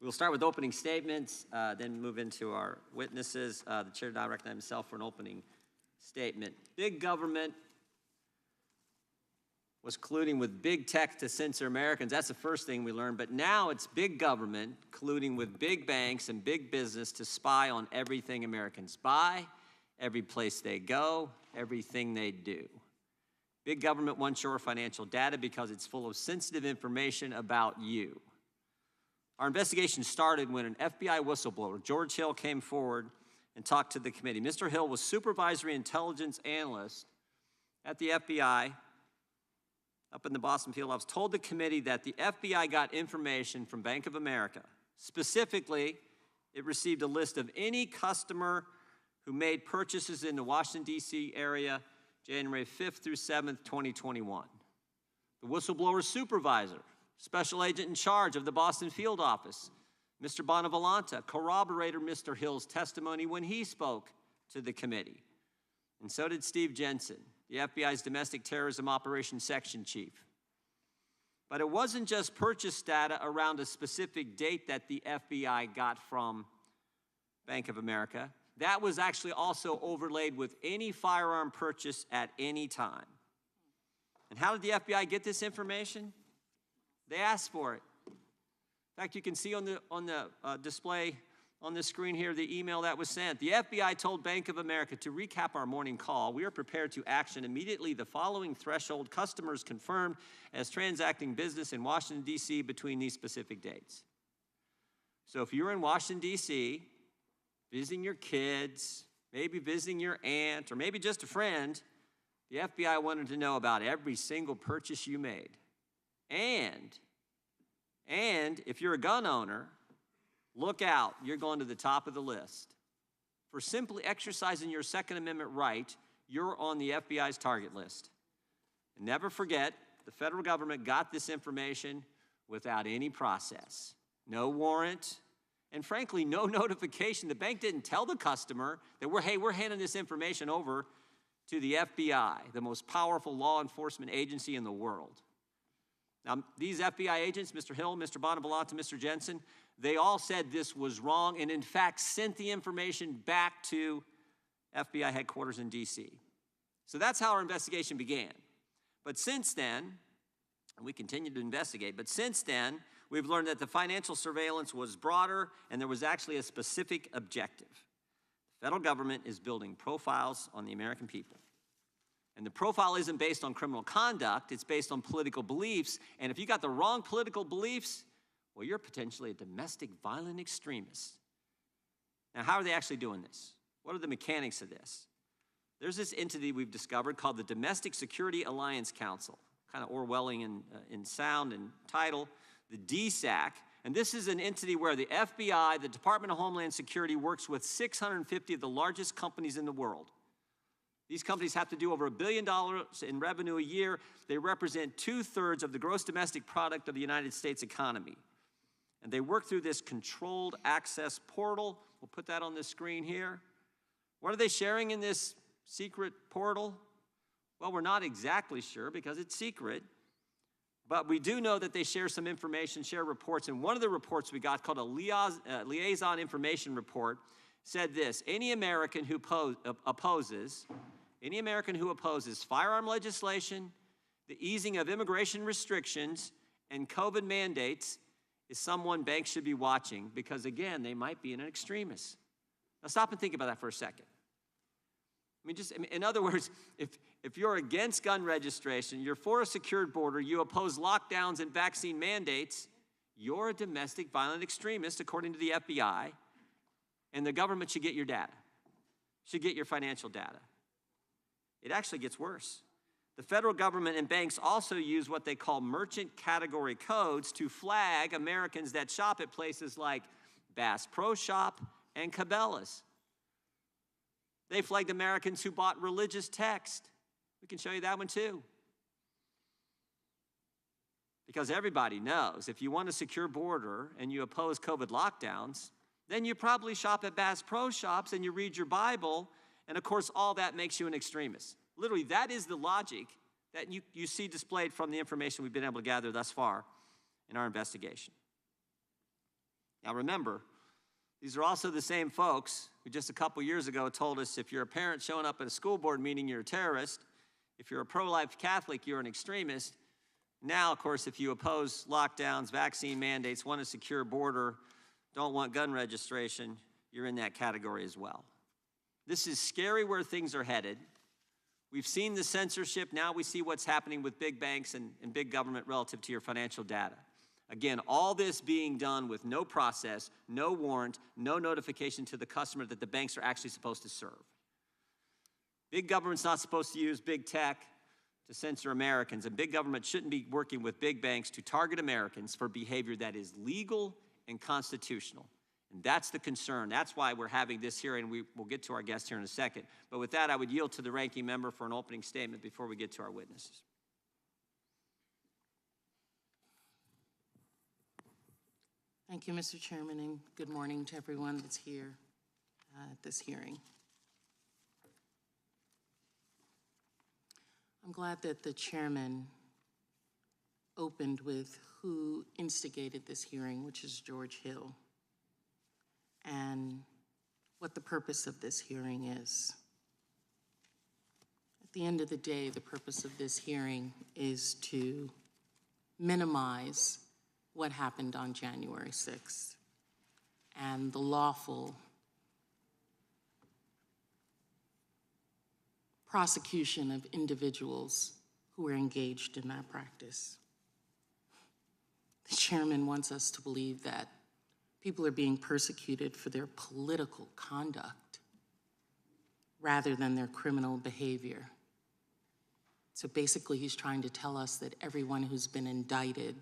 We'll start with opening statements, then move into our witnesses. The chair now recognizes himself for an opening statement. Big government was colluding with big tech to censor Americans. That's the first thing we learned. But now it's big government colluding with big banks and big business to spy on everything Americans buy, every place they go, everything they do. Big government wants your financial data because it's full of sensitive information about you. Our investigation started when an FBI whistleblower, George Hill, came forward and talked to the committee. Mr. Hill was supervisory intelligence analyst at the FBI up in the Boston field office, told the committee that the FBI got information from Bank of America. Specifically, it received a list of any customer who made purchases in the Washington, D.C. area January 5th through 7th, 2021. The whistleblower supervisor, special agent in charge of the Boston field office, Mr. Bonavolanta, corroborated Mr. Hill's testimony when he spoke to the committee. And so did Steve Jensen, the FBI's domestic terrorism operations section chief. But it wasn't just purchase data around a specific date that the FBI got from Bank of America. That was actually also overlaid with any firearm purchase at any time. And how did the FBI get this information? They asked for it. In fact, you can see on the display on the screen here the email that was sent. The FBI told Bank of America, to recap our morning call, we are prepared to action immediately the following threshold: customers confirmed as transacting business in Washington, D.C. between these specific dates. So if you're in Washington, D.C., visiting your kids, maybe visiting your aunt, or maybe just a friend, the FBI wanted to know about every single purchase you made. And if you're a gun owner, look out, you're going to the top of the list. For simply exercising your Second Amendment right, you're on the FBI's target list. And never forget, the federal government got this information without any process. No warrant, and frankly, no notification. The bank didn't tell the customer that we're handing this information over to the FBI, the most powerful law enforcement agency in the world. Now, these FBI agents, Mr. Hill, Mr. Bonavolanta, Mr. Jensen, they all said this was wrong and, in fact, sent the information back to FBI headquarters in D.C. So that's how our investigation began. But since then, and we continue to investigate, but since then, we've learned that the financial surveillance was broader and there was actually a specific objective. The federal government is building profiles on the American people. And the profile isn't based on criminal conduct, it's based on political beliefs. And if you got the wrong political beliefs, well, you're potentially a domestic violent extremist. Now, how are they actually doing this? What are the mechanics of this? There's this entity we've discovered called the Domestic Security Alliance Council, kind of Orwellian in sound and title, the DSAC. And this is an entity where the FBI, the Department of Homeland Security, works with 650 of the largest companies in the world. These companies have to do over $1 billion in revenue a year. They represent 2/3 of the gross domestic product of the United States economy. And they work through this controlled access portal. We'll put that on the screen here. What are they sharing in this secret portal? Well, we're not exactly sure because it's secret. But we do know that they share some information, share reports. And one of the reports we got, called a liaison information report, said this: any American who opposes firearm legislation, the easing of immigration restrictions, and COVID mandates is someone banks should be watching because, again, they might be an extremist. Now stop and think about that for a second. In other words, if you're against gun registration, you're for a secured border, you oppose lockdowns and vaccine mandates, you're a domestic violent extremist, according to the FBI, and the government should get your data, should get your financial data. It actually gets worse. The federal government and banks also use what they call merchant category codes to flag Americans that shop at places like Bass Pro Shop and Cabela's. They flagged Americans who bought religious text. We can show you that one too. Because everybody knows if you want a secure border and you oppose COVID lockdowns, then you probably shop at Bass Pro Shops and you read your Bible, and of course all that makes you an extremist. Literally, that is the logic that you see displayed from the information we've been able to gather thus far in our investigation. Now remember, these are also the same folks who just a couple years ago told us if you're a parent showing up at a school board meeting, you're a terrorist. If you're a pro-life Catholic, you're an extremist. Now, of course, if you oppose lockdowns, vaccine mandates, want a secure border, don't want gun registration, you're in that category as well. This is scary where things are headed. We've seen the censorship. Now we see what's happening with big banks and big government relative to your financial data. Again, all this being done with no process, no warrant, no notification to the customer that the banks are actually supposed to serve. Big government's not supposed to use big tech to censor Americans, and big government shouldn't be working with big banks to target Americans for behavior that is legal and constitutional. And that's the concern. That's why we're having this hearing. We'll get to our guest here in a second. But with that, I would yield to the ranking member for an opening statement before we get to our witnesses. Thank you, Mr. Chairman, and good morning to everyone that's here at this hearing. I'm glad that the chairman opened with who instigated this hearing, which is George Hill, and what the purpose of this hearing is. At the end of the day, the purpose of this hearing is to minimize what happened on January 6th and the lawful prosecution of individuals who were engaged in that practice. The chairman wants us to believe that people are being persecuted for their political conduct rather than their criminal behavior. So basically, he's trying to tell us that everyone who's been indicted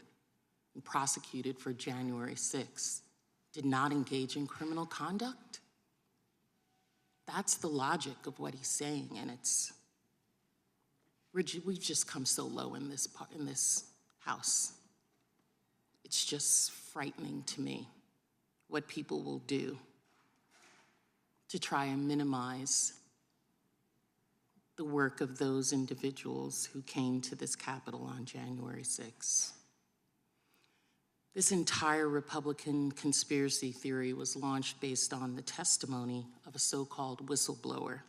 and prosecuted for January 6th did not engage in criminal conduct. That's the logic of what he's saying, and we've just come so low in this house. It's just frightening to me what people will do to try and minimize the work of those individuals who came to this Capitol on January 6th. This entire Republican conspiracy theory was launched based on the testimony of a so-called whistleblower,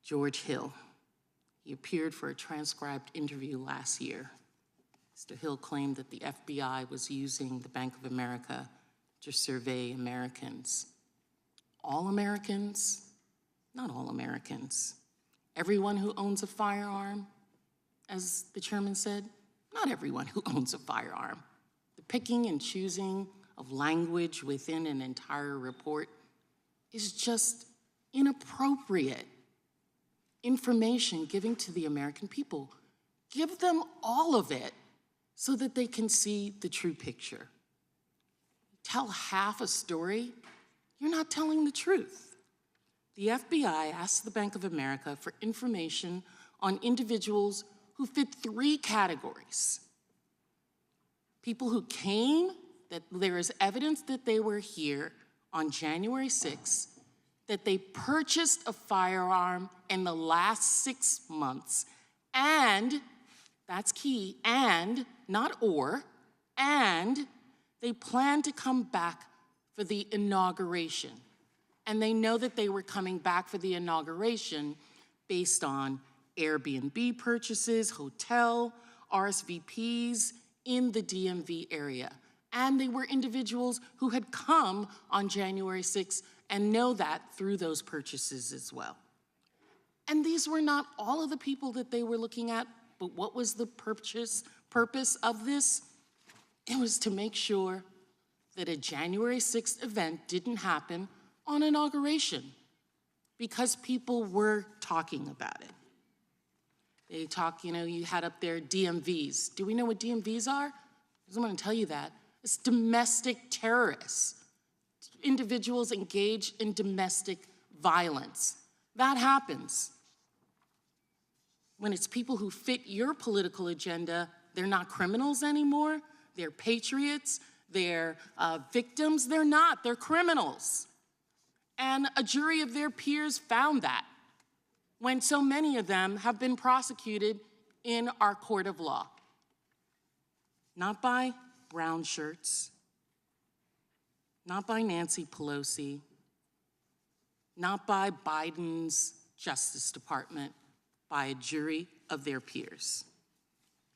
George Hill. He appeared for a transcribed interview last year. Mr. Hill claimed that the FBI was using the Bank of America to survey Americans. All Americans? Not all Americans. Everyone who owns a firearm, as the chairman said? Not everyone who owns a firearm. The picking and choosing of language within an entire report is just inappropriate information given to the American people. Give them all of it so that they can see the true picture. Tell half a story, you're not telling the truth. The FBI asked the Bank of America for information on individuals who fit 3 categories. People who came, that there is evidence that they were here on January 6th, that they purchased a firearm in the last 6 months, and, that's key, and, not or, and they plan to come back for the inauguration. And they know that they were coming back for the inauguration based on Airbnb purchases, hotel, RSVPs in the DMV area. And they were individuals who had come on January 6th and know that through those purchases as well. And these were not all of the people that they were looking at, but what was the purpose of this? It was to make sure that a January 6th event didn't happen on inauguration because people were talking about it. They talk, you had up there DMVs. Do we know what DMVs are? I'm going to tell you that. It's domestic terrorists, individuals engaged in domestic violence. That happens. When it's people who fit your political agenda, they're not criminals anymore. They're patriots. They're victims. They're not. They're criminals. And a jury of their peers found that when so many of them have been prosecuted in our court of law. Not by brown shirts, not by Nancy Pelosi, not by Biden's Justice Department, by a jury of their peers.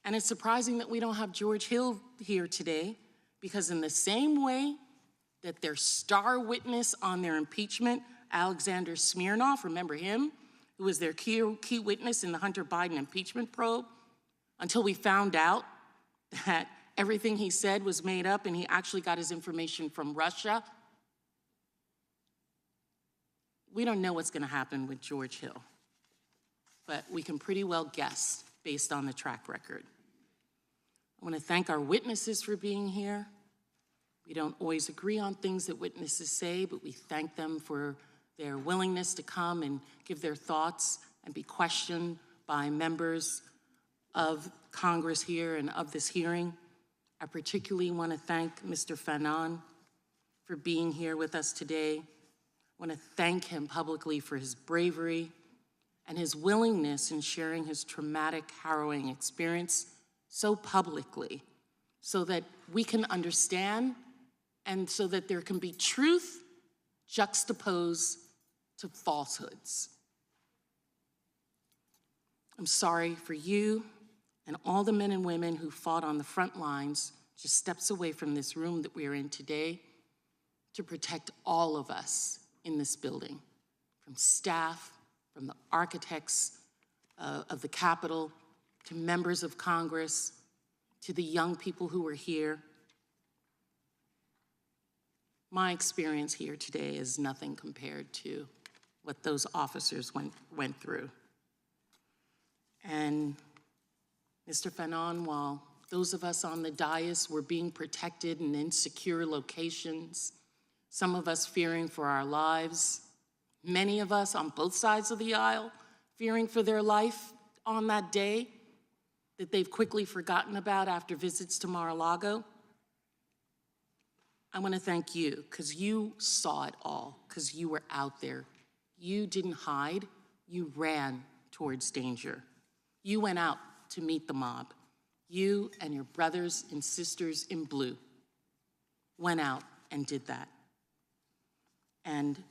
And it's surprising that we don't have George Hill here today, because in the same way that their star witness on their impeachment, Alexander Smirnov, remember him, who was their key witness in the Hunter Biden impeachment probe, until we found out that everything he said was made up and he actually got his information from Russia. We don't know what's going to happen with George Hill, but we can pretty well guess based on the track record. I want to thank our witnesses for being here. We don't always agree on things that witnesses say, but we thank them for their willingness to come and give their thoughts and be questioned by members of Congress here and of this hearing. I particularly want to thank Mr. Fanone for being here with us today. I want to thank him publicly for his bravery and his willingness in sharing his traumatic, harrowing experience so publicly, so that we can understand and so that there can be truth juxtaposed to falsehoods. I'm sorry for you and all the men and women who fought on the front lines, just steps away from this room that we are in today, to protect all of us in this building, from staff, from the architects of the Capitol, to members of Congress, to the young people who were here. My experience here today is nothing compared to what those officers went through. And Mr. Fanone, while those of us on the dais were being protected in insecure locations, some of us fearing for our lives, many of us on both sides of the aisle fearing for their life on that day that they've quickly forgotten about after visits to Mar-a-Lago, I want to thank you, because you saw it all, because you were out there. You didn't hide, you ran towards danger. You went out to meet the mob. You and your brothers and sisters in blue went out and did that. And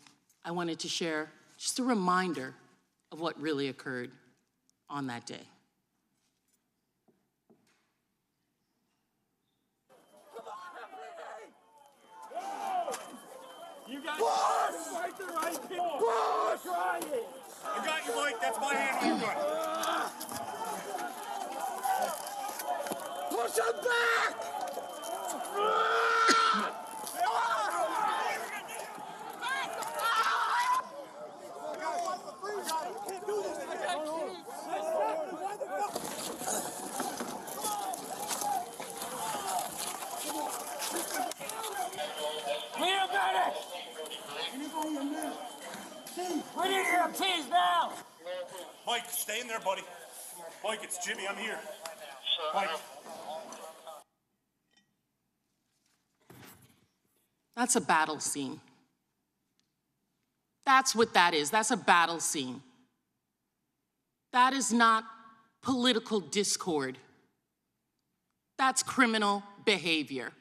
I wanted to share just a reminder of what really occurred on that day. You got right the right people. Push! Try it. I got you, Mike. That's my hand. You're good. Push him back! We need your keys now! Mike, stay in there, buddy. Mike, it's Jimmy. I'm here. Mike. That's a battle scene. That's what that is. That's a battle scene. That is not political discord. That's criminal behavior.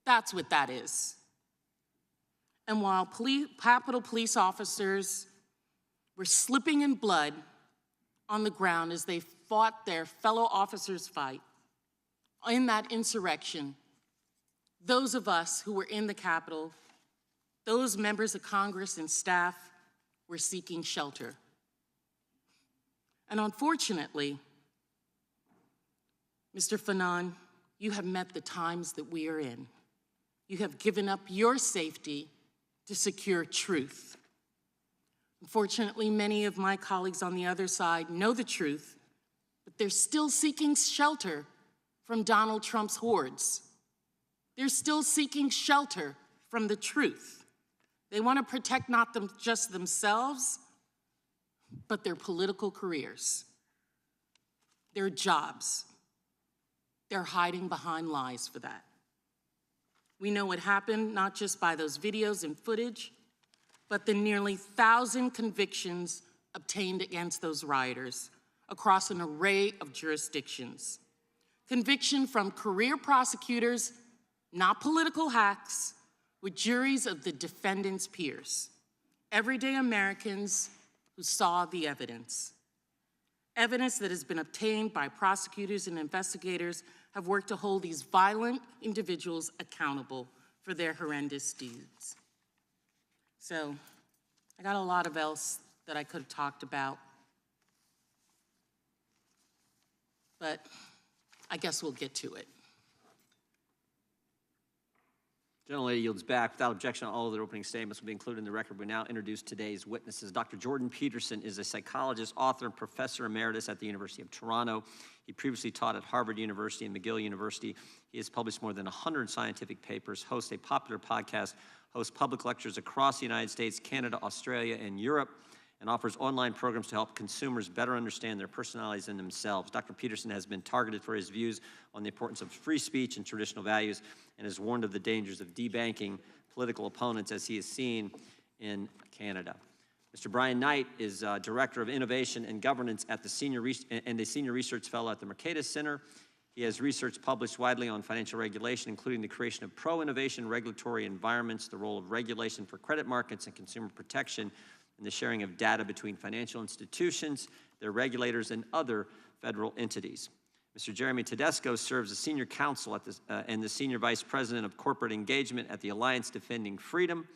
That's what that is. And while Capitol police officers were slipping in blood on the ground as they fought their fellow officers' fight in that insurrection, those of us who were in the Capitol, those members of Congress and staff, were seeking shelter. And unfortunately, Mr. Fanone, you have met the times that we are in. You have given up your safety to secure truth. Unfortunately, many of my colleagues on the other side know the truth, but they're still seeking shelter from Donald Trump's hordes. They're still seeking shelter from the truth. They want to protect not just themselves, but their political careers, their jobs. They're hiding behind lies for that. We know what happened, not just by those videos and footage, but the nearly 1,000 convictions obtained against those rioters across an array of jurisdictions. Conviction from career prosecutors, not political hacks, with juries of the defendant's peers, everyday Americans who saw the evidence. Evidence that has been obtained by prosecutors and investigators have worked to hold these violent individuals accountable for their horrendous deeds. So, I got a lot of else that I could have talked about, but I guess we'll get to it. Gentlelady yields back. Without objection, all of their opening statements will be included in the record. We now introduce today's witnesses. Dr. Jordan Peterson is a psychologist, author, and professor emeritus at the University of Toronto. He previously taught at Harvard University and McGill University. He has published more than 100 scientific papers, hosts a popular podcast, hosts public lectures across the United States, Canada, Australia, and Europe, and offers online programs to help consumers better understand their personalities and themselves. Dr. Peterson has been targeted for his views on the importance of free speech and traditional values, and has warned of the dangers of debanking political opponents as he is seen in Canada. Mr. Brian Knight is Director of Innovation and Governance at the Senior Research Fellow at the Mercatus Center. He has research published widely on financial regulation, including the creation of pro-innovation regulatory environments, the role of regulation for credit markets and consumer protection, and the sharing of data between financial institutions, their regulators, and other federal entities. Mr. Jeremy Tedesco serves as Senior Counsel at and the Senior Vice President of Corporate Engagement at the Alliance Defending Freedom.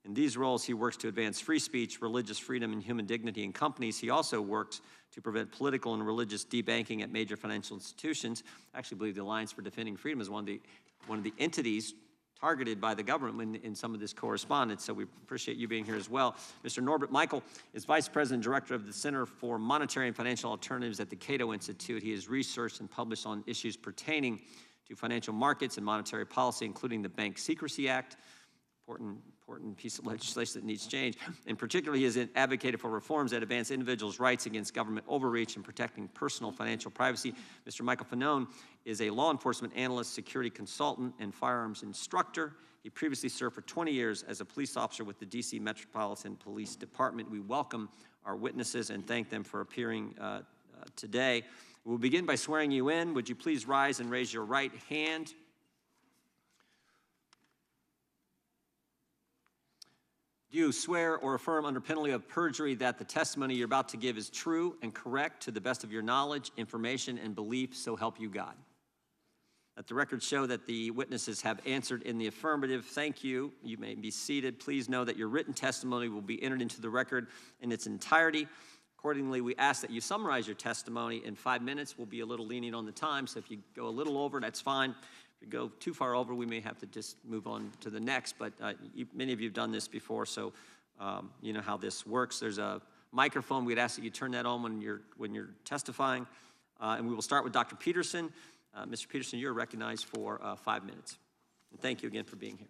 In these roles, he works to advance free speech, religious freedom, and human dignity in companies. He also works to prevent political and religious debanking at major financial institutions. I actually believe the Alliance for Defending Freedom is one of the entities targeted by the government in some of this correspondence, so we appreciate you being here as well. Mr. Norbert Michael is Vice President and Director of the Center for Monetary and Financial Alternatives at the Cato Institute. He has researched and published on issues pertaining to financial markets and monetary policy, including the Bank Secrecy Act, important piece of legislation that needs change. In particular, he has advocated for reforms that advance individuals' rights against government overreach and protecting personal financial privacy. Mr. Michael Fanone is a law enforcement analyst, security consultant, and firearms instructor. He previously served for 20 years as a police officer with the D.C. Metropolitan Police Department. We welcome our witnesses and thank them for appearing today. We'll begin by swearing you in. Would you please rise and raise your right hand? Do you swear or affirm under penalty of perjury that the testimony you're about to give is true and correct to the best of your knowledge, information, and belief, so help you God? Let the record show that the witnesses have answered in the affirmative. Thank you. You may be seated. Please know that your written testimony will be entered into the record in its entirety. Accordingly, we ask that you summarize your testimony in 5 minutes. We'll be a little lenient on the time, so if you go a little over, that's fine. If you go too far over, we may have to just move on to the next, but many of you have done this before, so you know how this works. There's a microphone. We'd ask that you turn that on when you're testifying, and we will start with Dr. Peterson. Mr. Peterson, you're recognized for 5 minutes. And thank you again for being here.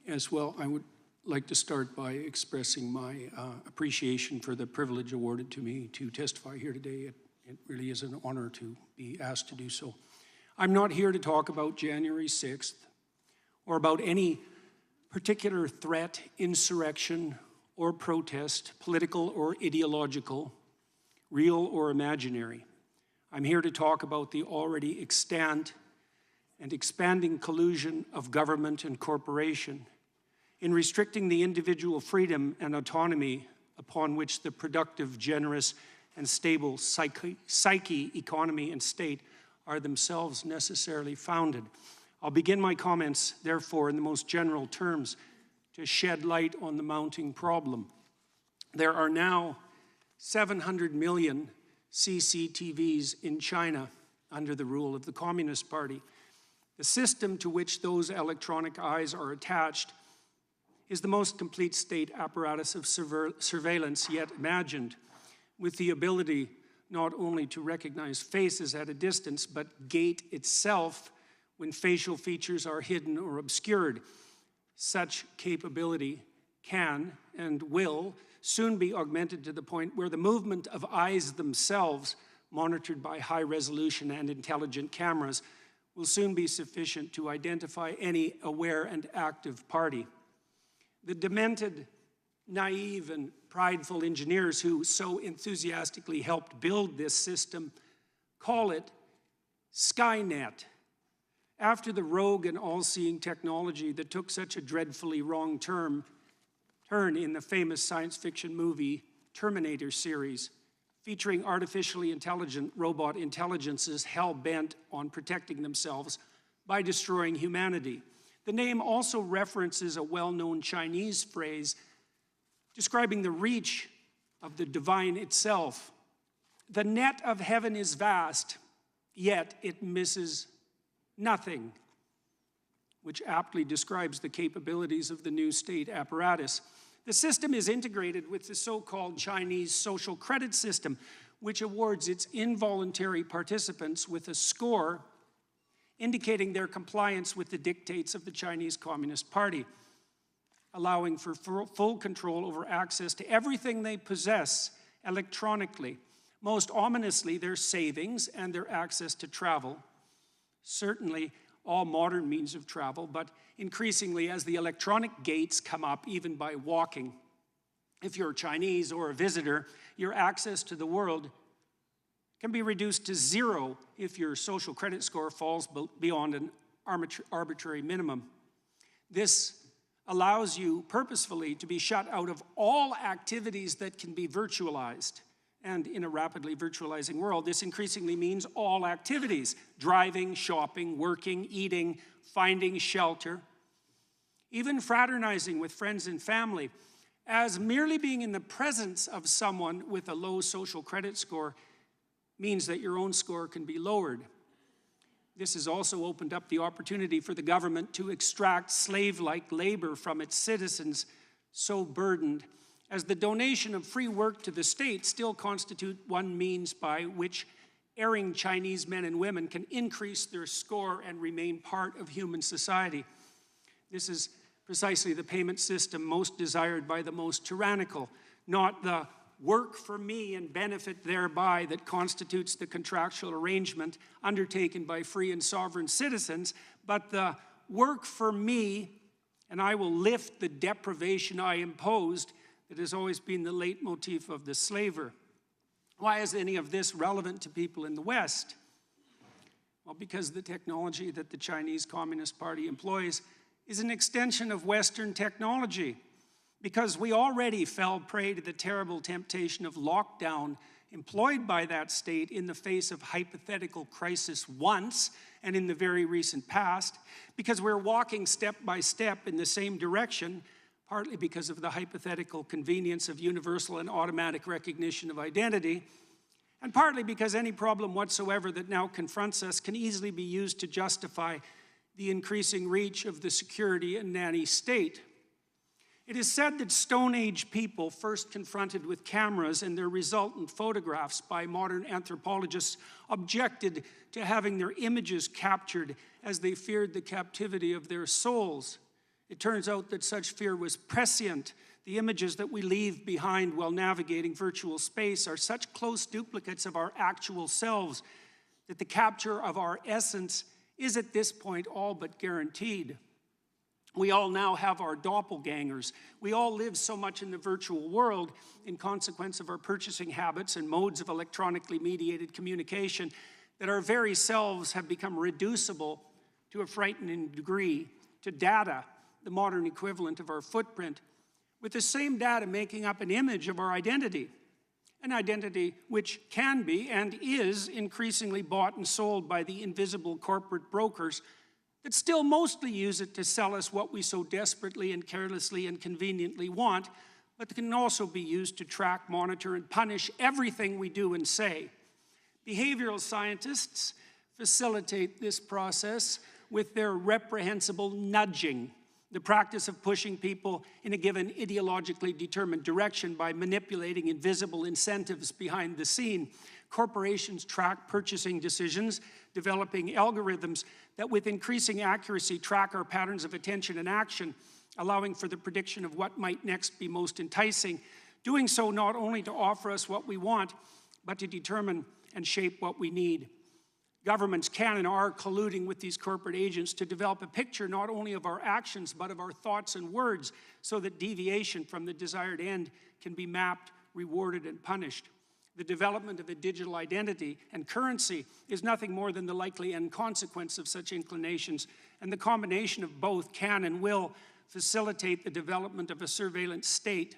Yes, well, I would like to start by expressing my appreciation for the privilege awarded to me to testify here today. It really is an honor to be asked to do so. I'm not here to talk about January 6th or about any particular threat, insurrection, or protest, political or ideological, real or imaginary. I'm here to talk about the already extant and expanding collusion of government and corporation in restricting the individual freedom and autonomy upon which the productive, generous, and stable psyche, economy, and state are themselves necessarily founded. I'll begin my comments, therefore, in the most general terms to shed light on the mounting problem. There are now 700 million CCTVs in China under the rule of the Communist Party. The system to which those electronic eyes are attached is the most complete state apparatus of surveillance yet imagined, with the ability not only to recognize faces at a distance, but gait itself when facial features are hidden or obscured. Such capability can and will soon be augmented to the point where the movement of eyes themselves, monitored by high-resolution and intelligent cameras, will soon be sufficient to identify any aware and active party. The demented, naive, and prideful engineers who so enthusiastically helped build this system call it Skynet, After the rogue and all-seeing technology that took such a dreadfully wrong turn in the famous science fiction movie Terminator series, featuring artificially intelligent robot intelligences hell-bent on protecting themselves by destroying humanity. The name also references a well-known Chinese phrase describing the reach of the divine itself. The net of heaven is vast, yet it misses nothing, which aptly describes the capabilities of the new state apparatus. The system is integrated with the so-called Chinese social credit system, which awards its involuntary participants with a score indicating their compliance with the dictates of the Chinese Communist Party, allowing for full control over access to everything they possess electronically. Most ominously, their savings and their access to travel, certainly all modern means of travel, but increasingly as the electronic gates come up, even by walking. If you're Chinese or a visitor, your access to the world can be reduced to zero if your social credit score falls beyond an arbitrary minimum. This allows you purposefully to be shut out of all activities that can be virtualized. And in a rapidly virtualizing world, this increasingly means all activities: driving, shopping, working, eating, finding shelter, even fraternizing with friends and family, as merely being in the presence of someone with a low social credit score means that your own score can be lowered. This has also opened up the opportunity for the government to extract slave-like labor from its citizens, so burdened, as the donation of free work to the state still constitute one means by which erring Chinese men and women can increase their score and remain part of human society. This is precisely the payment system most desired by the most tyrannical, not the work for me and benefit thereby that constitutes the contractual arrangement undertaken by free and sovereign citizens, but the work for me and I will lift the deprivation I imposed that has always been the leitmotif of the slaver. Why is any of this relevant to people in the West? Well, because the technology that the Chinese Communist Party employs is an extension of Western technology. Because we already fell prey to the terrible temptation of lockdown employed by that state in the face of hypothetical crisis once and in the very recent past, because we're walking step by step in the same direction, partly because of the hypothetical convenience of universal and automatic recognition of identity, and partly because any problem whatsoever that now confronts us can easily be used to justify the increasing reach of the security and nanny state. It is said that Stone Age people, first confronted with cameras and their resultant photographs by modern anthropologists, objected to having their images captured as they feared the captivity of their souls. It turns out that such fear was prescient. The images that we leave behind while navigating virtual space are such close duplicates of our actual selves that the capture of our essence is at this point all but guaranteed. We all now have our doppelgangers. We all live so much in the virtual world in consequence of our purchasing habits and modes of electronically mediated communication that our very selves have become reducible to a frightening degree to data, the modern equivalent of our footprint, with the same data making up an image of our identity, an identity which can be and is increasingly bought and sold by the invisible corporate brokers that still mostly use it to sell us what we so desperately and carelessly and conveniently want, but can also be used to track, monitor, and punish everything we do and say. Behavioral scientists facilitate this process with their reprehensible nudging, the practice of pushing people in a given ideologically determined direction by manipulating invisible incentives behind the scene. Corporations track purchasing decisions, developing algorithms that with increasing accuracy track our patterns of attention and action, allowing for the prediction of what might next be most enticing, doing so not only to offer us what we want, but to determine and shape what we need. Governments can and are colluding with these corporate agents to develop a picture not only of our actions, but of our thoughts and words, so that deviation from the desired end can be mapped, rewarded, and punished. The development of a digital identity and currency is nothing more than the likely end consequence of such inclinations, and the combination of both can and will facilitate the development of a surveillance state,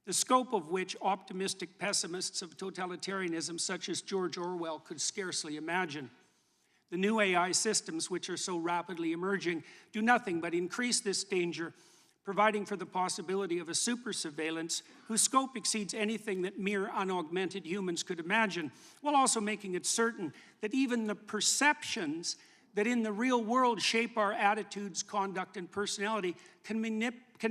the scope of which optimistic pessimists of totalitarianism such as George Orwell could scarcely imagine. The new AI systems, which are so rapidly emerging, do nothing but increase this danger, providing for the possibility of a super surveillance whose scope exceeds anything that mere unaugmented humans could imagine, while also making it certain that even the perceptions that in the real world shape our attitudes, conduct, and personality can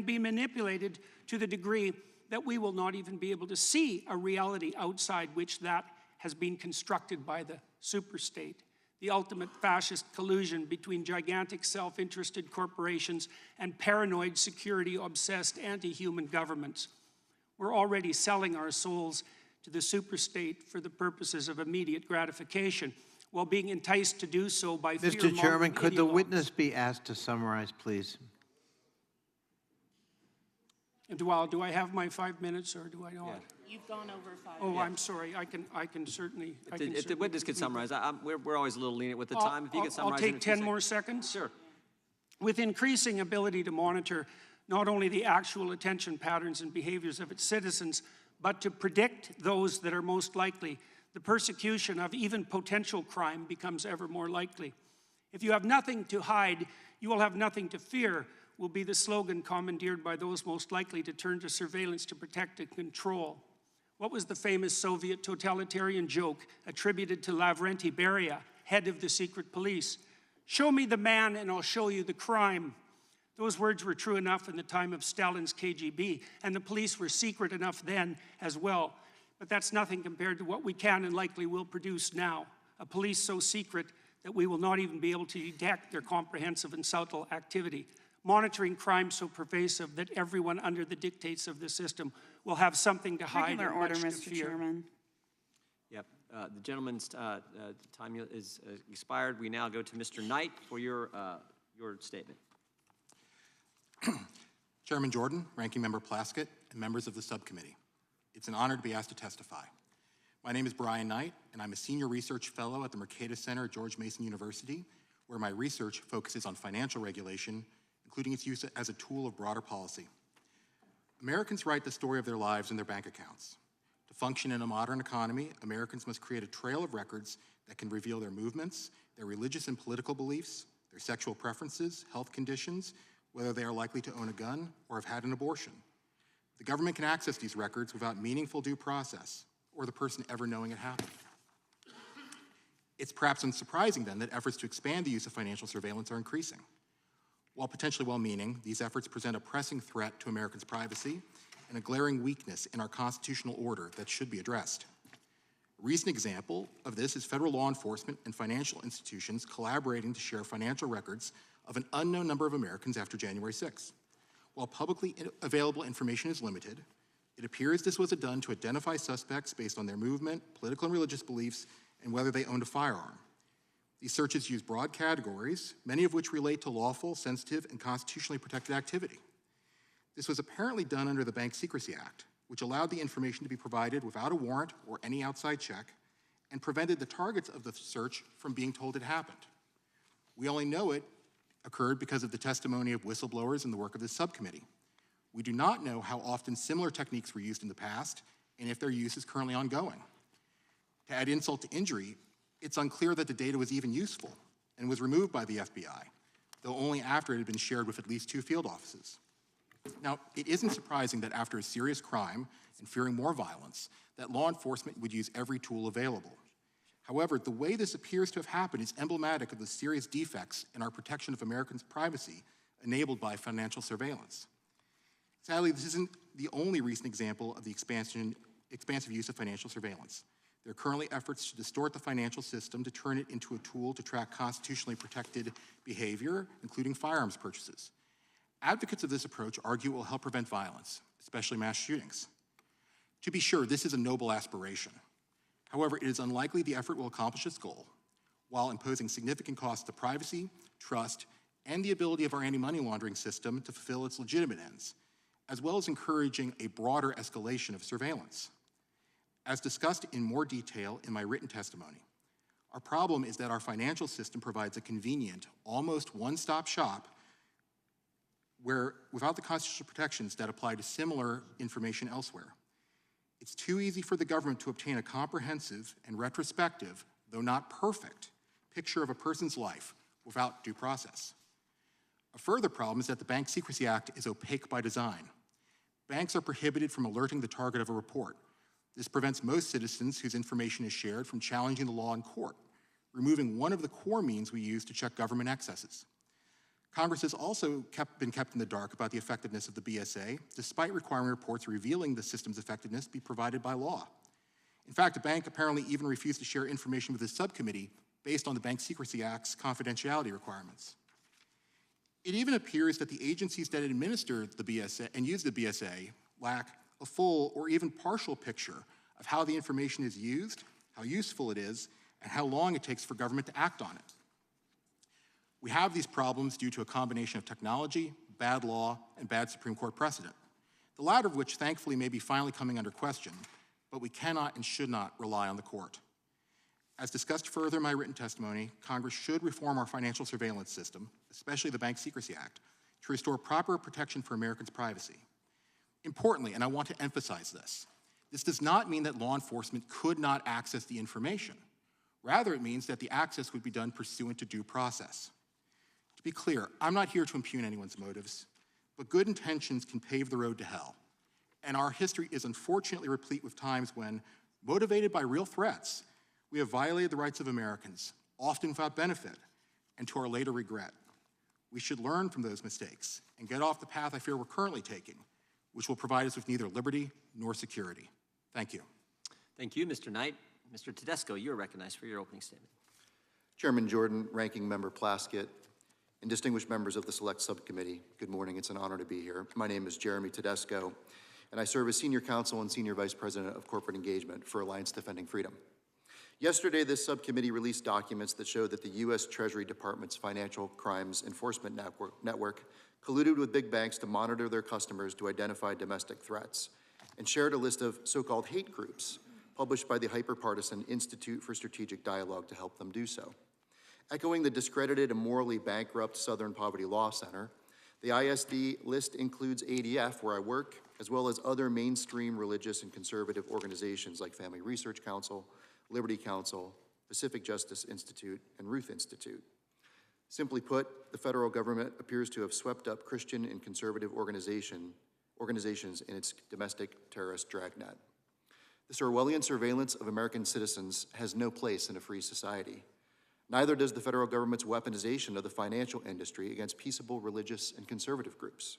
be manipulated to the degree that we will not even be able to see a reality outside which that has been constructed by the superstate. The ultimate fascist collusion between gigantic self-interested corporations and paranoid security-obsessed anti-human governments. We're already selling our souls to the superstate for the purposes of immediate gratification, while being enticed to do so by fear-mongering Mr. Chairman, could the ideologues. witness be asked to summarize, please? And do I have my 5 minutes, or do I not? Yeah. You've gone over 5 Oh, minutes. I'm sorry. I can certainly. If the witness could summarize, we're always a little lenient with the I'll- time. If you could summarize I'll in a take few 10 more seconds. Sure. With increasing ability to monitor not only the actual attention patterns and behaviors of its citizens, but to predict those that are most likely, the persecution of even potential crime becomes ever more likely. If you have nothing to hide, you will have nothing to fear, will be the slogan commandeered by those most likely to turn to surveillance to protect and control. What was the famous Soviet totalitarian joke attributed to Lavrenti Beria, head of the secret police? Show me the man and I'll show you the crime. Those words were true enough in the time of Stalin's KGB, and the police were secret enough then as well. But that's nothing compared to what we can and likely will produce now. A police so secret that we will not even be able to detect their comprehensive and subtle activity. Monitoring crime so pervasive that everyone under the dictates of the system will have something to hide Regular and order, much to Mr. fear. Chairman. Yep. The gentleman's time is expired. We now go to Mr. Knight for your statement. Chairman Jordan, Ranking Member Plaskett, and members of the subcommittee. It's an honor to be asked to testify. My name is Brian Knight, and I'm a senior research fellow at the Mercatus Center at George Mason University, where my research focuses on financial regulation, including its use as a tool of broader policy. Americans write the story of their lives in their bank accounts. To function in a modern economy, Americans must create a trail of records that can reveal their movements, their religious and political beliefs, their sexual preferences, health conditions, whether they are likely to own a gun or have had an abortion. The government can access these records without meaningful due process or the person ever knowing it happened. It's perhaps unsurprising then that efforts to expand the use of financial surveillance are increasing. While potentially well-meaning, these efforts present a pressing threat to Americans' privacy and a glaring weakness in our constitutional order that should be addressed. A recent example of this is federal law enforcement and financial institutions collaborating to share financial records of an unknown number of Americans after January 6th. While publicly available information is limited, it appears this was done to identify suspects based on their movement, political and religious beliefs, and whether they owned a firearm. These searches use broad categories, many of which relate to lawful, sensitive, and constitutionally protected activity. This was apparently done under the Bank Secrecy Act, which allowed the information to be provided without a warrant or any outside check, and prevented the targets of the search from being told it happened. We only know it occurred because of the testimony of whistleblowers in the work of this subcommittee. We do not know how often similar techniques were used in the past and if their use is currently ongoing. To add insult to injury, it's unclear that the data was even useful and was removed by the FBI, though only after it had been shared with at least 2 field offices. Now, it isn't surprising that after a serious crime and fearing more violence, that law enforcement would use every tool available. However, the way this appears to have happened is emblematic of the serious defects in our protection of Americans' privacy enabled by financial surveillance. Sadly, this isn't the only recent example of the expansive use of financial surveillance. There are currently efforts to distort the financial system to turn it into a tool to track constitutionally protected behavior, including firearms purchases. Advocates of this approach argue it will help prevent violence, especially mass shootings. To be sure, this is a noble aspiration. However, it is unlikely the effort will accomplish its goal, while imposing significant costs to privacy, trust, and the ability of our anti-money laundering system to fulfill its legitimate ends, as well as encouraging a broader escalation of surveillance. As discussed in more detail in my written testimony, our problem is that our financial system provides a convenient, almost one-stop shop where, without the constitutional protections that apply to similar information elsewhere. It's too easy for the government to obtain a comprehensive and retrospective, though not perfect, picture of a person's life without due process. A further problem is that the Bank Secrecy Act is opaque by design. Banks are prohibited from alerting the target of a report. This prevents most citizens whose information is shared from challenging the law in court, removing one of the core means we use to check government excesses. Congress has also been kept in the dark about the effectiveness of the BSA, despite requiring reports revealing the system's effectiveness be provided by law. In fact, a bank apparently even refused to share information with the subcommittee based on the Bank Secrecy Act's confidentiality requirements. It even appears that the agencies that administer the BSA and use the BSA lack a full or even partial picture of how the information is used, how useful it is, and how long it takes for government to act on it. We have these problems due to a combination of technology, bad law, and bad Supreme Court precedent, the latter of which thankfully may be finally coming under question, but we cannot and should not rely on the court. As discussed further in my written testimony, Congress should reform our financial surveillance system, especially the Bank Secrecy Act, to restore proper protection for Americans' privacy. Importantly, and I want to emphasize this does not mean that law enforcement could not access the information. Rather, it means that the access would be done pursuant to due process. To be clear, I'm not here to impugn anyone's motives, but good intentions can pave the road to hell. And our history is unfortunately replete with times when, motivated by real threats, we have violated the rights of Americans, often without benefit, and to our later regret. We should learn from those mistakes and get off the path I fear we're currently taking, which will provide us with neither liberty nor security. Thank you. Thank you, Mr. Knight. Mr. Tedesco, you are recognized for your opening statement. Chairman Jordan, Ranking Member Plaskett, and distinguished members of the Select Subcommittee, good morning. It's an honor to be here. My name is Jeremy Tedesco, and I serve as Senior Counsel and Senior Vice President of Corporate Engagement for Alliance Defending Freedom. Yesterday, this subcommittee released documents that show that the U.S. Treasury Department's Financial Crimes Enforcement Network colluded with big banks to monitor their customers to identify domestic threats, and shared a list of so-called hate groups published by the hyper-partisan Institute for Strategic Dialogue to help them do so. Echoing the discredited and morally bankrupt Southern Poverty Law Center, the ISD list includes ADF, where I work, as well as other mainstream religious and conservative organizations like Family Research Council, Liberty Council, Pacific Justice Institute, and Ruth Institute. Simply put, the federal government appears to have swept up Christian and conservative organizations in its domestic terrorist dragnet. This Orwellian surveillance of American citizens has no place in a free society. Neither does the federal government's weaponization of the financial industry against peaceable religious and conservative groups.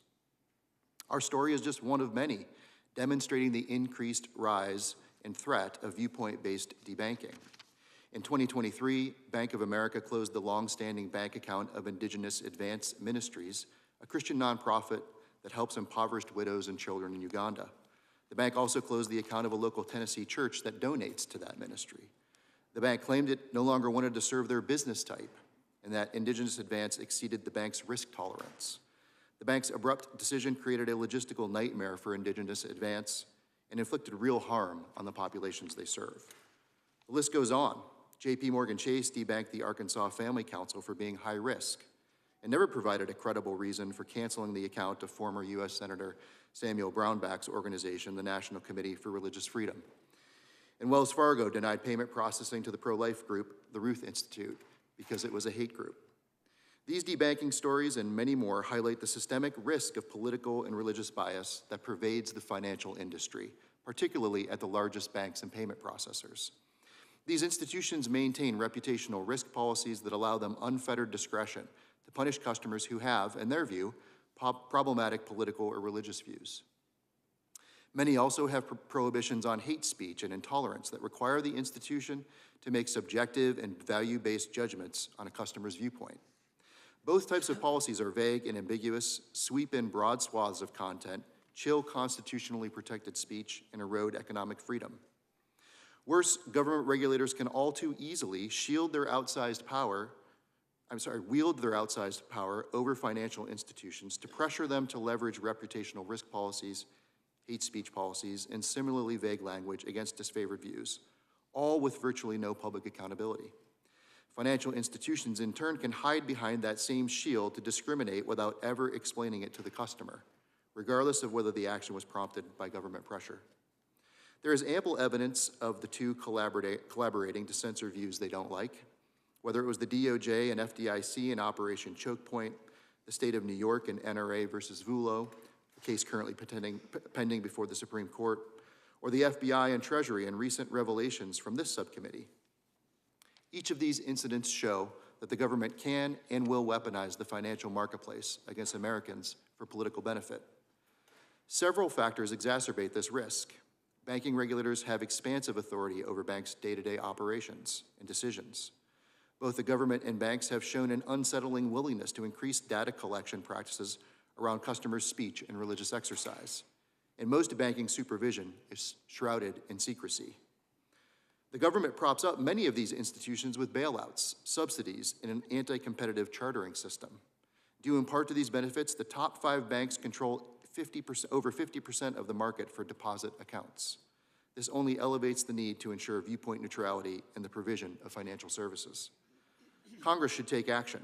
Our story is just one of many, demonstrating the increased rise and threat of viewpoint-based debanking. In 2023, Bank of America closed the long-standing bank account of Indigenous Advance Ministries, a Christian nonprofit that helps impoverished widows and children in Uganda. The bank also closed the account of a local Tennessee church that donates to that ministry. The bank claimed it no longer wanted to serve their business type, and that Indigenous Advance exceeded the bank's risk tolerance. The bank's abrupt decision created a logistical nightmare for Indigenous Advance and inflicted real harm on the populations they serve. The list goes on. J.P. Morgan Chase debanked the Arkansas Family Council for being high risk and never provided a credible reason for canceling the account of former U.S. Senator Samuel Brownback's organization, the National Committee for Religious Freedom. And Wells Fargo denied payment processing to the pro-life group, the Ruth Institute, because it was a hate group. These debanking stories and many more highlight the systemic risk of political and religious bias that pervades the financial industry, particularly at the largest banks and payment processors. These institutions maintain reputational risk policies that allow them unfettered discretion to punish customers who have, in their view, problematic political or religious views. Many also have prohibitions on hate speech and intolerance that require the institution to make subjective and value-based judgments on a customer's viewpoint. Both types of policies are vague and ambiguous, sweep in broad swaths of content, chill constitutionally protected speech, and erode economic freedom. Worse, government regulators can all too easily wield their outsized power over financial institutions to pressure them to leverage reputational risk policies, hate speech policies, and similarly vague language against disfavored views, all with virtually no public accountability. Financial institutions, in turn, can hide behind that same shield to discriminate without ever explaining it to the customer, regardless of whether the action was prompted by government pressure. There is ample evidence of the two collaborating to censor views they don't like, whether it was the DOJ and FDIC in Operation Choke Point, the state of New York in NRA versus Vulo, a case currently pending before the Supreme Court, or the FBI and Treasury in recent revelations from this subcommittee. Each of these incidents show that the government can and will weaponize the financial marketplace against Americans for political benefit. Several factors exacerbate this risk. Banking regulators have expansive authority over banks' day-to-day operations and decisions. Both the government and banks have shown an unsettling willingness to increase data collection practices around customers' speech and religious exercise. And most banking supervision is shrouded in secrecy. The government props up many of these institutions with bailouts, subsidies, and an anti-competitive chartering system. Due in part to these benefits, the top 5 banks control over 50% of the market for deposit accounts. This only elevates the need to ensure viewpoint neutrality in the provision of financial services. Congress should take action.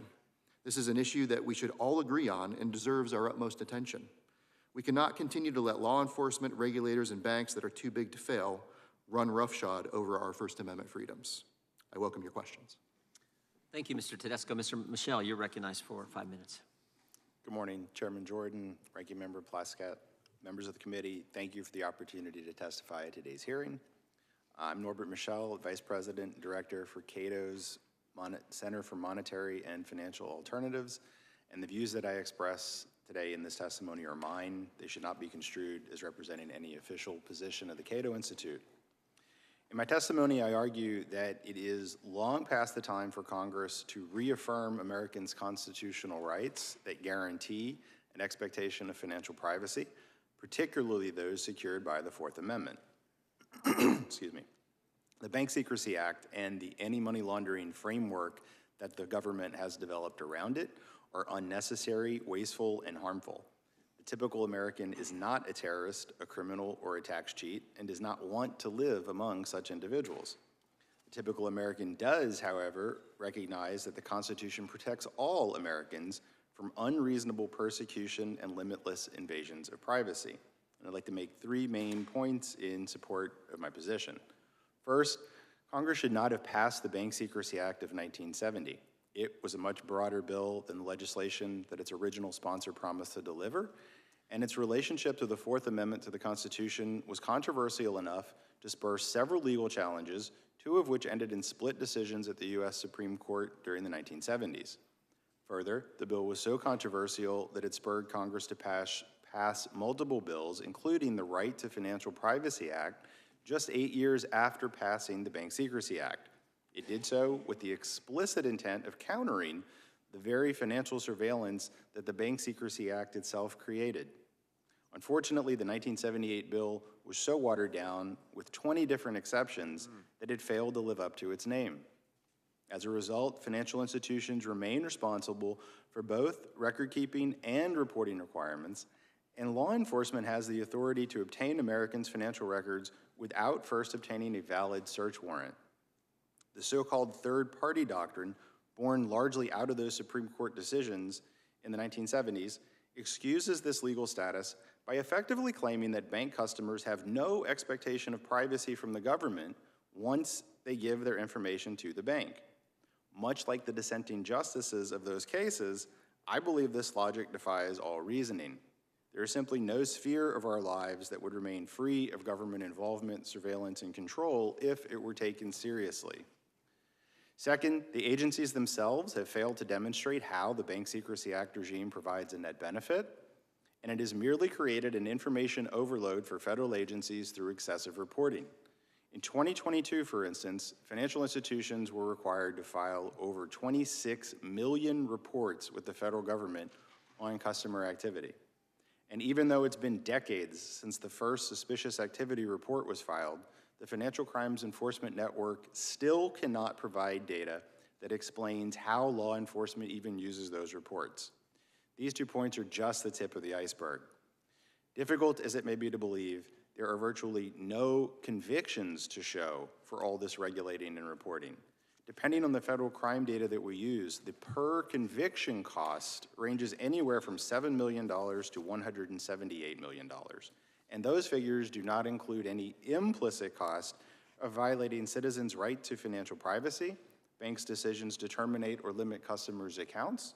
This is an issue that we should all agree on and deserves our utmost attention. We cannot continue to let law enforcement, regulators, and banks that are too big to fail run roughshod over our First Amendment freedoms. I welcome your questions. Thank you, Mr. Tedesco. Mr. Michel, you're recognized for 5 minutes. Good morning, Chairman Jordan, Ranking Member Plaskett, members of the committee. Thank you for the opportunity to testify at today's hearing. I'm Norbert Michel, Vice President and Director for Cato's Center for Monetary and Financial Alternatives, and the views that I express today in this testimony are mine. They should not be construed as representing any official position of the Cato Institute. In my testimony, I argue that it is long past the time for Congress to reaffirm Americans' constitutional rights that guarantee an expectation of financial privacy, particularly those secured by the Fourth Amendment. Excuse me. The Bank Secrecy Act and the anti-money laundering framework that the government has developed around it are unnecessary, wasteful, and harmful. The typical American is not a terrorist, a criminal, or a tax cheat, and does not want to live among such individuals. The typical American does, however, recognize that the Constitution protects all Americans from unreasonable persecution and limitless invasions of privacy. And I'd like to make 3 main points in support of my position. First, Congress should not have passed the Bank Secrecy Act of 1970. It was a much broader bill than the legislation that its original sponsor promised to deliver, and its relationship to the Fourth Amendment to the Constitution was controversial enough to spur several legal challenges, 2 of which ended in split decisions at the U.S. Supreme Court during the 1970s. Further, the bill was so controversial that it spurred Congress to pass multiple bills, including the Right to Financial Privacy Act, just 8 years after passing the Bank Secrecy Act. It did so with the explicit intent of countering the very financial surveillance that the Bank Secrecy Act itself created. Unfortunately, the 1978 bill was so watered down with 20 different exceptions that it failed to live up to its name. As a result, financial institutions remain responsible for both record-keeping and reporting requirements, and law enforcement has the authority to obtain Americans' financial records without first obtaining a valid search warrant. The so-called third-party doctrine, born largely out of those Supreme Court decisions in the 1970s, excuses this legal status by effectively claiming that bank customers have no expectation of privacy from the government once they give their information to the bank. Much like the dissenting justices of those cases, I believe this logic defies all reasoning. There is simply no sphere of our lives that would remain free of government involvement, surveillance, and control if it were taken seriously. Second, the agencies themselves have failed to demonstrate how the Bank Secrecy Act regime provides a net benefit, and it has merely created an information overload for federal agencies through excessive reporting. In 2022, for instance, financial institutions were required to file over 26 million reports with the federal government on customer activity. And even though it's been decades since the first suspicious activity report was filed, the Financial Crimes Enforcement Network still cannot provide data that explains how law enforcement even uses those reports. These 2 points are just the tip of the iceberg. Difficult as it may be to believe, there are virtually no convictions to show for all this regulating and reporting. Depending on the federal crime data that we use, the per conviction cost ranges anywhere from $7 million to $178 million. And those figures do not include any implicit cost of violating citizens' right to financial privacy, banks' decisions to terminate or limit customers' accounts,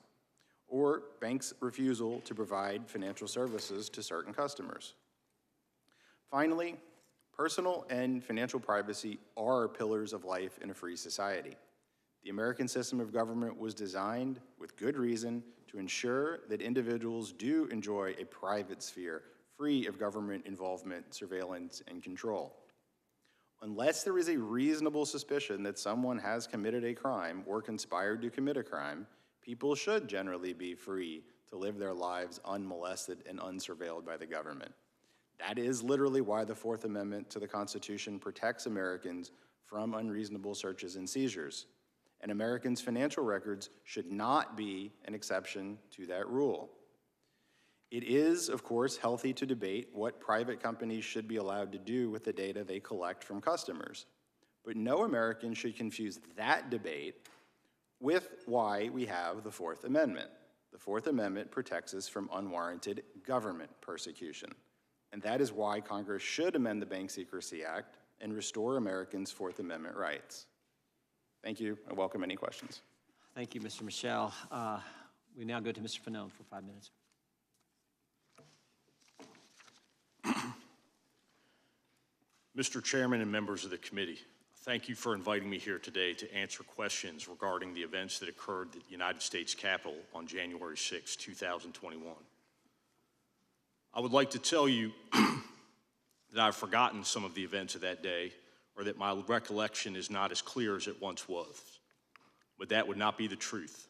or banks' refusal to provide financial services to certain customers. Finally, personal and financial privacy are pillars of life in a free society. The American system of government was designed, with good reason, to ensure that individuals do enjoy a private sphere free of government involvement, surveillance, and control. Unless there is a reasonable suspicion that someone has committed a crime or conspired to commit a crime, people should generally be free to live their lives unmolested and unsurveilled by the government. That is literally why the Fourth Amendment to the Constitution protects Americans from unreasonable searches and seizures. And Americans' financial records should not be an exception to that rule. It is, of course, healthy to debate what private companies should be allowed to do with the data they collect from customers. But no American should confuse that debate with why we have the Fourth Amendment. The Fourth Amendment protects us from unwarranted government persecution. And that is why Congress should amend the Bank Secrecy Act and restore Americans' Fourth Amendment rights. Thank you. I welcome any questions. Thank you, Mr. Michel. We now go to Mr. Fanone for 5 minutes. Mr. Chairman and members of the committee, thank you for inviting me here today to answer questions regarding the events that occurred at the United States Capitol on January 6, 2021. I would like to tell you that I've forgotten some of the events of that day, or that my recollection is not as clear as it once was. But that would not be the truth.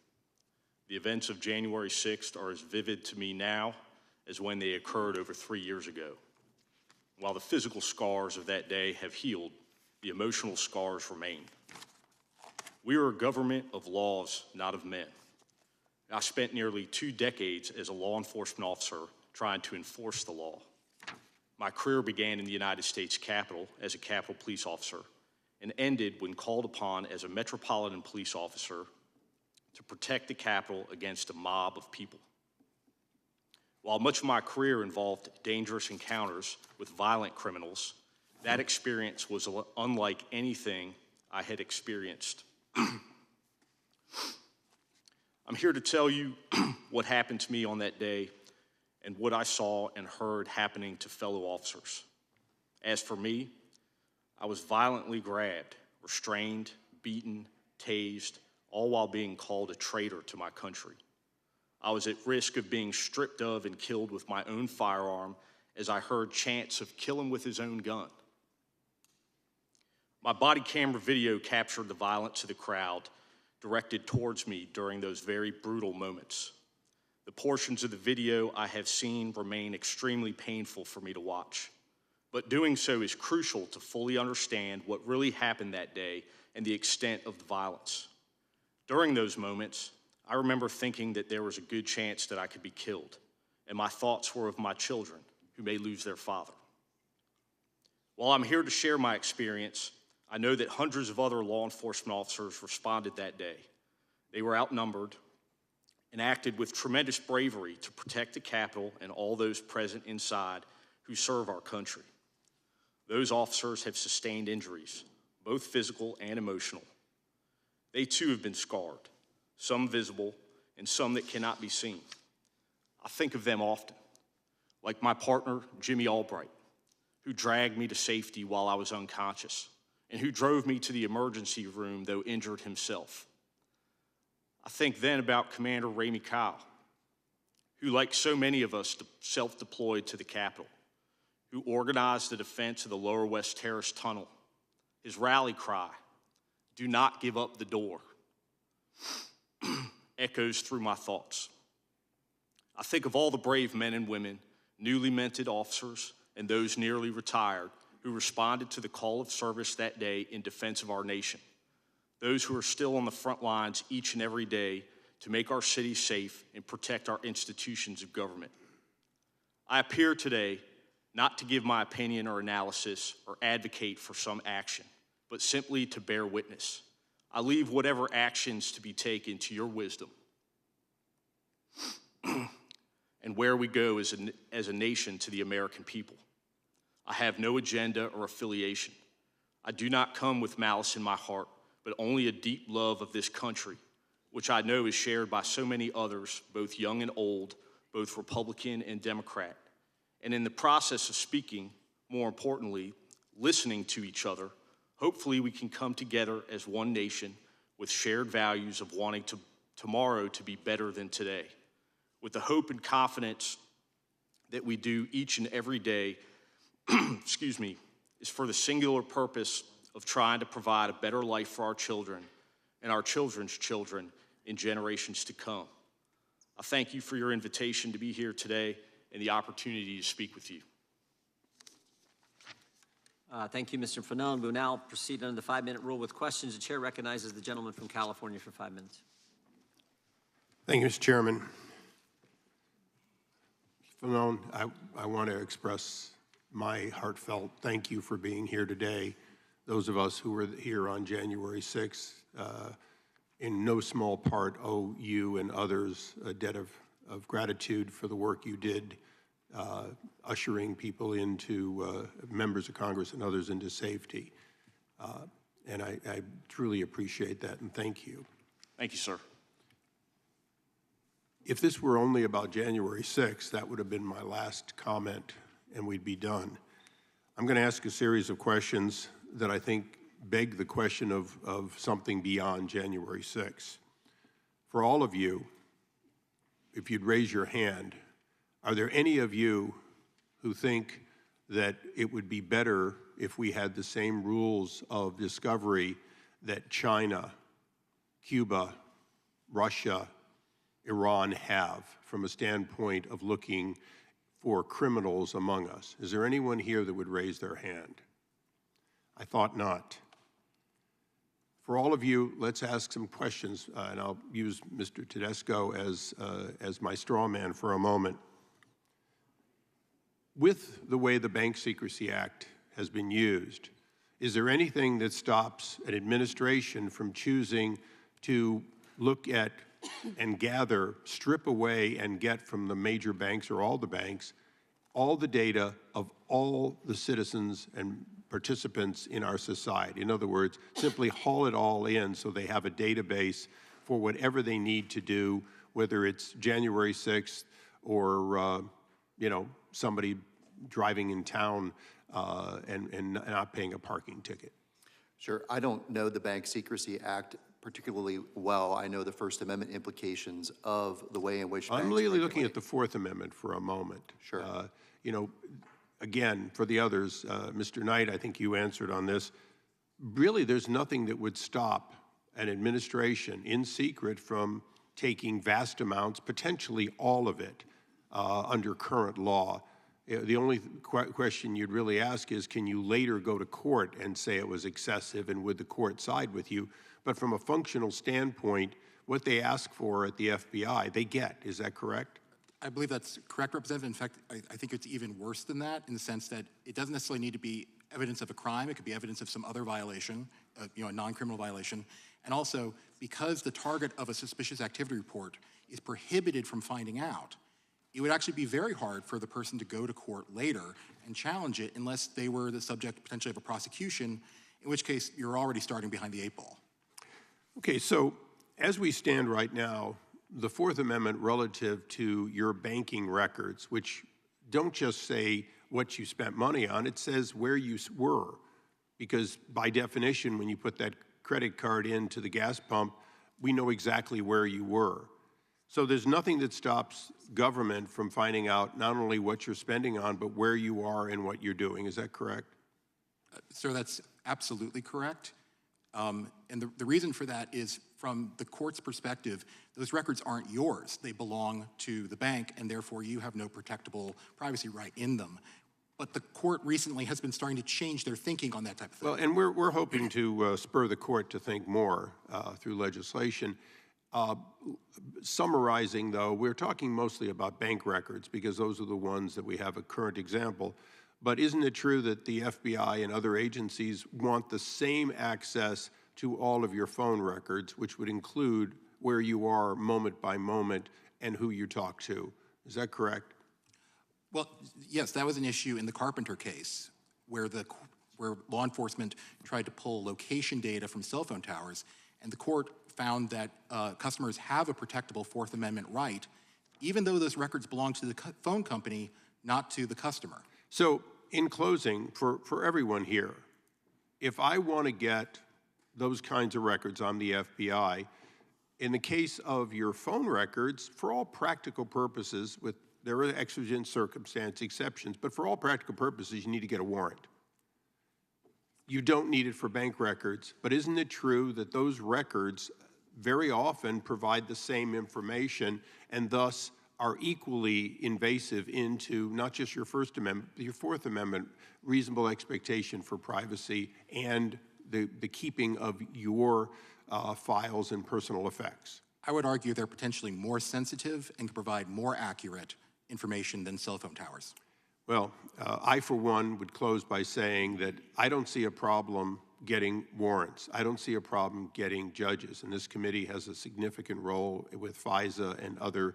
The events of January 6th are as vivid to me now as when they occurred over 3 years ago. While the physical scars of that day have healed, the emotional scars remain. We are a government of laws, not of men. I spent nearly 2 decades as a law enforcement officer trying to enforce the law. My career began in the United States Capitol as a Capitol Police officer and ended when called upon as a Metropolitan Police officer to protect the Capitol against a mob of people. While much of my career involved dangerous encounters with violent criminals, that experience was unlike anything I had experienced. I'm here to tell you what happened to me on that day and what I saw and heard happening to fellow officers. As for me, I was violently grabbed, restrained, beaten, tased, all while being called a traitor to my country. I was at risk of being stripped of and killed with my own firearm as I heard chants of "kill him with his own gun." My body camera video captured the violence of the crowd directed towards me during those very brutal moments. The portions of the video I have seen remain extremely painful for me to watch, but doing so is crucial to fully understand what really happened that day and the extent of the violence. During those moments, I remember thinking that there was a good chance that I could be killed, and my thoughts were of my children who may lose their father. While I'm here to share my experience, I know that hundreds of other law enforcement officers responded that day. They were outnumbered and acted with tremendous bravery to protect the Capitol and all those present inside who serve our country. Those officers have sustained injuries, both physical and emotional. They too have been scarred, some visible and some that cannot be seen. I think of them often, like my partner, Jimmy Albright, who dragged me to safety while I was unconscious and who drove me to the emergency room, though injured himself. I think then about Commander Ramey Kyle, who, like so many of us, self-deployed to the Capitol, who organized the defense of the Lower West Terrace Tunnel. His rally cry, "Do not give up the door," echoes through my thoughts. I think of all the brave men and women, newly minted officers, and those nearly retired who responded to the call of service that day in defense of our nation. Those who are still on the front lines each and every day to make our city safe and protect our institutions of government. I appear today not to give my opinion or analysis or advocate for some action, but simply to bear witness. I leave whatever actions to be taken to your wisdom and where we go as a nation to the American people. I have no agenda or affiliation. I do not come with malice in my heart, but only a deep love of this country, which I know is shared by so many others, both young and old, both Republican and Democrat. And in the process of speaking, more importantly, listening to each other, hopefully we can come together as one nation with shared values of wanting tomorrow to be better than today, with the hope and confidence that we do each and every day, excuse me, is for the singular purpose of trying to provide a better life for our children and our children's children in generations to come. I thank you for your invitation to be here today and the opportunity to speak with you. Thank you, Mr. Fanone. We'll now proceed under the 5-minute rule with questions. The chair recognizes the gentleman from California for 5 minutes. Thank you, Mr. Chairman. Fanone, I want to express my heartfelt thank you for being here today. Those of us who were here on January 6th, in no small part owe you and others a debt of gratitude for the work you did ushering people into, members of Congress and others into safety. And I truly appreciate that, and thank you. Thank you, sir. If this were only about January 6th, that would have been my last comment, and we'd be done. I'm going to ask a series of questions that I think beg the question of something beyond January 6th. For all of you, if you'd raise your hand, are there any of you who think that it would be better if we had the same rules of discovery that China, Cuba, Russia, Iran have from a standpoint of looking for criminals among us? Is there anyone here that would raise their hand? I thought not. For all of you, let's ask some questions, and I'll use Mr. Tedesco as my straw man for a moment. With the way the Bank Secrecy Act has been used, is there anything that stops an administration from choosing to look at and gather, strip away and get from the major banks or all the banks, all the data of all the citizens and participants in our society? In other words, simply haul it all in so they have a database for whatever they need to do, whether it's January 6th or, somebody driving in town and not paying a parking ticket. Sure. I don't know the Bank Secrecy Act particularly well. I know the First Amendment implications of the way in which I'm really looking at the Fourth Amendment for a moment. Sure. Again, for the others, Mr. Knight, I think you answered on this. Really, there's nothing that would stop an administration in secret from taking vast amounts, potentially all of it, under current law. The only question you'd really ask is, can you later go to court and say it was excessive, and would the court side with you? But from a functional standpoint, what they ask for at the FBI, they get. Is that correct? I believe that's correct, Representative. In fact, I think it's even worse than that in the sense that it doesn't necessarily need to be evidence of a crime. It could be evidence of some other violation, a non-criminal violation. And also, because the target of a suspicious activity report is prohibited from finding out, it would actually be very hard for the person to go to court later and challenge it unless they were the subject potentially of a prosecution, in which case you're already starting behind the 8 ball. Okay, so as we stand right now, the Fourth Amendment relative to your banking records, which don't just say what you spent money on, it says where you were. Because by definition, when you put that credit card into the gas pump, we know exactly where you were. So there's nothing that stops government from finding out not only what you're spending on, but where you are and what you're doing. Is that correct? Sir, that's absolutely correct. And the reason for that is, from the court's perspective, those records aren't yours. They belong to the bank, and therefore you have no protectable privacy right in them. But the court recently has been starting to change their thinking on that type of thing. Well, and we're hoping to spur the court to think more through legislation. Summarizing, though, we're talking mostly about bank records because those are the ones that we have a current example. But isn't it true that the FBI and other agencies want the same access to all of your phone records, which would include where you are moment by moment and who you talk to? Is that correct? Well, yes, that was an issue in the Carpenter case where law enforcement tried to pull location data from cell phone towers, and the court found that customers have a protectable Fourth Amendment right, even though those records belong to the phone company, not to the customer. So, in closing, for everyone here, if I want to get those kinds of records on the FBI, in the case of your phone records, for all practical purposes, there are exigent circumstance exceptions, but for all practical purposes, you need to get a warrant. You don't need it for bank records, but isn't it true that those records very often provide the same information and thus are equally invasive into not just your First Amendment, your Fourth Amendment reasonable expectation for privacy and the keeping of your files and personal effects? I would argue they're potentially more sensitive and can provide more accurate information than cell phone towers. Well, I, for one, would close by saying that I don't see a problem getting warrants. I don't see a problem getting judges, and this committee has a significant role with FISA and other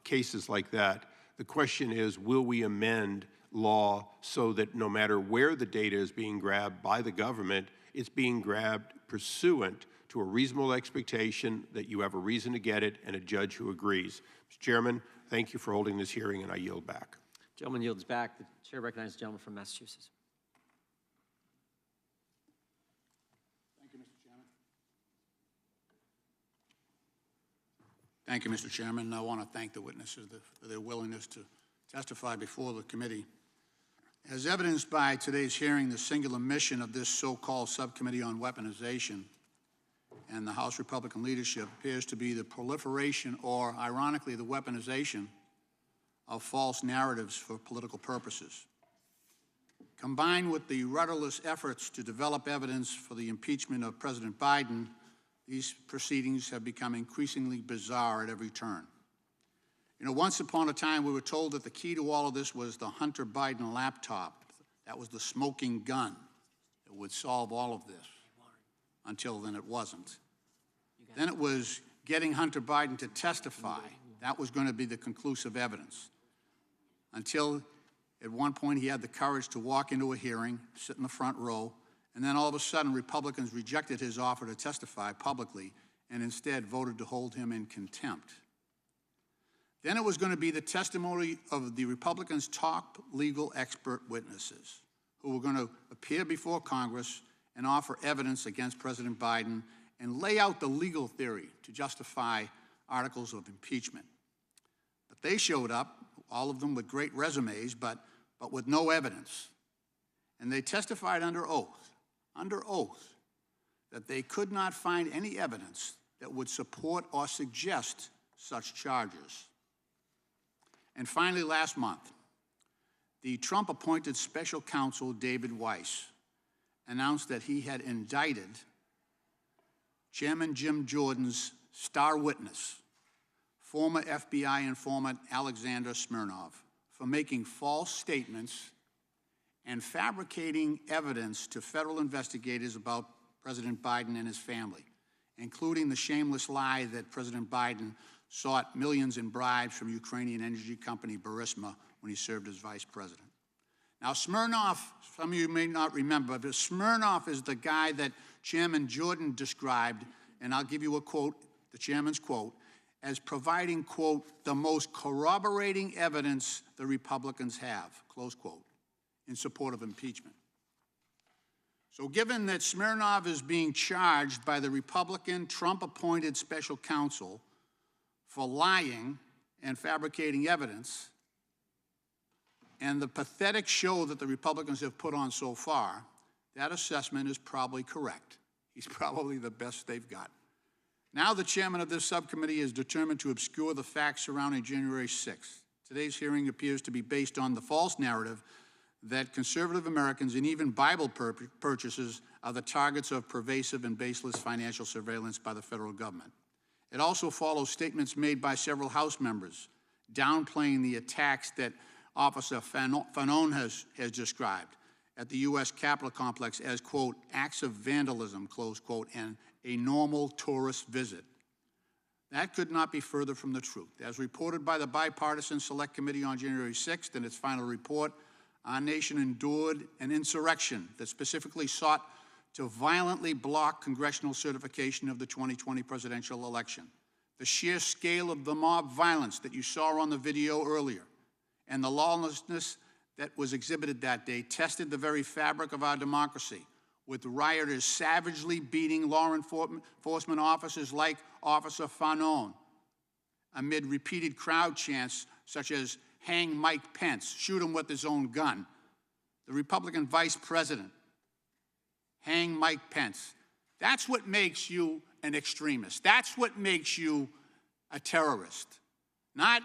cases like that. The question is, will we amend law so that no matter where the data is being grabbed by the government, it's being grabbed pursuant to a reasonable expectation that you have a reason to get it and a judge who agrees. Mr. Chairman, thank you for holding this hearing, and I yield back. Gentleman yields back. The chair recognizes the gentleman from Massachusetts. Thank you, Mr. Chairman. Thank you, Mr. Chairman. I want to thank the witnesses for their willingness to testify before the committee. As evidenced by today's hearing, the singular mission of this so-called subcommittee on weaponization and the House Republican leadership appears to be the proliferation or, ironically, the weaponization of false narratives for political purposes. Combined with the rudderless efforts to develop evidence for the impeachment of President Biden, these proceedings have become increasingly bizarre at every turn. You know, once upon a time, we were told that the key to all of this was the Hunter Biden laptop. That was the smoking gun that would solve all of this. Until then, it wasn't. Then it was getting Hunter Biden to testify. That was going to be the conclusive evidence. Until at one point he had the courage to walk into a hearing, sit in the front row, and then all of a sudden Republicans rejected his offer to testify publicly and instead voted to hold him in contempt. Then it was going to be the testimony of the Republicans' top legal expert witnesses who were going to appear before Congress and offer evidence against President Biden and lay out the legal theory to justify articles of impeachment. But they showed up, all of them with great resumes, but with no evidence. And they testified under oath, that they could not find any evidence that would support or suggest such charges. And finally, last month, the Trump-appointed special counsel, David Weiss, announced that he had indicted Chairman Jim Jordan's star witness, former FBI informant Alexander Smirnov, for making false statements and fabricating evidence to federal investigators about President Biden and his family, including the shameless lie that President Biden sought millions in bribes from Ukrainian energy company Burisma when he served as vice president. Now, Smirnov, some of you may not remember, but Smirnov is the guy that Chairman Jordan described, and I'll give you a quote, the chairman's quote, as providing, quote, the most corroborating evidence the Republicans have, close quote, in support of impeachment. So given that Smirnov is being charged by the Republican Trump-appointed special counsel for lying and fabricating evidence, and the pathetic show that the Republicans have put on so far, that assessment is probably correct. He's probably the best they've got. Now the chairman of this subcommittee is determined to obscure the facts surrounding January 6th. Today's hearing appears to be based on the false narrative that conservative Americans and even Bible purchasers are the targets of pervasive and baseless financial surveillance by the federal government. It also follows statements made by several House members downplaying the attacks that Officer Fanone has described at the U.S. Capitol complex as, quote, acts of vandalism, close quote, and a normal tourist visit. That could not be further from the truth. As reported by the bipartisan Select Committee on January 6th in its final report, our nation endured an insurrection that specifically sought to violently block congressional certification of the 2020 presidential election. The sheer scale of the mob violence that you saw on the video earlier and the lawlessness that was exhibited that day tested the very fabric of our democracy, with rioters savagely beating law enforcement officers like Officer Fanone amid repeated crowd chants such as "Hang Mike Pence," "Shoot him with his own gun." The Republican vice president, "Hang Mike Pence." That's what makes you an extremist. That's what makes you a terrorist. Not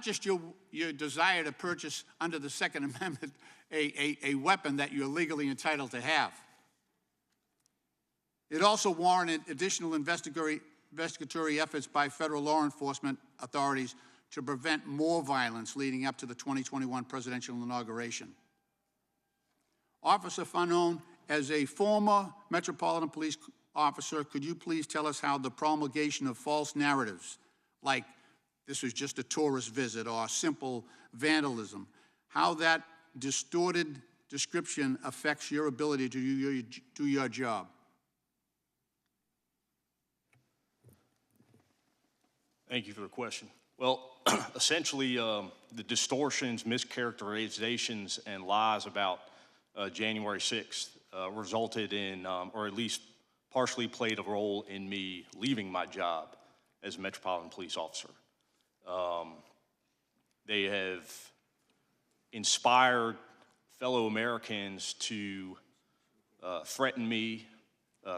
just your desire to purchase under the Second Amendment a weapon that you're legally entitled to have. It also warranted additional investigatory efforts by federal law enforcement authorities to prevent more violence leading up to the 2021 presidential inauguration. Officer Fanone, as a former Metropolitan Police officer, could you please tell us how the promulgation of false narratives, like this was just a tourist visit or simple vandalism, how that distorted description affects your ability to do your job? Thank you for the question. Well, essentially, the distortions, mischaracterizations, and lies about January 6th resulted in, or at least partially played a role in me leaving my job as a Metropolitan Police officer. They have inspired fellow Americans to threaten me,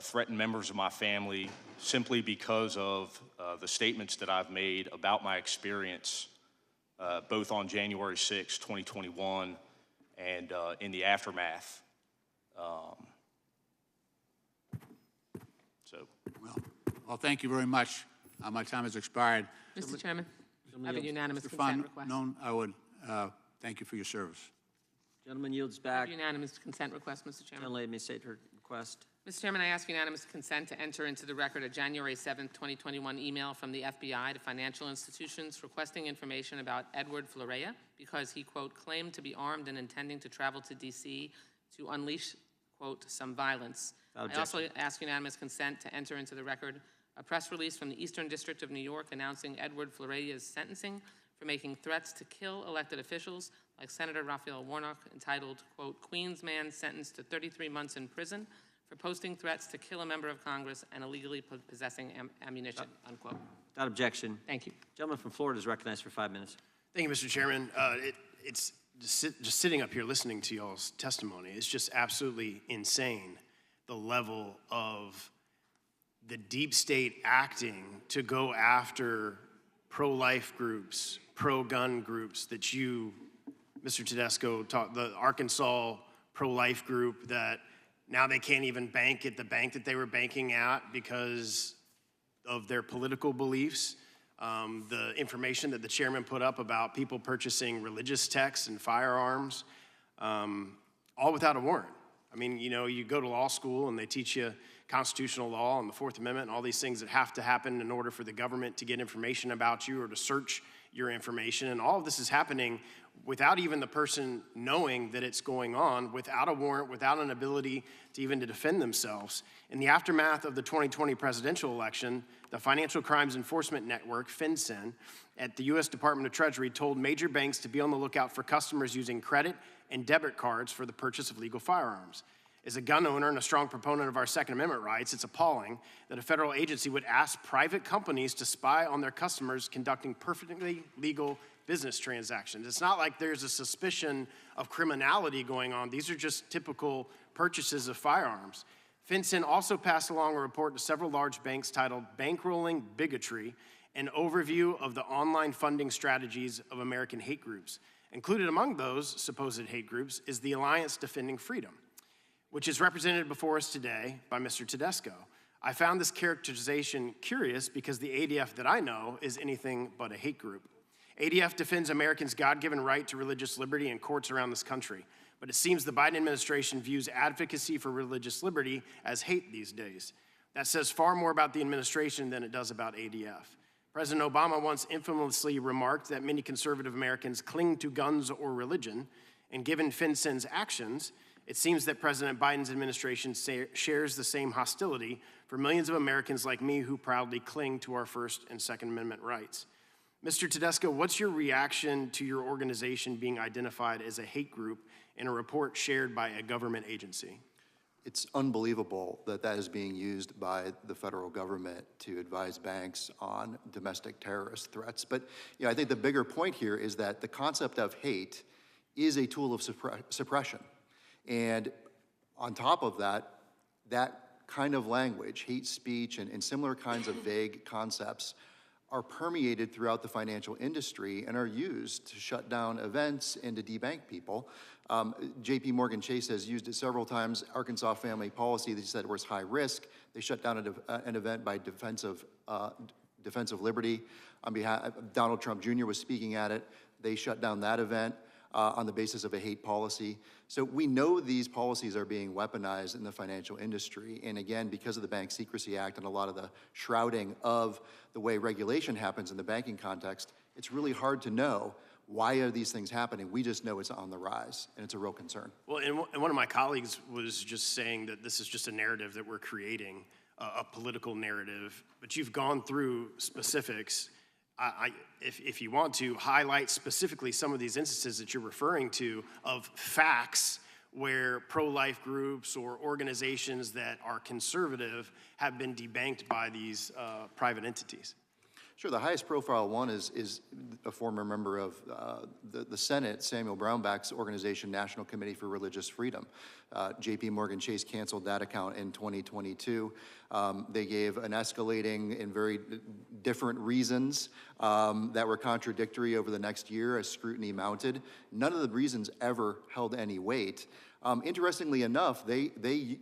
threaten members of my family, simply because of the statements that I've made about my experience both on January 6, 2021 and in the aftermath. Well, thank you very much. My time has expired. Mr. Chairman, I have a unanimous consent request. I would thank you for your service. Gentleman yields back. Unanimous consent request, Mr. Chairman. Gentlelady may state her request. Mr. Chairman, I ask unanimous consent to enter into the record a January 7th, 2021 email from the FBI to financial institutions requesting information about Edward Florea because he, quote, claimed to be armed and intending to travel to D.C. to unleash, quote, some violence. I also ask unanimous consent to enter into the record a press release from the Eastern District of New York announcing Edward Florea's sentencing for making threats to kill elected officials like Senator Raphael Warnock, entitled, quote, Queens man sentenced to 33 months in prison for posting threats to kill a member of Congress and illegally possessing ammunition, unquote. Without objection. Thank you. Gentleman from Florida is recognized for 5 minutes. Thank you, Mr. Chairman. It's just sitting up here listening to y'all's testimony. It's just absolutely insane, the level of the deep state acting to go after pro-life groups, pro-gun groups that you, Mr. Tedesco, taught, the Arkansas pro-life group that now they can't even bank at the bank that they were banking at because of their political beliefs. The information that the chairman put up about people purchasing religious texts and firearms, all without a warrant. I mean, you know, you go to law school and they teach you constitutional law and the Fourth Amendment and all these things that have to happen in order for the government to get information about you or to search your information. And all of this is happening without even the person knowing that it's going on, without a warrant, without an ability to even to defend themselves. In the aftermath of the 2020 presidential election, the Financial Crimes Enforcement Network, FinCEN, at the U.S. Department of Treasury told major banks to be on the lookout for customers using credit and debit cards for the purchase of legal firearms. As a gun owner and a strong proponent of our Second Amendment rights, it's appalling that a federal agency would ask private companies to spy on their customers conducting perfectly legal business transactions. It's not like there's a suspicion of criminality going on. These are just typical purchases of firearms. FinCEN also passed along a report to several large banks titled Bankrolling Bigotry, an overview of the online funding strategies of American hate groups. Included among those supposed hate groups is the Alliance Defending Freedom, which is represented before us today by Mr. Tedesco. I found this characterization curious because the ADF that I know is anything but a hate group. ADF defends Americans' God-given right to religious liberty in courts around this country, but it seems the Biden administration views advocacy for religious liberty as hate these days. That says far more about the administration than it does about ADF. President Obama once infamously remarked that many conservative Americans cling to guns or religion, and given FinCEN's actions, it seems that President Biden's administration shares the same hostility for millions of Americans like me who proudly cling to our First and Second Amendment rights. Mr. Tedesco, what's your reaction to your organization being identified as a hate group in a report shared by a government agency? It's unbelievable that that is being used by the federal government to advise banks on domestic terrorist threats. But I think the bigger point here is that the concept of hate is a tool of suppression. And on top of that, that kind of language, hate speech and similar kinds of vague concepts are permeated throughout the financial industry and are used to shut down events and to debank people. JP Morgan Chase has used it several times. Arkansas Family Policy, they said was high risk. They shut down an event by Defense of Liberty. On behalf, Donald Trump Jr. was speaking at it. They shut down that event on the basis of a hate policy. So we know these policies are being weaponized in the financial industry. And again, because of the Bank Secrecy Act and a lot of the shrouding of the way regulation happens in the banking context, it's really hard to know why are these things happening. We just know it's on the rise, and it's a real concern. Well, and one of my colleagues was just saying that this is just a narrative that we're creating, a political narrative, but you've gone through specifics. If you want to highlight specifically some of these instances that you're referring to of facts where pro-life groups or organizations that are conservative have been debanked by these private entities. Sure, the highest profile one is a former member of the Senate, Samuel Brownback's organization, National Committee for Religious Freedom. JP Morgan Chase canceled that account in 2022. They gave an escalating and very different reasons that were contradictory over the next year as scrutiny mounted. None of the reasons ever held any weight. Interestingly enough, they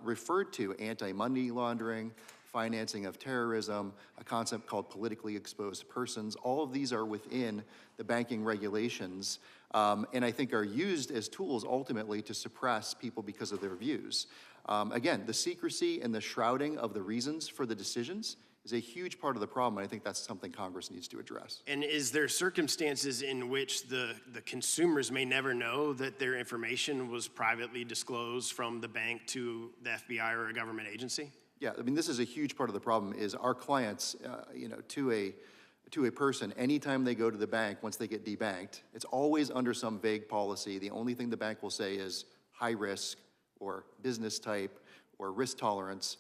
referred to anti-money laundering, financing of terrorism, a concept called politically exposed persons. All of these are within the banking regulations and I think are used as tools ultimately to suppress people because of their views. Again, the secrecy and the shrouding of the reasons for the decisions is a huge part of the problem, and I think that's something Congress needs to address. And is there circumstances in which the consumers may never know that their information was privately disclosed from the bank to the FBI or a government agency? Yeah, I mean, this is a huge part of the problem is our clients, to a person, anytime they go to the bank, once they get debanked, it's always under some vague policy. The only thing the bank will say is high risk or business type or risk tolerance.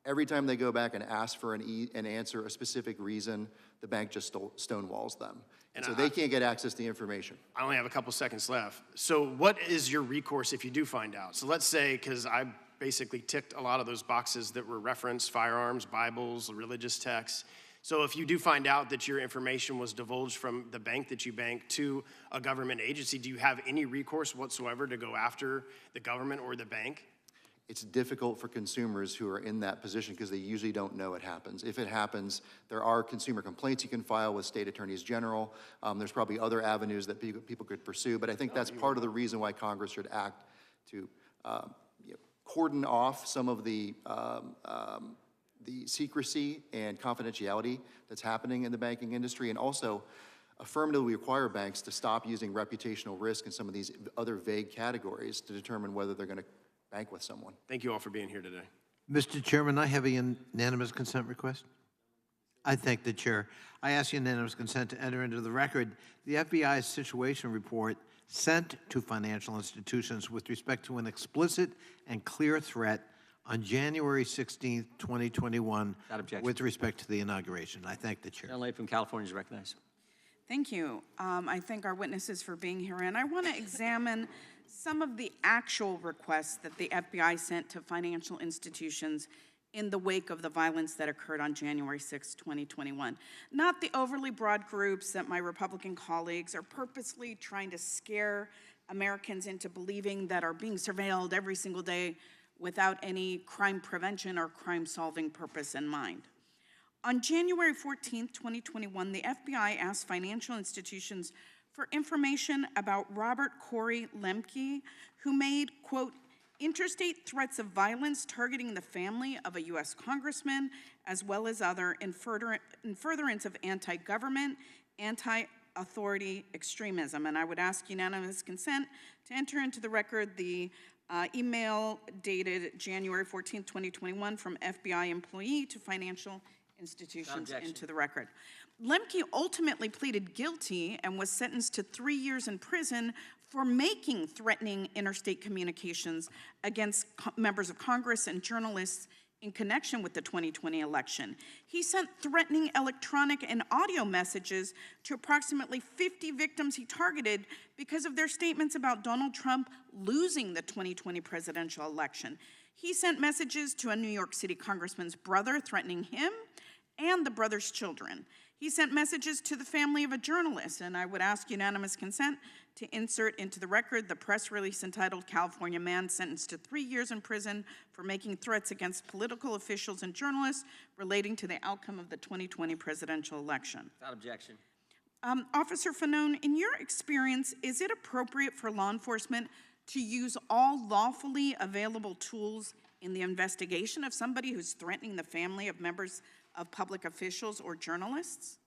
Every time they go back and ask for an answer, a specific reason, the bank just stonewalls them. And so they can't get access to the information. I only have a couple seconds left. So what is your recourse if you do find out? So let's say, because I basically ticked a lot of those boxes that were referenced, firearms, Bibles, religious texts. So if you do find out that your information was divulged from the bank that you bank to a government agency, do you have any recourse whatsoever to go after the government or the bank? It's difficult for consumers who are in that position because they usually don't know it happens. If it happens, there are consumer complaints you can file with state attorneys general. There's probably other avenues that people could pursue, but I think that's part of the reason why Congress should act to cordon off some of the secrecy and confidentiality that's happening in the banking industry, and also affirmatively require banks to stop using reputational risk and some of these other vague categories to determine whether they're going to bank with someone. Thank you all for being here today. Mr. Chairman, I have a unanimous consent request. I thank the chair. I ask unanimous consent to enter into the record the FBI's situation report sent to financial institutions with respect to an explicit and clear threat on January 16th, 2021, with respect to the inauguration. I thank the chair. Gentleman from California is recognized. Thank you. I thank our witnesses for being here, and I want to examine some of the actual requests that the FBI sent to financial institutions in the wake of the violence that occurred on January 6, 2021. Not the overly broad groups that my Republican colleagues are purposely trying to scare Americans into believing that are being surveilled every single day without any crime prevention or crime-solving purpose in mind. On January 14, 2021, the FBI asked financial institutions for information about Robert Corey Lemke, who made, quote, interstate threats of violence targeting the family of a U.S. congressman, as well as other in furtherance of anti-government, anti-authority extremism. And I would ask unanimous consent to enter into the record the email dated January 14, 2021 from FBI employee to financial institutions into the record. Lemke ultimately pleaded guilty and was sentenced to 3 years in prison for making threatening interstate communications against members of Congress and journalists in connection with the 2020 election. He sent threatening electronic and audio messages to approximately 50 victims he targeted because of their statements about Donald Trump losing the 2020 presidential election. He sent messages to a New York City congressman's brother threatening him and the brother's children. He sent messages to the family of a journalist, and I would ask unanimous consent to insert into the record the press release entitled California Man Sentenced to 3 years in Prison for Making Threats Against Political Officials and Journalists Relating to the Outcome of the 2020 Presidential Election. Without objection. Officer Fanone, in your experience, is it appropriate for law enforcement to use all lawfully available tools in the investigation of somebody who's threatening the family of members of public officials or journalists?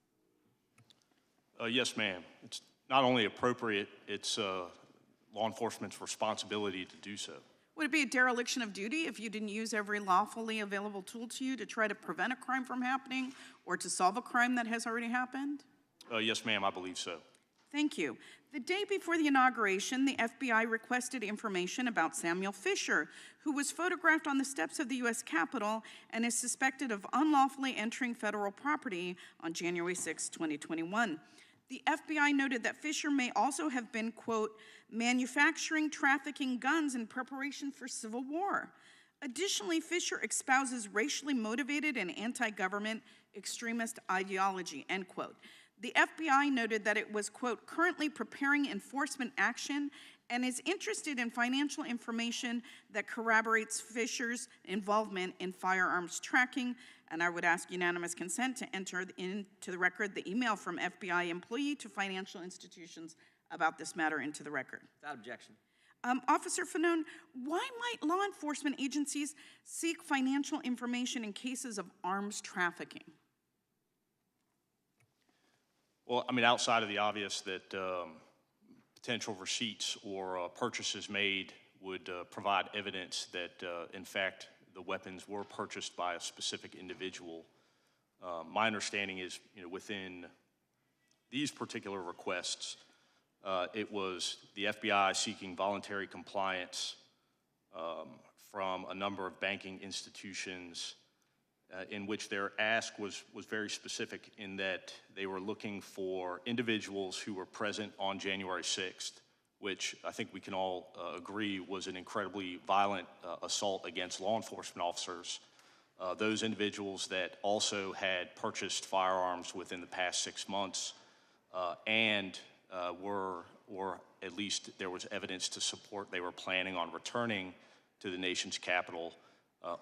Yes, ma'am. It's not only appropriate, it's law enforcement's responsibility to do so. Would it be a dereliction of duty if you didn't use every lawfully available tool to you to try to prevent a crime from happening or to solve a crime that has already happened? Yes, ma'am, I believe so. Thank you. The day before the inauguration, the FBI requested information about Samuel Fisher, who was photographed on the steps of the U.S. Capitol and is suspected of unlawfully entering federal property on January 6, 2021. The FBI noted that Fisher may also have been, quote, manufacturing, trafficking guns in preparation for civil war. Additionally, Fisher espouses racially motivated and anti-government extremist ideology, end quote. The FBI noted that it was, quote, currently preparing enforcement action and is interested in financial information that corroborates Fisher's involvement in firearms tracking. And I would ask unanimous consent to enter into the record the email from FBI employee to financial institutions about this matter into the record. Without objection. Officer Fanone, why might law enforcement agencies seek financial information in cases of arms trafficking? Well, I mean, outside of the obvious that potential receipts or purchases made would provide evidence that, in fact, the weapons were purchased by a specific individual. My understanding is, within these particular requests, it was the FBI seeking voluntary compliance from a number of banking institutions in which their ask was very specific in that they were looking for individuals who were present on January 6th, which I think we can all agree was an incredibly violent assault against law enforcement officers. Those individuals that also had purchased firearms within the past 6 months and were at least there was evidence to support they were planning on returning to the nation's capital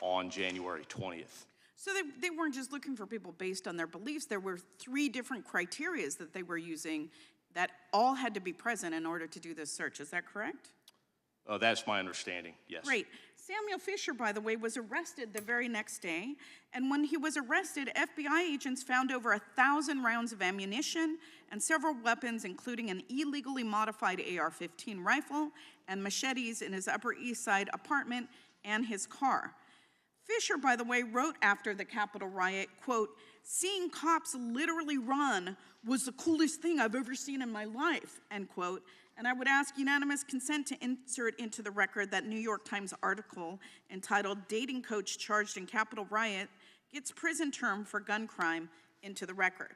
on January 20th. So they weren't just looking for people based on their beliefs. There were 3 different criteria that they were using that all had to be present in order to do this search. Is that correct? That's my understanding, yes. Great. Samuel Fisher, by the way, was arrested the very next day. And when he was arrested, FBI agents found over 1,000 rounds of ammunition and several weapons, including an illegally modified AR-15 rifle and machetes in his Upper East Side apartment and his car. Fisher, by the way, wrote after the Capitol riot, quote, seeing cops literally run was the coolest thing I've ever seen in my life, end quote. And I would ask unanimous consent to insert into the record that New York Times article entitled Dating Coach Charged in Capitol Riot Gets Prison Term for Gun Crime into the record.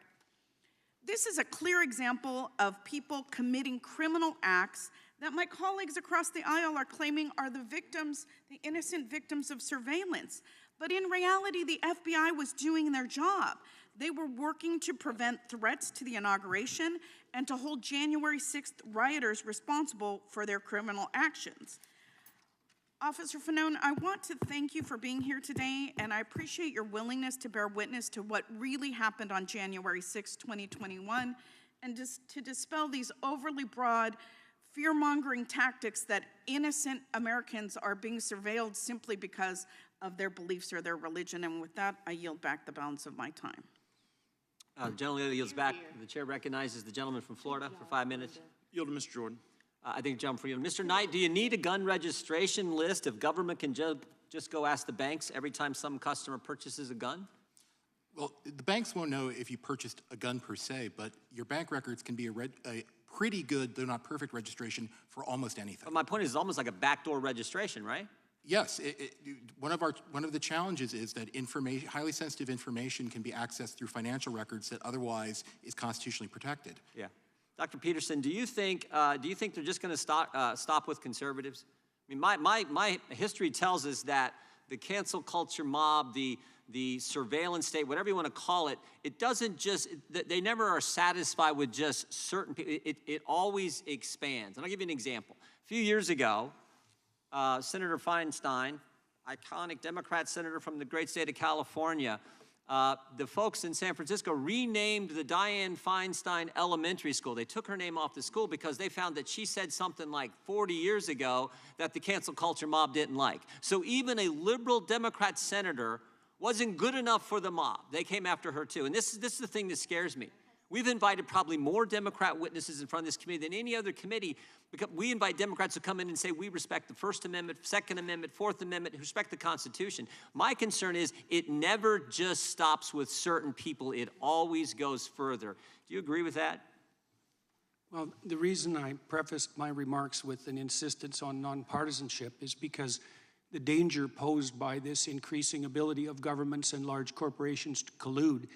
This is a clear example of people committing criminal acts that my colleagues across the aisle are claiming are the victims, the innocent victims of surveillance. But in reality, the FBI was doing their job. They were working to prevent threats to the inauguration and to hold January 6th rioters responsible for their criminal actions. Officer Fanone, I want to thank you for being here today, and I appreciate your willingness to bear witness to what really happened on January 6, 2021, and just to dispel these overly broad, fear-mongering tactics that innocent Americans are being surveilled simply because of their beliefs or their religion. And with that, I yield back the balance of my time. The gentleman yields back. The chair recognizes the gentleman from Florida for 5 minutes. Yield to Mr. Jordan. I think jump for you. Mr. Knight, do you need a gun registration list if government can just go ask the banks every time some customer purchases a gun? Well, the banks won't know if you purchased a gun per se, but your bank records can be a pretty good, though not perfect, registration for almost anything. But my point is, it's almost like a backdoor registration, right? Yes, one of the challenges is that information, highly sensitive information, can be accessed through financial records that otherwise is constitutionally protected. Yeah. Dr. Peterson, do you think they're just going to stop with conservatives? I mean, my history tells us that the cancel culture mob, the surveillance state, whatever you want to call it, it doesn't just, they never are satisfied with just certain people. It always expands. And I'll give you an example. A few years ago, Senator Feinstein, iconic Democrat senator from the great state of California, the folks in San Francisco renamed the Dianne Feinstein Elementary School. They took her name off the school because they found that she said something like 40 years ago that the cancel culture mob didn't like. So even a liberal Democrat senator wasn't good enough for the mob. They came after her too. And this is the thing that scares me. We've invited probably more Democrat witnesses in front of this committee than any other committee, because we invite Democrats to come in and say we respect the First Amendment, Second Amendment, Fourth Amendment, respect the Constitution. My concern is it never just stops with certain people. It always goes further. Do you agree with that? Well, the reason I prefaced my remarks with an insistence on nonpartisanship is because the danger posed by this increasing ability of governments and large corporations to collude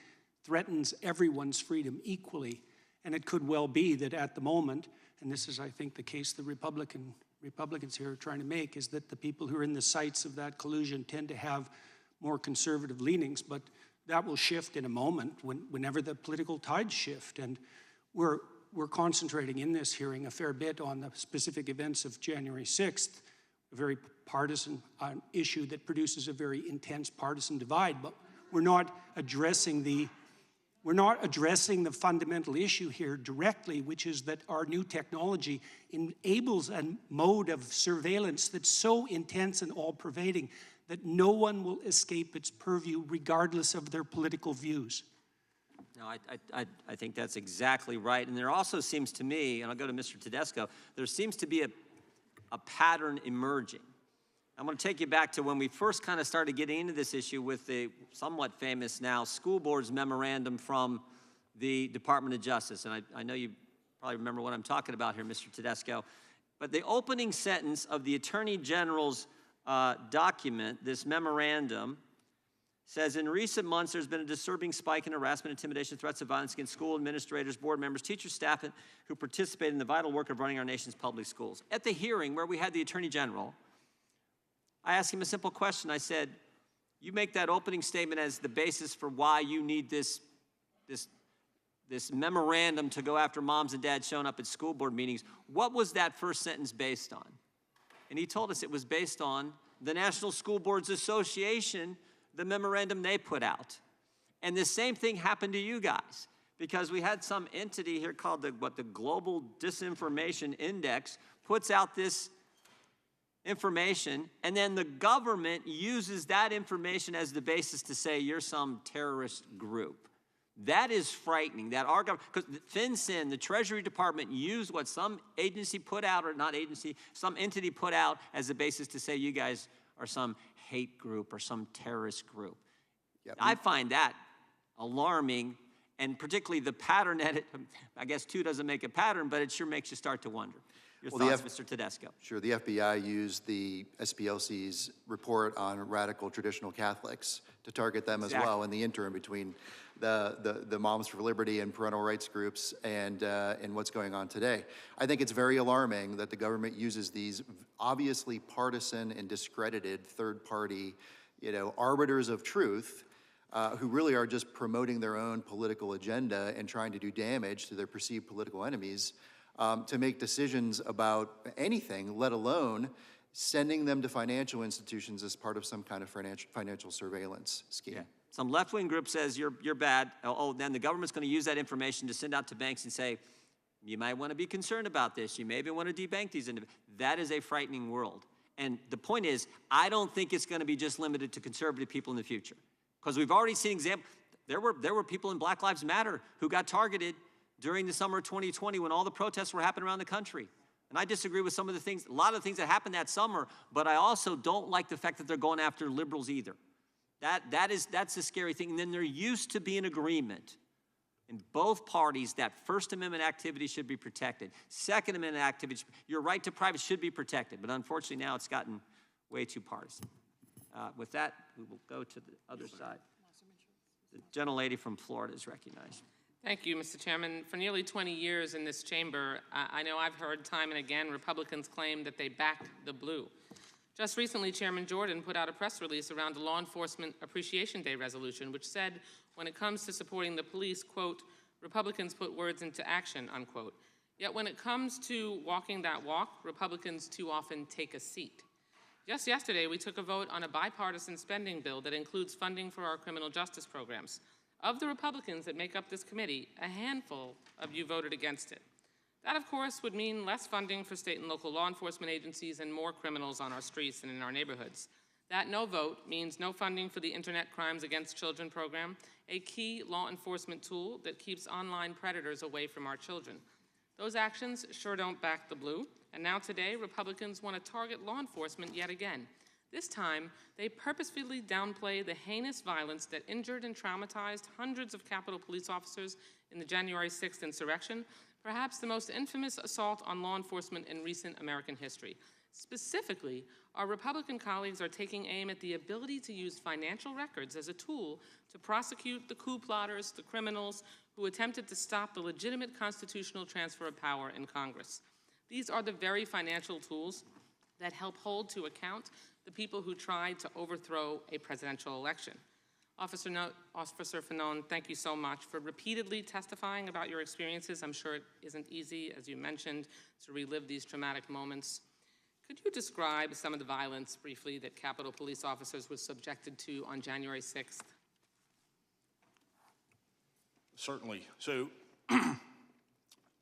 threatens everyone's freedom equally. And it could well be that at the moment, and this is, I think, the case the Republicans here are trying to make, is that the people who are in the sights of that collusion tend to have more conservative leanings, but that will shift in a moment whenever the political tides shift. And we're concentrating in this hearing a fair bit on the specific events of January 6th, a very partisan issue that produces a very intense partisan divide, but we're not addressing the fundamental issue here directly, which is that our new technology enables a mode of surveillance that's so intense and all-pervading that no one will escape its purview regardless of their political views. No, I think that's exactly right. And there also seems to me, and I'll go to Mr. Tedesco, there seems to be a pattern emerging. I'm going to take you back to when we first kind of started getting into this issue with the somewhat famous now school board's memorandum from the Department of Justice. And I know you probably remember what I'm talking about here, Mr. Tedesco. But the opening sentence of the Attorney General's document, this memorandum, says, in recent months, there's been a disturbing spike in harassment, intimidation, threats of violence against school administrators, board members, teachers, staff who participate in the vital work of running our nation's public schools. At the hearing where we had the Attorney General, I asked him a simple question. I said, you make that opening statement as the basis for why you need this memorandum to go after moms and dads showing up at school board meetings. What was that first sentence based on? And he told us it was based on the National School Boards Association, the memorandum they put out. And the same thing happened to you guys, because we had some entity here called the Global Disinformation Index puts out this information, and then the government uses that information as the basis to say you're some terrorist group. That is frightening, that our government, because FinCEN, the Treasury Department, used what some agency put out, or not agency, some entity put out as a basis to say you guys are some hate group or some terrorist group. Yep. I find that alarming, and particularly the pattern that it, I guess two doesn't make a pattern, but it sure makes you start to wonder. Your thoughts, Mr. Tedesco? Sure. The FBI used the SPLC's report on radical traditional Catholics to target them as well in the interim between the Moms for Liberty and parental rights groups and what's going on today. I think it's very alarming that the government uses these obviously partisan and discredited third-party, arbiters of truth who really are just promoting their own political agenda and trying to do damage to their perceived political enemies to make decisions about anything, let alone sending them to financial institutions as part of some kind of financial surveillance scheme. Yeah. Some left-wing group says you're bad. Oh, then the government's going to use that information to send out to banks and say, you might want to be concerned about this. You maybe want to debank these. That is a frightening world. And the point is, I don't think it's going to be just limited to conservative people in the future. Because we've already seen examples. There were people in Black Lives Matter who got targeted during the summer of 2020 when all the protests were happening around the country. And I disagree with some of the things, a lot of the things that happened that summer, but I also don't like the fact that they're going after liberals either. That's the scary thing. And then there used to be an agreement in both parties that First Amendment activity should be protected. Second Amendment activity, your right to privacy should be protected. But unfortunately now it's gotten way too partisan. With that, we will go to the other side. The gentlelady from Florida is recognized. Thank you, Mr. Chairman. For nearly 20 years in this chamber, I know I've heard time and again Republicans claim that they backed the blue. Just recently, Chairman Jordan put out a press release around a Law Enforcement Appreciation Day resolution, which said, when it comes to supporting the police, quote, Republicans put words into action, unquote. Yet when it comes to walking that walk, Republicans too often take a seat. Just yesterday, we took a vote on a bipartisan spending bill that includes funding for our criminal justice programs. Of the Republicans that make up this committee, a handful of you voted against it. That, of course, would mean less funding for state and local law enforcement agencies and more criminals on our streets and in our neighborhoods. That no vote means no funding for the Internet Crimes Against Children program, a key law enforcement tool that keeps online predators away from our children. Those actions sure don't back the blue, and now today, Republicans want to target law enforcement yet again. This time, they purposefully downplay the heinous violence that injured and traumatized hundreds of Capitol police officers in the January 6th insurrection, perhaps the most infamous assault on law enforcement in recent American history. Specifically, our Republican colleagues are taking aim at the ability to use financial records as a tool to prosecute the coup plotters, the criminals who attempted to stop the legitimate constitutional transfer of power in Congress. These are the very financial tools that help hold to account the people who tried to overthrow a presidential election. Officer Fanone, thank you so much for repeatedly testifying about your experiences. I'm sure it isn't easy, as you mentioned, to relive these traumatic moments. Could you describe some of the violence briefly that Capitol police officers were subjected to on January 6th? Certainly. So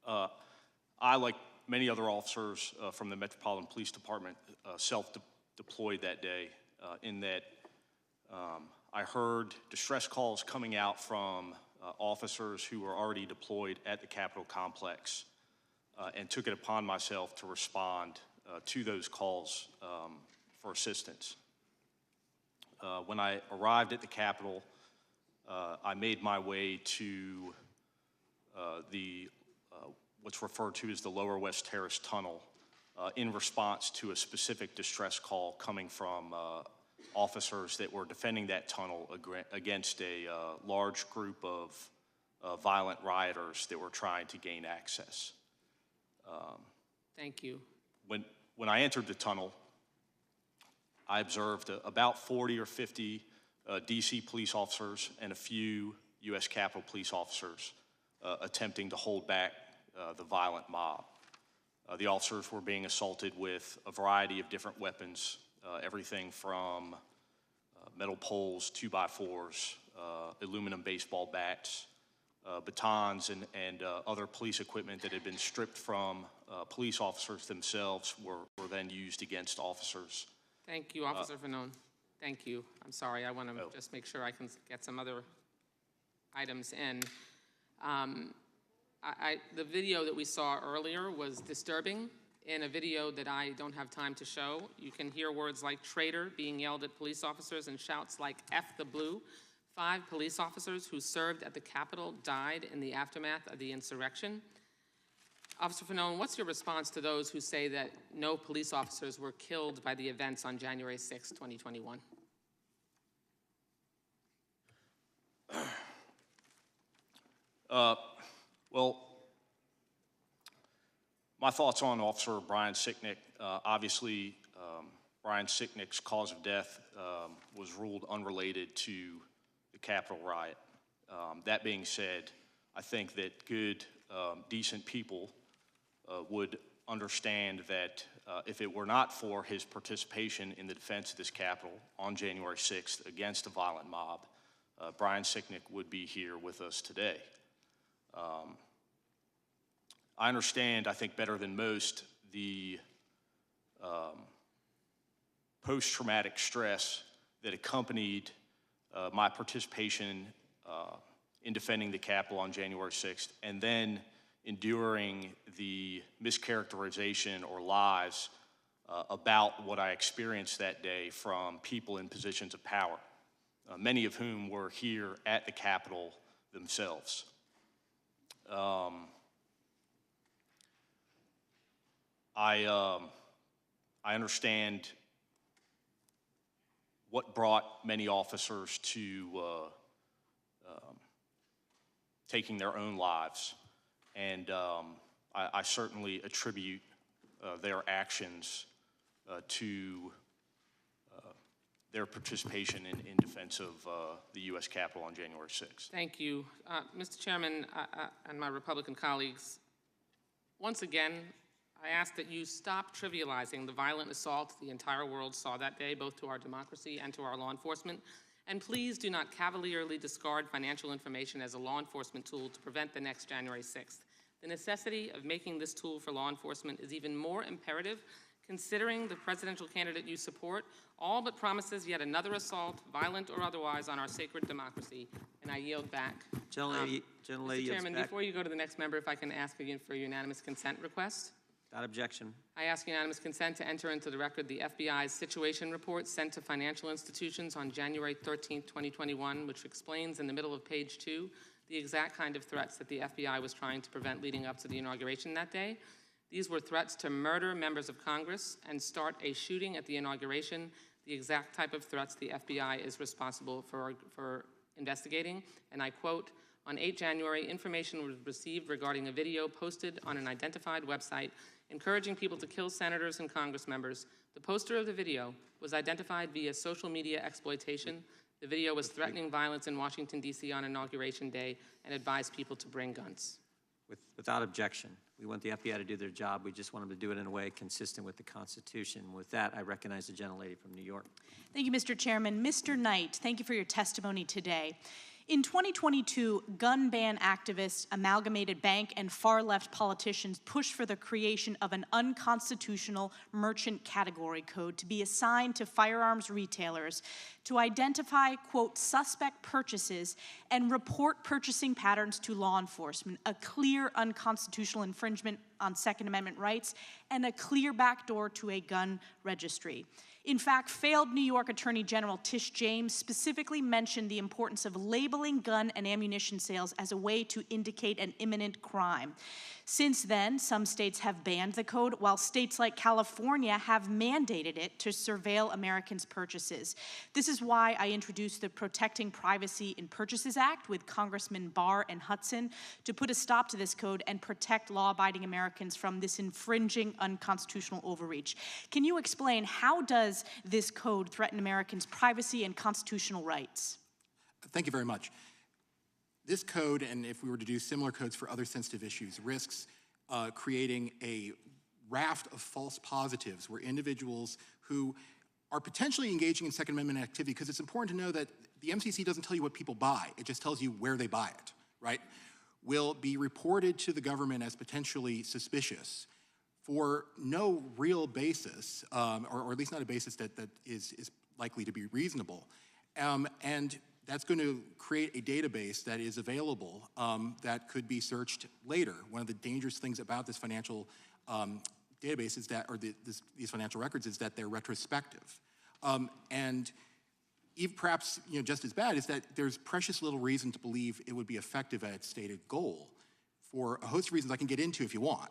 I, like many other officers from the Metropolitan Police Department, self-deployed that day in that I heard distress calls coming out from officers who were already deployed at the Capitol complex and took it upon myself to respond to those calls for assistance. When I arrived at the Capitol, I made my way to what's referred to as the Lower West Terrace Tunnel in response to a specific distress call coming from officers that were defending that tunnel against a large group of violent rioters that were trying to gain access. Thank you. When I entered the tunnel, I observed about 40 or 50 DC police officers and a few U.S. Capitol police officers attempting to hold back the violent mob. The officers were being assaulted with a variety of different weapons, everything from metal poles, 2x4s, aluminum baseball bats, batons, and other police equipment that had been stripped from police officers themselves were then used against officers. Thank you, Officer Fanone. Thank you. I'm sorry, I want to just make sure I can get some other items in. The video that we saw earlier was disturbing. In a video that I don't have time to show, you can hear words like traitor being yelled at police officers and shouts like F the blue. 5 police officers who served at the Capitol died in the aftermath of the insurrection. Officer Fanone, what's your response to those who say that no police officers were killed by the events on January 6, 2021? Well, my thoughts on Officer Brian Sicknick. Obviously, Brian Sicknick's cause of death was ruled unrelated to the Capitol riot. That being said, I think that good, decent people would understand that if it were not for his participation in the defense of this Capitol on January 6th against a violent mob, Brian Sicknick would be here with us today. I understand, I think better than most, the post-traumatic stress that accompanied my participation in defending the Capitol on January 6th, and then enduring the mischaracterization or lies about what I experienced that day from people in positions of power, many of whom were here at the Capitol themselves. I understand what brought many officers to taking their own lives, and I certainly attribute their actions to their participation in defense of the U.S. Capitol on January 6th. Thank you. Mr. Chairman and my Republican colleagues, once again, I ask that you stop trivializing the violent assault the entire world saw that day, both to our democracy and to our law enforcement. And please do not cavalierly discard financial information as a law enforcement tool to prevent the next January 6th. The necessity of making this tool for law enforcement is even more imperative considering the presidential candidate you support all but promises yet another assault, violent or otherwise, on our sacred democracy. And I yield back. Gentlelady Mr. Chairman, before you go to the next member, if I can ask again for a unanimous consent request. Without objection. I ask unanimous consent to enter into the record the FBI's situation report sent to financial institutions on January 13, 2021, which explains in the middle of page 2 the exact kind of threats that the FBI was trying to prevent leading up to the inauguration that day. These were threats to murder members of Congress and start a shooting at the inauguration, the exact type of threats the FBI is responsible for investigating. And I quote, on 8 January, information was received regarding a video posted on an identified website encouraging people to kill senators and Congress members. The poster of the video was identified via social media exploitation. The video was threatening violence in Washington, D.C. on Inauguration Day and advised people to bring guns. Without objection. We want the FBI to do their job. We just want them to do it in a way consistent with the Constitution. With that, I recognize the gentlelady from New York. Thank you, Mr. Chairman. Mr. Knight, thank you for your testimony today. In 2022, gun ban activists, amalgamated bank, and far-left politicians pushed for the creation of an unconstitutional merchant category code to be assigned to firearms retailers to identify, quote, suspect purchases and report purchasing patterns to law enforcement, a clear unconstitutional infringement on Second Amendment rights, and a clear backdoor to a gun registry. In fact, failed New York Attorney General Tish James specifically mentioned the importance of labeling gun and ammunition sales as a way to indicate an imminent crime. Since then, some states have banned the code, while states like California have mandated it to surveil Americans' purchases. This is why I introduced the Protecting Privacy in Purchases Act with Congressman Barr and Hudson to put a stop to this code and protect law-abiding Americans from this infringing unconstitutional overreach. Can you explain how does this code threaten Americans' privacy and constitutional rights? Thank you very much. This code, and if we were to do similar codes for other sensitive issues, risks creating a raft of false positives where individuals who are potentially engaging in Second Amendment activity, because it's important to know that the MCC doesn't tell you what people buy, it just tells you where they buy it, right? Will be reported to the government as potentially suspicious for no real basis, or at least not a basis that is likely to be reasonable. And that's going to create a database that is available that could be searched later. One of the dangerous things about this financial database is that, or these financial records, is that they're retrospective. And even perhaps just as bad is that there's precious little reason to believe it would be effective at its stated goal for a host of reasons I can get into if you want.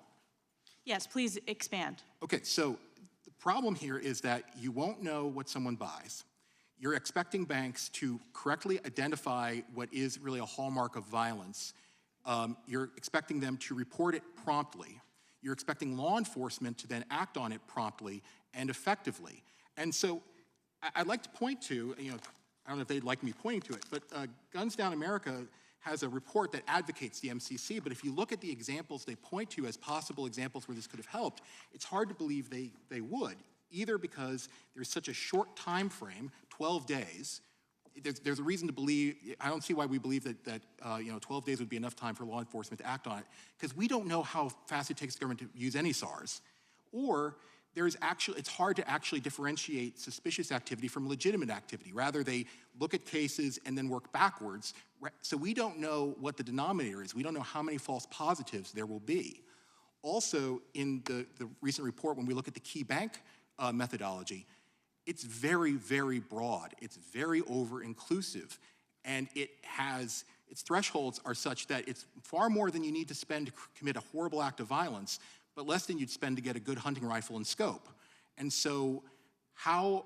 Yes, please expand. Okay, so the problem here is that you won't know what someone buys. You're expecting banks to correctly identify what is really a hallmark of violence. You're expecting them to report it promptly. You're expecting law enforcement to then act on it promptly and effectively. And so I'd like to point to, I don't know if they'd like me pointing to it, but Guns Down America has a report that advocates the MCC, but if you look at the examples they point to as possible examples where this could have helped, it's hard to believe they would, either because there's such a short time frame, 12 days. There's a reason to believe, I don't see why we believe that 12 days would be enough time for law enforcement to act on it, because we don't know how fast it takes the government to use any SARS. Or it's hard to actually differentiate suspicious activity from legitimate activity. Rather, they look at cases and then work backwards. So we don't know what the denominator is. We don't know how many false positives there will be. Also, in the recent report, when we look at the key bank methodology, it's very, very broad. It's very over-inclusive. And its thresholds are such that it's far more than you need to spend to commit a horrible act of violence, but less than you'd spend to get a good hunting rifle and scope. And so how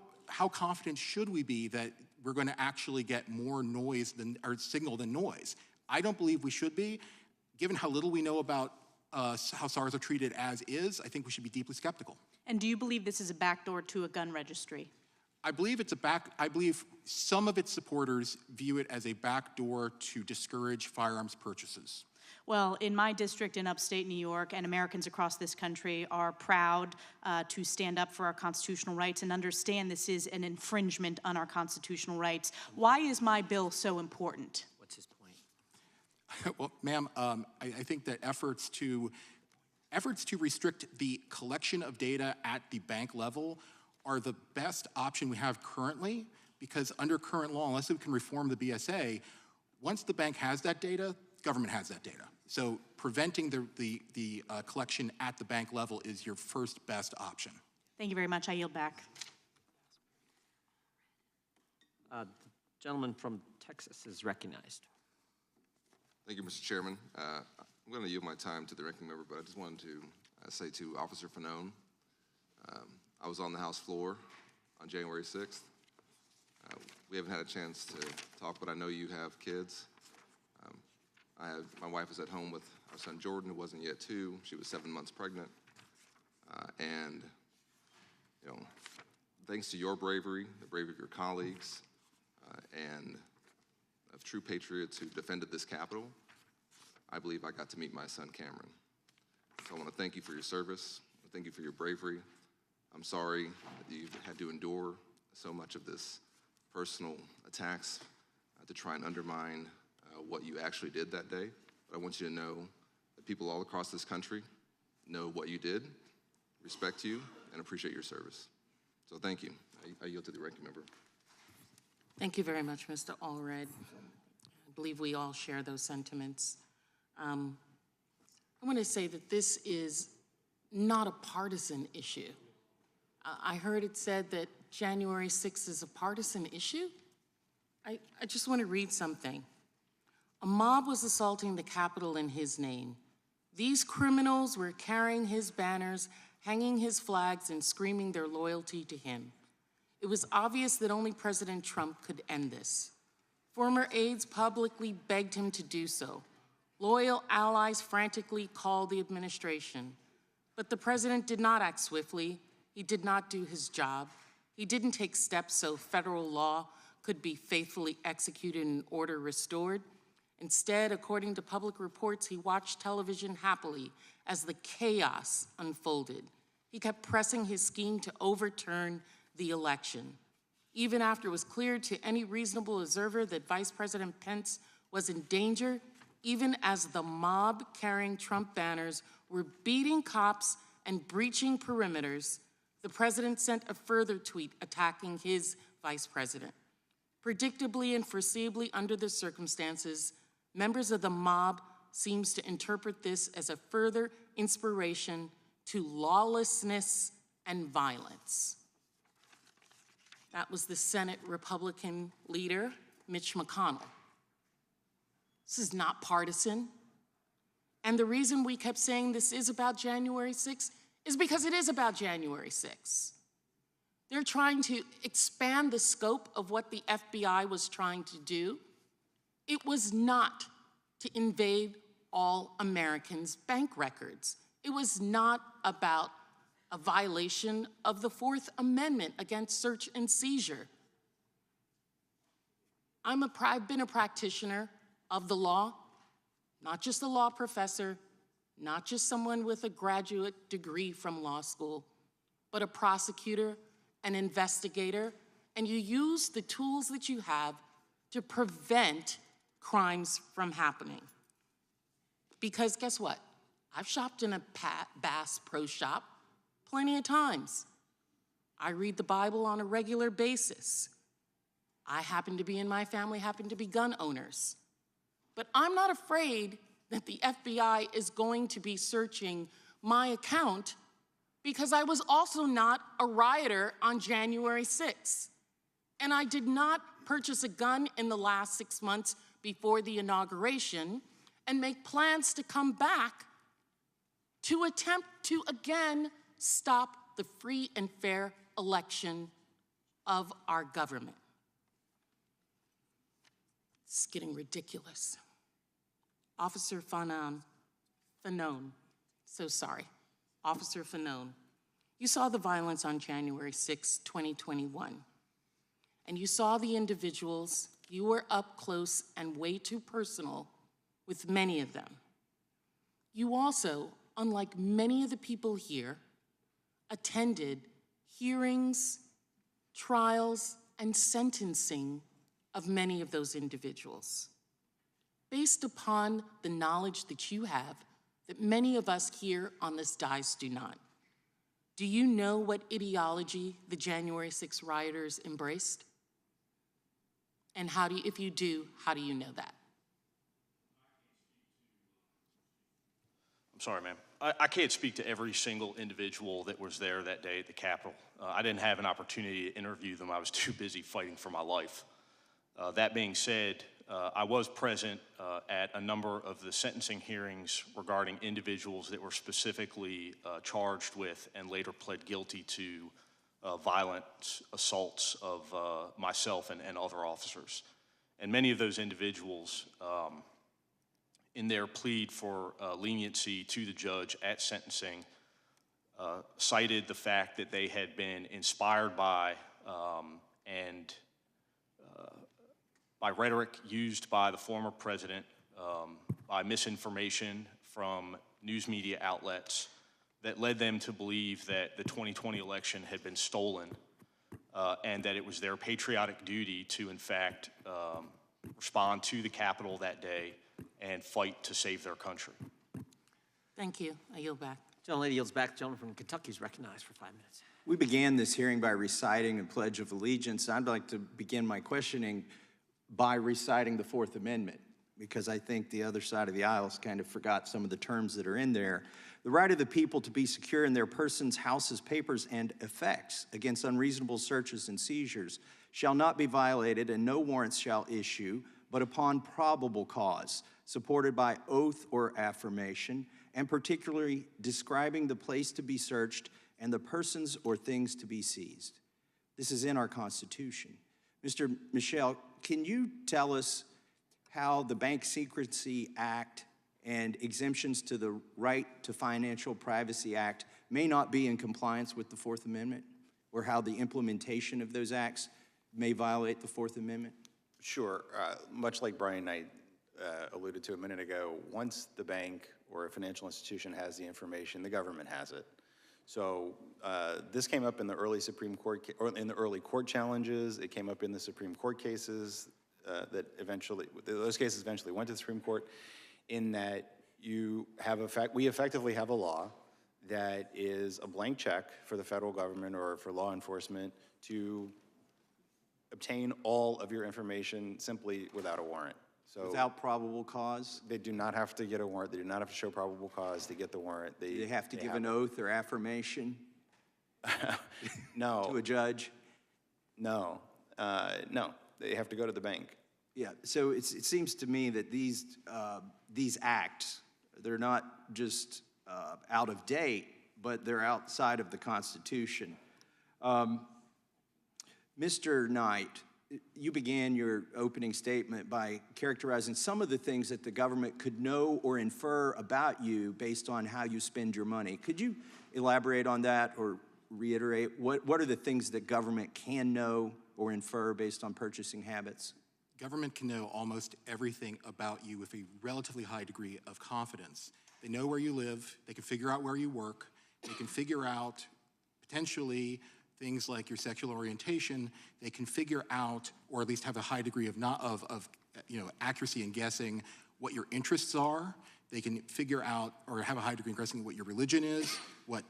confident should we be that we're going to actually get more noise or signal than noise? I don't believe we should be. Given how little we know about how SARS are treated as is, I think we should be deeply skeptical. And do you believe this is a backdoor to a gun registry? I believe I believe some of its supporters view it as a backdoor to discourage firearms purchases. Well, in my district in upstate New York, and Americans across this country are proud to stand up for our constitutional rights and understand this is an infringement on our constitutional rights. Why is my bill so important? What's his point? Well, ma'am, I think that efforts to restrict the collection of data at the bank level are the best option we have currently, because under current law, unless we can reform the BSA, once the bank has that data, government has that data. So preventing the collection at the bank level is your first best option. Thank you very much. I yield back. The gentleman from Texas is recognized. Thank you, Mr. Chairman. I'm going to yield my time to the ranking member, but I just wanted to say to Officer Fanone, I was on the House floor on January 6th. We haven't had a chance to talk, but I know you have kids. My wife was at home with our son Jordan, who wasn't yet 2. She was 7 months pregnant. And thanks to your bravery, the bravery of your colleagues, and of true patriots who defended this Capitol, I believe I got to meet my son Cameron. So I want to thank you for your service. Thank you for your bravery. I'm sorry that you've had to endure so much of this personal attacks to try and undermine what you actually did that day. But I want you to know that people all across this country know what you did, respect you, and appreciate your service. So thank you. I yield to the ranking member. Thank you very much, Mr. Allred. I believe we all share those sentiments. I want to say that this is not a partisan issue. I heard it said that January 6th is a partisan issue. I just want to read something. A mob was assaulting the Capitol in his name. These criminals were carrying his banners, hanging his flags, and screaming their loyalty to him. It was obvious that only President Trump could end this. Former aides publicly begged him to do so. Loyal allies frantically called the administration. But the president did not act swiftly. He did not do his job. He didn't take steps so federal law could be faithfully executed and order restored. Instead, according to public reports, he watched television happily as the chaos unfolded. He kept pressing his scheme to overturn the election. Even after it was clear to any reasonable observer that Vice President Pence was in danger, even as the mob carrying Trump banners were beating cops and breaching perimeters, the president sent a further tweet attacking his vice president. Predictably and foreseeably under the circumstances, members of the mob seems to interpret this as a further inspiration to lawlessness and violence. That was the Senate Republican leader, Mitch McConnell. This is not partisan. And the reason we kept saying this is about January 6th is because it is about January 6th. They're trying to expand the scope of what the FBI was trying to do. It was not to invade all Americans' bank records. It was not about a violation of the Fourth Amendment against search and seizure. I've been a practitioner of the law, not just a law professor, not just someone with a graduate degree from law school, but a prosecutor, an investigator, and you use the tools that you have to prevent crimes from happening. Because guess what? I've shopped in a Bass Pro Shop plenty of times. I read the Bible on a regular basis. I happen to be, in my family, happen to be gun owners. But I'm not afraid that the FBI is going to be searching my account because I was also not a rioter on January 6th. And I did not purchase a gun in the last 6 months before the inauguration and make plans to come back to attempt to again stop the free and fair election of our government. It's getting ridiculous. Officer Fanone, Officer Fanone, you saw the violence on January 6, 2021, and you saw the individuals. You were up close and way too personal with many of them. You also, unlike many of the people here, attended hearings, trials, and sentencing of many of those individuals. Based upon the knowledge that you have, that many of us here on this dais do not, do you know what ideology the January 6 rioters embraced? And if you do, how do you know that? I'm sorry, ma'am. I can't speak to every single individual that was there that day at the Capitol. I didn't have an opportunity to interview them. I was too busy fighting for my life. That being said, I was present at a number of the sentencing hearings regarding individuals that were specifically charged with and later pled guilty to violent assaults of myself and other officers. And many of those individuals, in their plead for leniency to the judge at sentencing, cited the fact that they had been inspired by and by rhetoric used by the former president, by misinformation from news media outlets that led them to believe that the 2020 election had been stolen and that it was their patriotic duty to, in fact, respond to the Capitol that day and fight to save their country. Thank you. I yield back. Gentlelady yields back. The gentleman from Kentucky is recognized for 5 minutes. We began this hearing by reciting the Pledge of Allegiance. I'd like to begin my questioning by reciting the Fourth Amendment, because I think the other side of the aisle has kind of forgot some of the terms that are in there. The right of the people to be secure in their persons, houses, papers, and effects against unreasonable searches and seizures shall not be violated, and no warrants shall issue, but upon probable cause, supported by oath or affirmation, and particularly describing the place to be searched and the persons or things to be seized. This is in our Constitution. Mr. Michel, can you tell us how the Bank Secrecy Act and exemptions to the Right to Financial Privacy Act may not be in compliance with the Fourth Amendment, or how the implementation of those acts may violate the Fourth Amendment? Sure. Much like Brian Knight alluded to a minute ago, once the bank or a financial institution has the information, the government has it. So this came up in the early Supreme Court, or in the early court challenges. It came up in the Supreme Court cases those cases eventually went to the Supreme Court, in that we effectively have a law that is a blank check for the federal government or for law enforcement to obtain all of your information simply without a warrant. So without probable cause? They do not have to get a warrant. They do not have to show probable cause to get the warrant. Do they have to give an oath or affirmation? No. To a judge? No. No. They have to go to the bank. Yeah. So it seems to me that these acts, they're not just out of date, but they're outside of the Constitution. Mr. Knight, you began your opening statement by characterizing some of the things that the government could know or infer about you based on how you spend your money. Could you elaborate on that or reiterate? What are the things that government can know or infer based on purchasing habits? government can know almost everything about you with a relatively high degree of confidence. They know where you live, they can figure out where you work, they can figure out potentially things like your sexual orientation, they can figure out, or at least have a high degree of accuracy in guessing what your interests are. They can figure out, or have a high degree of guessing what your religion is, what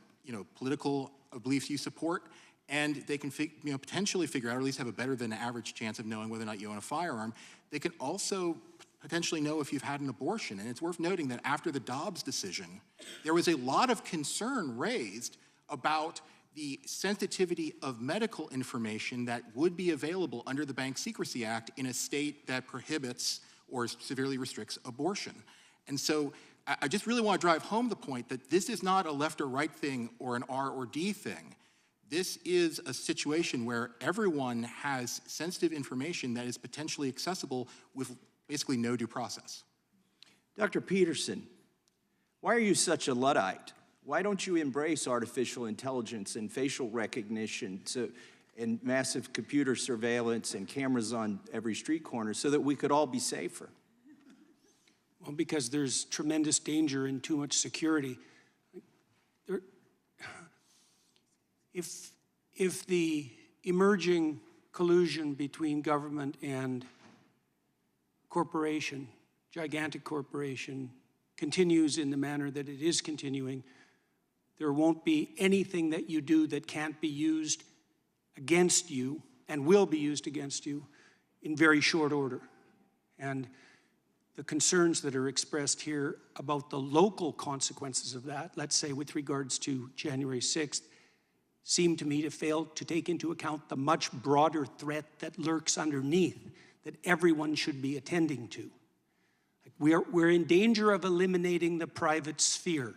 political beliefs you support, and they can potentially figure out, or at least have a better than average chance of knowing whether or not you own a firearm. They can also potentially know if you've had an abortion. And it's worth noting that after the Dobbs decision, there was a lot of concern raised about the sensitivity of medical information that would be available under the Bank Secrecy Act in a state that prohibits or severely restricts abortion. And so I just really want to drive home the point that this is not a left or right thing or an R or D thing. This is a situation where everyone has sensitive information that is potentially accessible with basically no due process. Dr. Peterson, why are you such a Luddite? Why don't you embrace artificial intelligence and facial recognition and massive computer surveillance and cameras on every street corner so that we could all be safer? Well, because there's tremendous danger and too much security. If the emerging collusion between government and corporation, gigantic corporation, continues in the manner that it is continuing, there won't be anything that you do that can't be used against you and will be used against you in very short order. And the concerns that are expressed here about the local consequences of that, let's say with regards to January 6th, seem to me to fail to take into account the much broader threat that lurks underneath that everyone should be attending to. We're in danger of eliminating the private sphere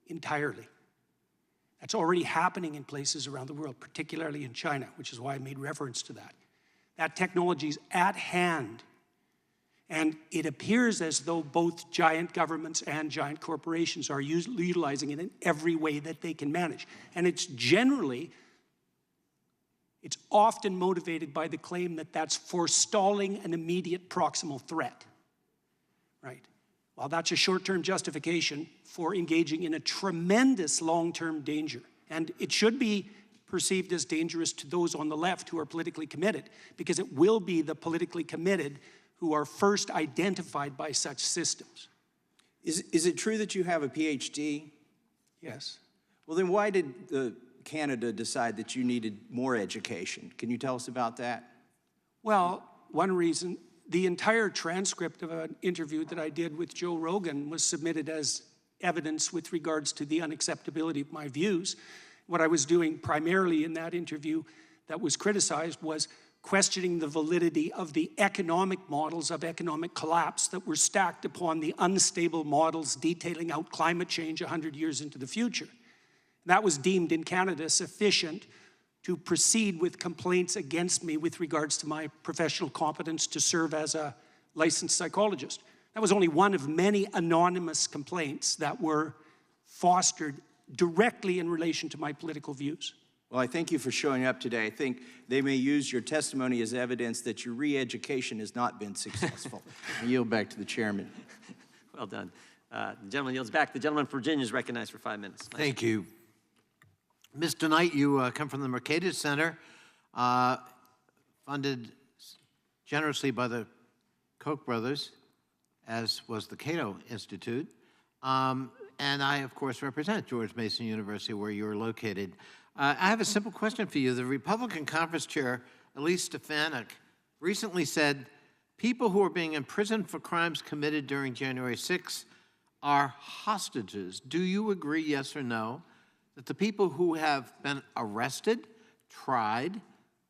entirely. That's already happening in places around the world, particularly in China, which is why I made reference to that. That technology is at hand. And it appears as though both giant governments and giant corporations are utilizing it in every way that they can manage. And it's often motivated by the claim that that's forestalling an immediate proximal threat, right? Well, that's a short-term justification for engaging in a tremendous long-term danger. And it should be perceived as dangerous to those on the left who are politically committed, because it will be the politically committed who are first identified by such systems. Is it true that you have a PhD? Yes. Well, then why did Canada decide that you needed more education? Can you tell us about that? Well, one reason, the entire transcript of an interview that I did with Joe Rogan was submitted as evidence with regards to the unacceptability of my views. What I was doing primarily in that interview that was criticized was questioning the validity of the economic models of economic collapse that were stacked upon the unstable models detailing out climate change 100 years into the future. That was deemed in Canada sufficient to proceed with complaints against me with regards to my professional competence to serve as a licensed psychologist. That was only one of many anonymous complaints that were fostered directly in relation to my political views. Well, I thank you for showing up today. I think they may use your testimony as evidence that your re-education has not been successful. I yield back to the chairman. Well done. The gentleman yields back. The gentleman from Virginia is recognized for 5 minutes. Nice. Thank you. Mr. Knight, you come from the Mercatus Center, funded generously by the Koch brothers, as was the Cato Institute. And I, of course, represent George Mason University, where you're located. I have a simple question for you. The Republican Conference Chair, Elise Stefanik, recently said people who are being imprisoned for crimes committed during January 6th are hostages. Do you agree, yes or no, that the people who have been arrested, tried,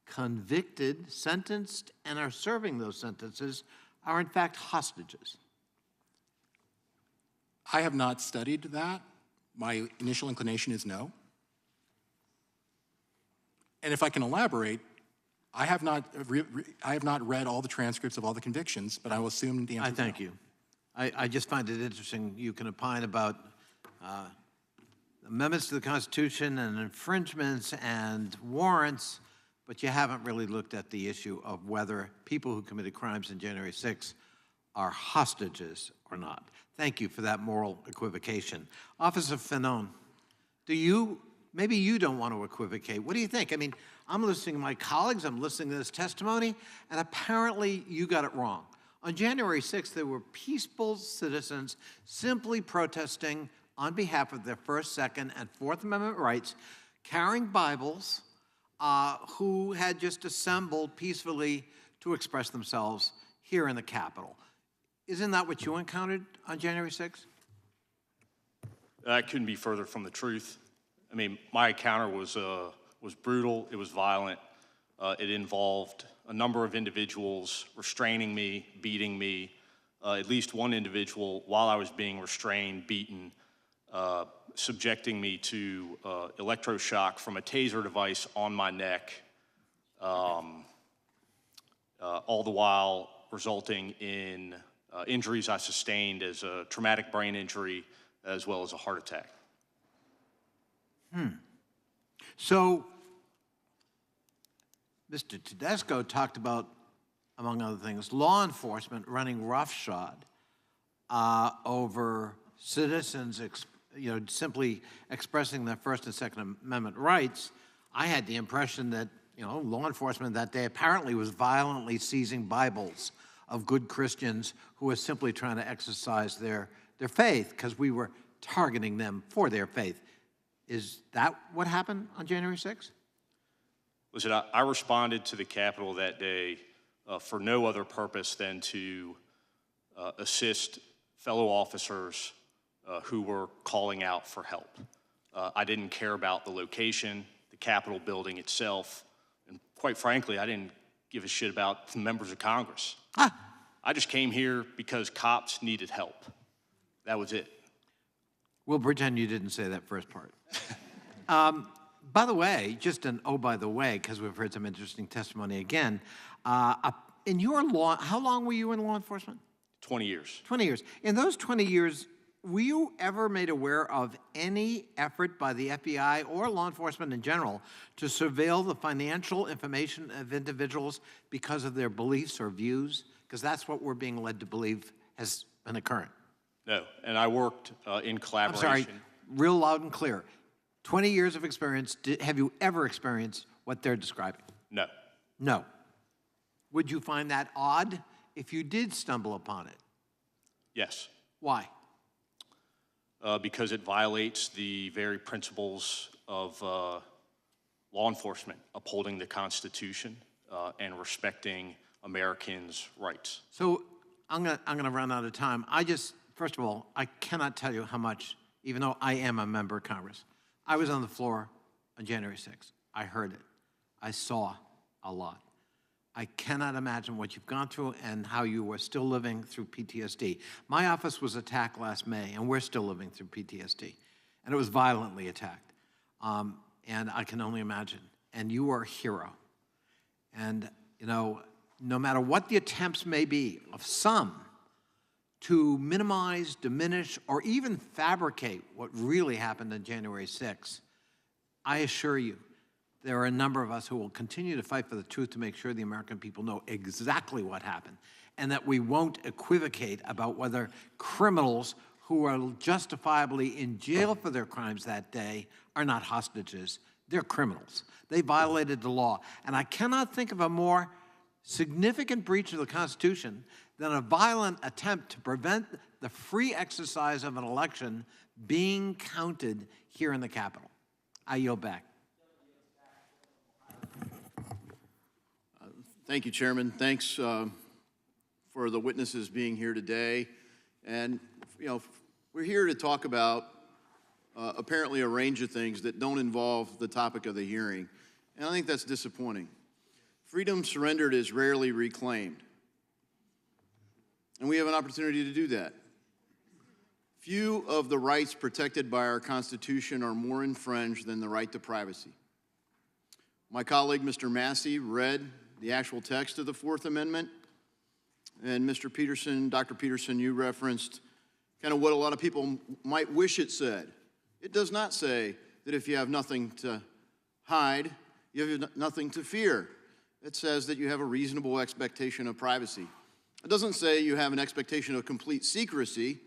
convicted, sentenced, and are serving those sentences are in fact hostages? I have not studied that. My initial inclination is no. And if I can elaborate, I have not read all the transcripts of all the convictions, but I will assume the answer is no. Thank you. I just find it interesting you can opine about amendments to the Constitution and infringements and warrants, but you haven't really looked at the issue of whether people who committed crimes on January 6th are hostages or not. Thank you for that moral equivocation. Officer Fanone, maybe you don't want to equivocate. What do you think? I mean, I'm listening to my colleagues, I'm listening to this testimony, and apparently you got it wrong. On January 6th, there were peaceful citizens simply protesting on behalf of their First, Second, and Fourth Amendment rights, carrying Bibles, who had just assembled peacefully to express themselves here in the Capitol. Isn't that what you encountered on January 6th? That couldn't be further from the truth. I mean, my encounter was brutal, it was violent. It involved a number of individuals restraining me, beating me, at least one individual, while I was being restrained, beaten, subjecting me to electroshock from a taser device on my neck, all the while resulting in injuries I sustained as a traumatic brain injury as well as a heart attack. So, Mr. Tedesco talked about, among other things, law enforcement running roughshod over citizens, simply expressing their First and Second Amendment rights. I had the impression that, law enforcement that day apparently was violently seizing Bibles of good Christians who were simply trying to exercise their faith because we were targeting them for their faith. Is that what happened on January 6th? Listen, I responded to the Capitol that day for no other purpose than to assist fellow officers who were calling out for help. I didn't care about the location, the Capitol building itself, and quite frankly, I didn't give a shit about the members of Congress. I just came here because cops needed help. That was it. We'll pretend you didn't say that first part. By the way, just an by the way, because we've heard some interesting testimony again. In your law, how long were you in law enforcement? 20 years. 20 years. In those 20 years, were you ever made aware of any effort by the FBI or law enforcement in general to surveil the financial information of individuals because of their beliefs or views? Because that's what we're being led to believe has been occurring. No, and I worked in collaboration. I'm sorry, real loud and clear. 20 years of experience, have you ever experienced what they're describing? No. No. Would you find that odd if you did stumble upon it? Yes. Why? Because it violates the very principles of law enforcement, upholding the Constitution and respecting Americans' rights. So I'm gonna run out of time. First of all, I cannot tell you how much, even though I am a member of Congress, I was on the floor on January 6th. I heard it. I saw a lot. I cannot imagine what you've gone through and how you are still living through PTSD. My office was attacked last May, and we're still living through PTSD. And it was violently attacked. And I can only imagine. And you are a hero. And, no matter what the attempts may be of some to minimize, diminish, or even fabricate what really happened on January 6th, I assure you, there are a number of us who will continue to fight for the truth to make sure the American people know exactly what happened and that we won't equivocate about whether criminals who are justifiably in jail for their crimes that day are not hostages. They're criminals. They violated the law. And I cannot think of a more significant breach of the Constitution than a violent attempt to prevent the free exercise of an election being counted here in the Capitol. I yield back. Thank you, Chairman. Thanks for the witnesses being here today. And, we're here to talk about apparently a range of things that don't involve the topic of the hearing. And I think that's disappointing. Freedom surrendered is rarely reclaimed. And we have an opportunity to do that. Few of the rights protected by our Constitution are more infringed than the right to privacy. My colleague, Mr. Massey, read the actual text of the Fourth Amendment. And Mr. Peterson, Dr. Peterson, you referenced kind of what a lot of people might wish it said. It does not say that if you have nothing to hide, You have nothing to fear. It says that you have a reasonable expectation of privacy. It doesn't say you have an expectation of complete secrecy.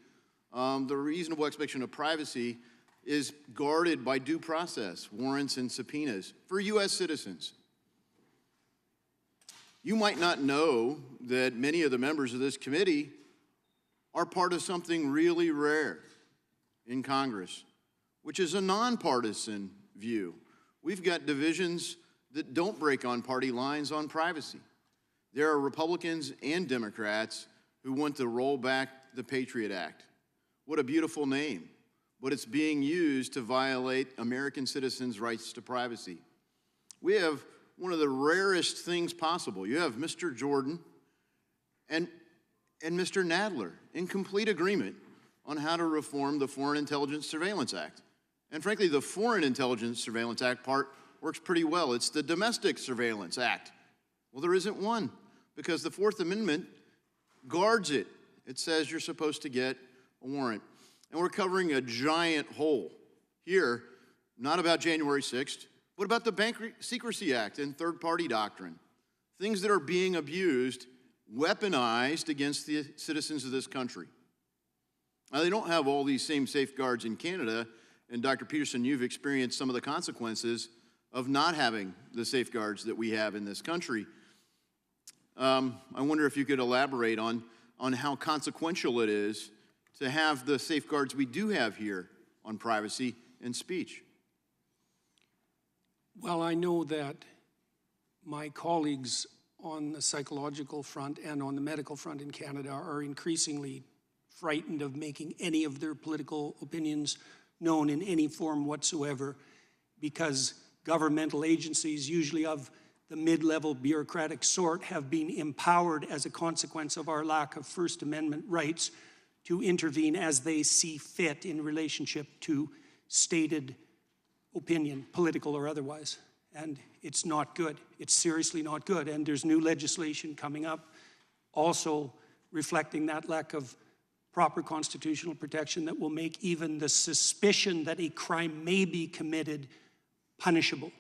The reasonable expectation of privacy is guarded by due process, warrants and subpoenas for U.S. citizens. You might not know that many of the members of this committee are part of something really rare in Congress, which is a nonpartisan view. We've got divisions that don't break on party lines on privacy. There are Republicans and Democrats who want to roll back the Patriot Act. What a beautiful name, but it's being used to violate American citizens' rights to privacy. We have one of the rarest things possible. You have Mr. Jordan and Mr. Nadler in complete agreement on how to reform the Foreign Intelligence Surveillance Act. And frankly, the Foreign Intelligence Surveillance Act part works pretty well. It's the Domestic Surveillance Act. Well, there isn't one because the Fourth Amendment guards it. It says you're supposed to get a warrant. And we're covering a giant hole here, not about January 6th, but about the Bank Secrecy Act and third-party doctrine. Things that are being abused, weaponized against the citizens of this country. Now, they don't have all these same safeguards in Canada, and Dr. Peterson, you've experienced some of the consequences of not having the safeguards that we have in this country. I wonder if you could elaborate on how consequential it is to have the safeguards we do have here on privacy and speech. Well, I know that my colleagues on the psychological front and on the medical front in Canada are increasingly frightened of making any of their political opinions known in any form whatsoever because governmental agencies, usually of the mid-level bureaucratic sort, have been empowered as a consequence of our lack of First Amendment rights to intervene as they see fit in relationship to stated opinion, political or otherwise. And it's not good. It's seriously not good. And there's new legislation coming up also reflecting that lack of proper constitutional protection that will make even the suspicion that a crime may be committed punishable.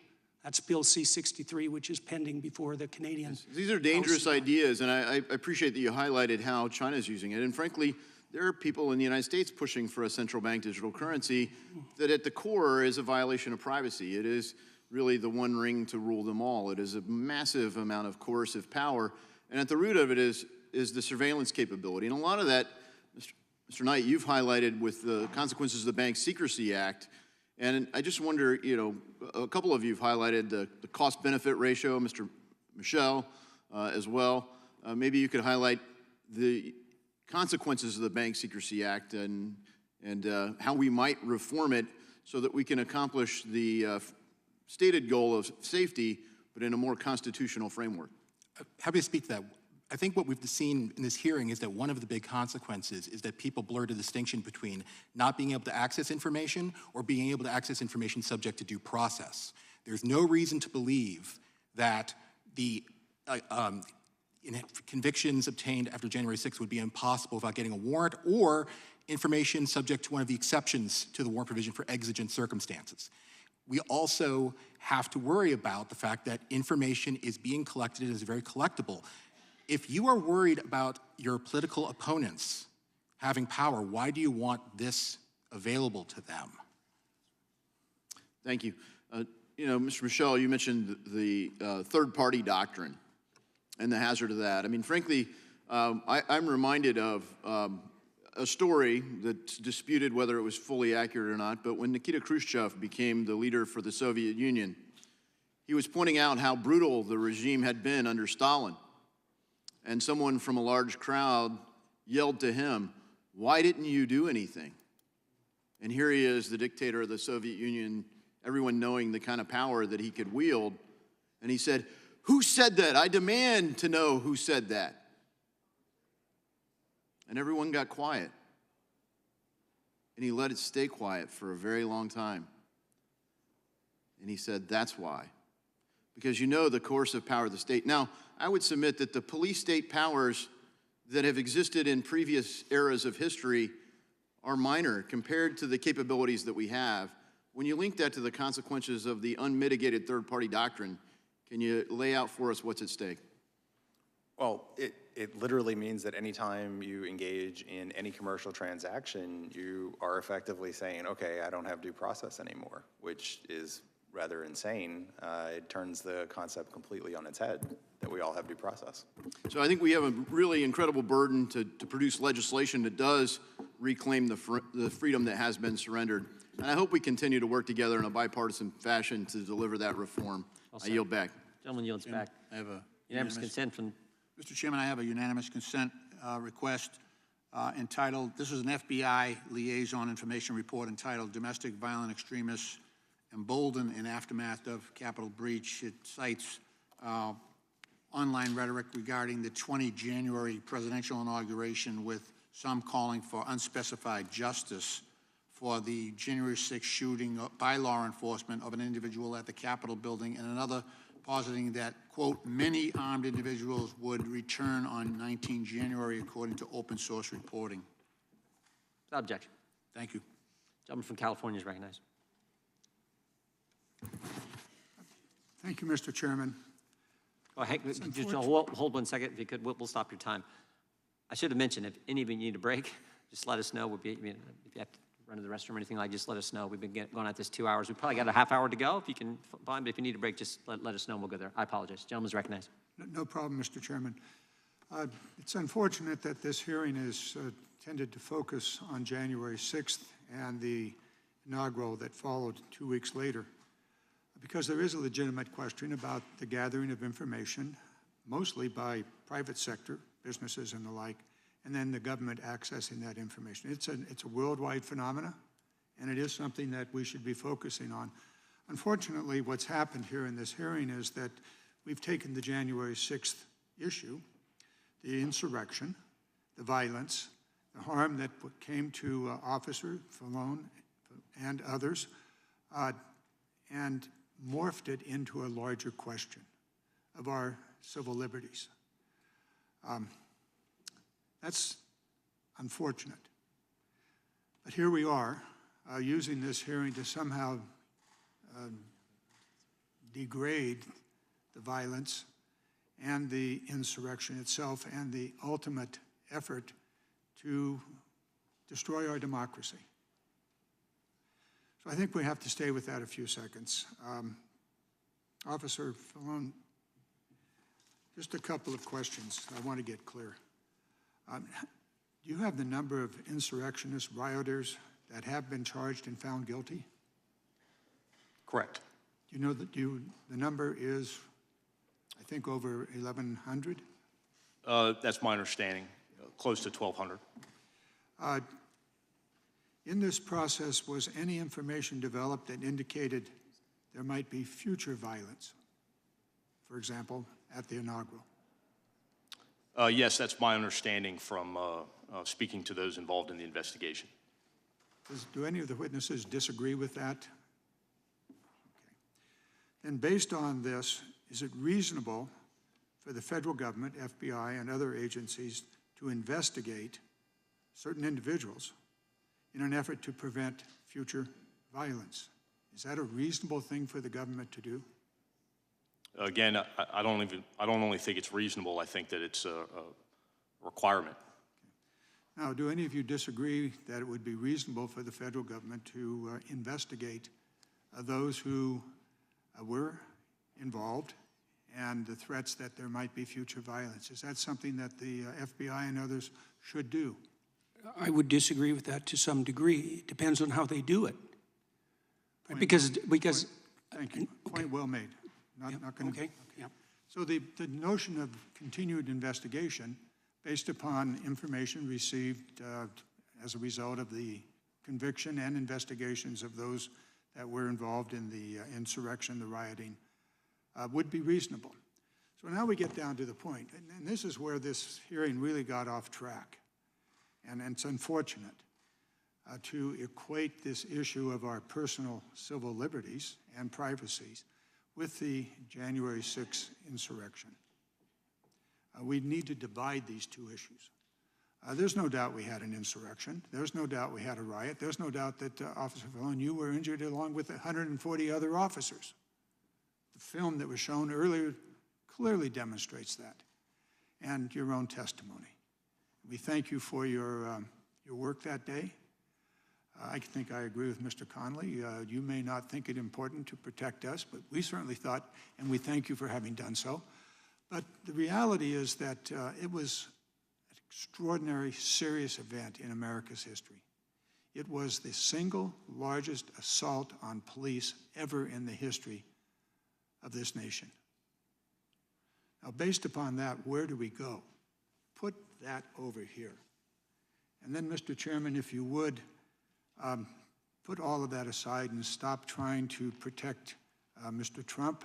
That's Bill C-63, which is pending before the Canadian These are dangerous ideas, and I appreciate that you highlighted how China's using it. And frankly, there are people in the United States pushing for a central bank digital currency that at the core is a violation of privacy. It is really the one ring to rule them all. It is a massive amount of coercive power, and at the root of it is the surveillance capability. And a lot of that, Mr. Knight, you've highlighted with the consequences of the Bank Secrecy Act. And I just wonder, you know, a couple of you have highlighted the cost-benefit ratio, Mr. Michel as well. Maybe you could highlight the consequences of the Bank Secrecy Act and how we might reform it so that we can accomplish the stated goal of safety, but in a more constitutional framework. Happy to speak to that. I think what we've seen in this hearing is that one of the big consequences is that people blur the distinction between not being able to access information or being able to access information subject to due process. There's no reason to believe that the convictions obtained after January 6th would be impossible without getting a warrant or information subject to one of the exceptions to the warrant provision for exigent circumstances. We also have to worry about the fact that information is being collected and is very collectible. If you are worried about your political opponents having power, why do you want this available to them? Thank you. You know, Mr. Michel, you mentioned the third-party doctrine and the hazard of that. I mean, frankly, I'm reminded of a story that's disputed whether it was fully accurate or not, but when Nikita Khrushchev became the leader for the Soviet Union, he was pointing out how brutal the regime had been under Stalin. And someone from a large crowd yelled to him, "Why didn't you do anything?" And here he is, the dictator of the Soviet Union, everyone knowing the kind of power that he could wield. And he said, "Who said that? I demand to know who said that." And everyone got quiet. And he let it stay quiet for a very long time. And he said, "That's why. Because you know the coercive power of the state." Now, I would submit that the police state powers that have existed in previous eras of history are minor compared to the capabilities that we have When you link that to the consequences of the unmitigated third-party doctrine, can you lay out for us what's at stake? Well, it literally means that anytime you engage in any commercial transaction, you are effectively saying, okay, I don't have due process anymore, which is rather insane. It turns the concept completely on its head that we all have due process. So I think we have a really incredible burden to produce legislation that does reclaim the freedom that has been surrendered. And I hope we continue to work together in a bipartisan fashion to deliver that reform. I yield back. Gentleman yields back. I have a Unanimous consent from. Mr. Chairman, I have a unanimous consent request entitled, this is an FBI liaison information report entitled Domestic Violent Extremists Emboldened in Aftermath of Capitol Breach. It cites online rhetoric regarding the 20 January presidential inauguration, with some calling for unspecified justice for the January 6th shooting by law enforcement of an individual at the Capitol building, and another positing that, quote, many armed individuals would return on 19 January according to open source reporting. Without objection. Thank you. Gentleman from California is recognized. Thank you, Mr. Chairman. Oh, hey, just hold 1 second, if you could. We'll stop your time. I should have mentioned, if any of you need a break, just let us know. We'll be, if you have to run to the restroom or anything like, just let us know. We've been going at this 2 hours. We've probably got a half hour to go if you can find, but if you need a break, just let us know and we'll go there. I apologize. Gentleman's recognized. No problem, Mr. Chairman. It's unfortunate that this hearing is tended to focus on January 6th and the inaugural that followed 2 weeks later, because there is a legitimate question about the gathering of information, mostly by private sector, businesses and the like, and then the government accessing that information. It's a worldwide phenomena, and it is something that we should be focusing on. Unfortunately, what's happened here in this hearing is that we've taken the January 6th issue, the insurrection, the violence, the harm that came to Officer Fanone and others, and morphed it into a larger question of our civil liberties. That's unfortunate. But here we are, using this hearing to somehow degrade the violence and the insurrection itself and the ultimate effort to destroy our democracy. So I think we have to stay with that a few seconds. Officer Fanone, just a couple of questions I want to get clear. Do you have the number of insurrectionists, rioters that have been charged and found guilty? Correct. Do you know that the number is, I think, over 1,100? That's my understanding, close to 1,200. In this process, was any information developed that indicated there might be future violence, for example, at the inaugural? Yes, that's my understanding from speaking to those involved in the investigation. Do any of the witnesses disagree with that? Okay. And based on this, is it reasonable for the federal government, FBI, and other agencies to investigate certain individuals in an effort to prevent future violence? Is that a reasonable thing for the government to do? Again, I don't only think it's reasonable, I think that it's a requirement. Now, do any of you disagree that it would be reasonable for the federal government to investigate those who were involved and the threats that there might be future violence? Is that something that the FBI and others should do? I would disagree with that to some degree. It depends on how they do it. Because thank you. Point well made. Not going to. Okay. Yeah. So the notion of continued investigation based upon information received as a result of the conviction and investigations of those that were involved in the insurrection, the rioting, would be reasonable. So now we get down to the point, and this is where this hearing really got off track. And it's unfortunate to equate this issue of our personal civil liberties and privacies with the January 6th insurrection. We need to divide these two issues. There's no doubt we had an insurrection. There's no doubt we had a riot. There's no doubt that Officer Fanone, you were injured along with 140 other officers. The film that was shown earlier clearly demonstrates that, and your own testimony. We thank you for your work that day. I think I agree with Mr. Connolly. You may not think it important to protect us, but we certainly thought, and we thank you for having done so. But the reality is that it was an extraordinary, serious event in America's history. It was the single largest assault on police ever in the history of this nation. Now, based upon that, where do we go? Put that over here. And then, Mr. Chairman, if you would, put all of that aside and stop trying to protect Mr. Trump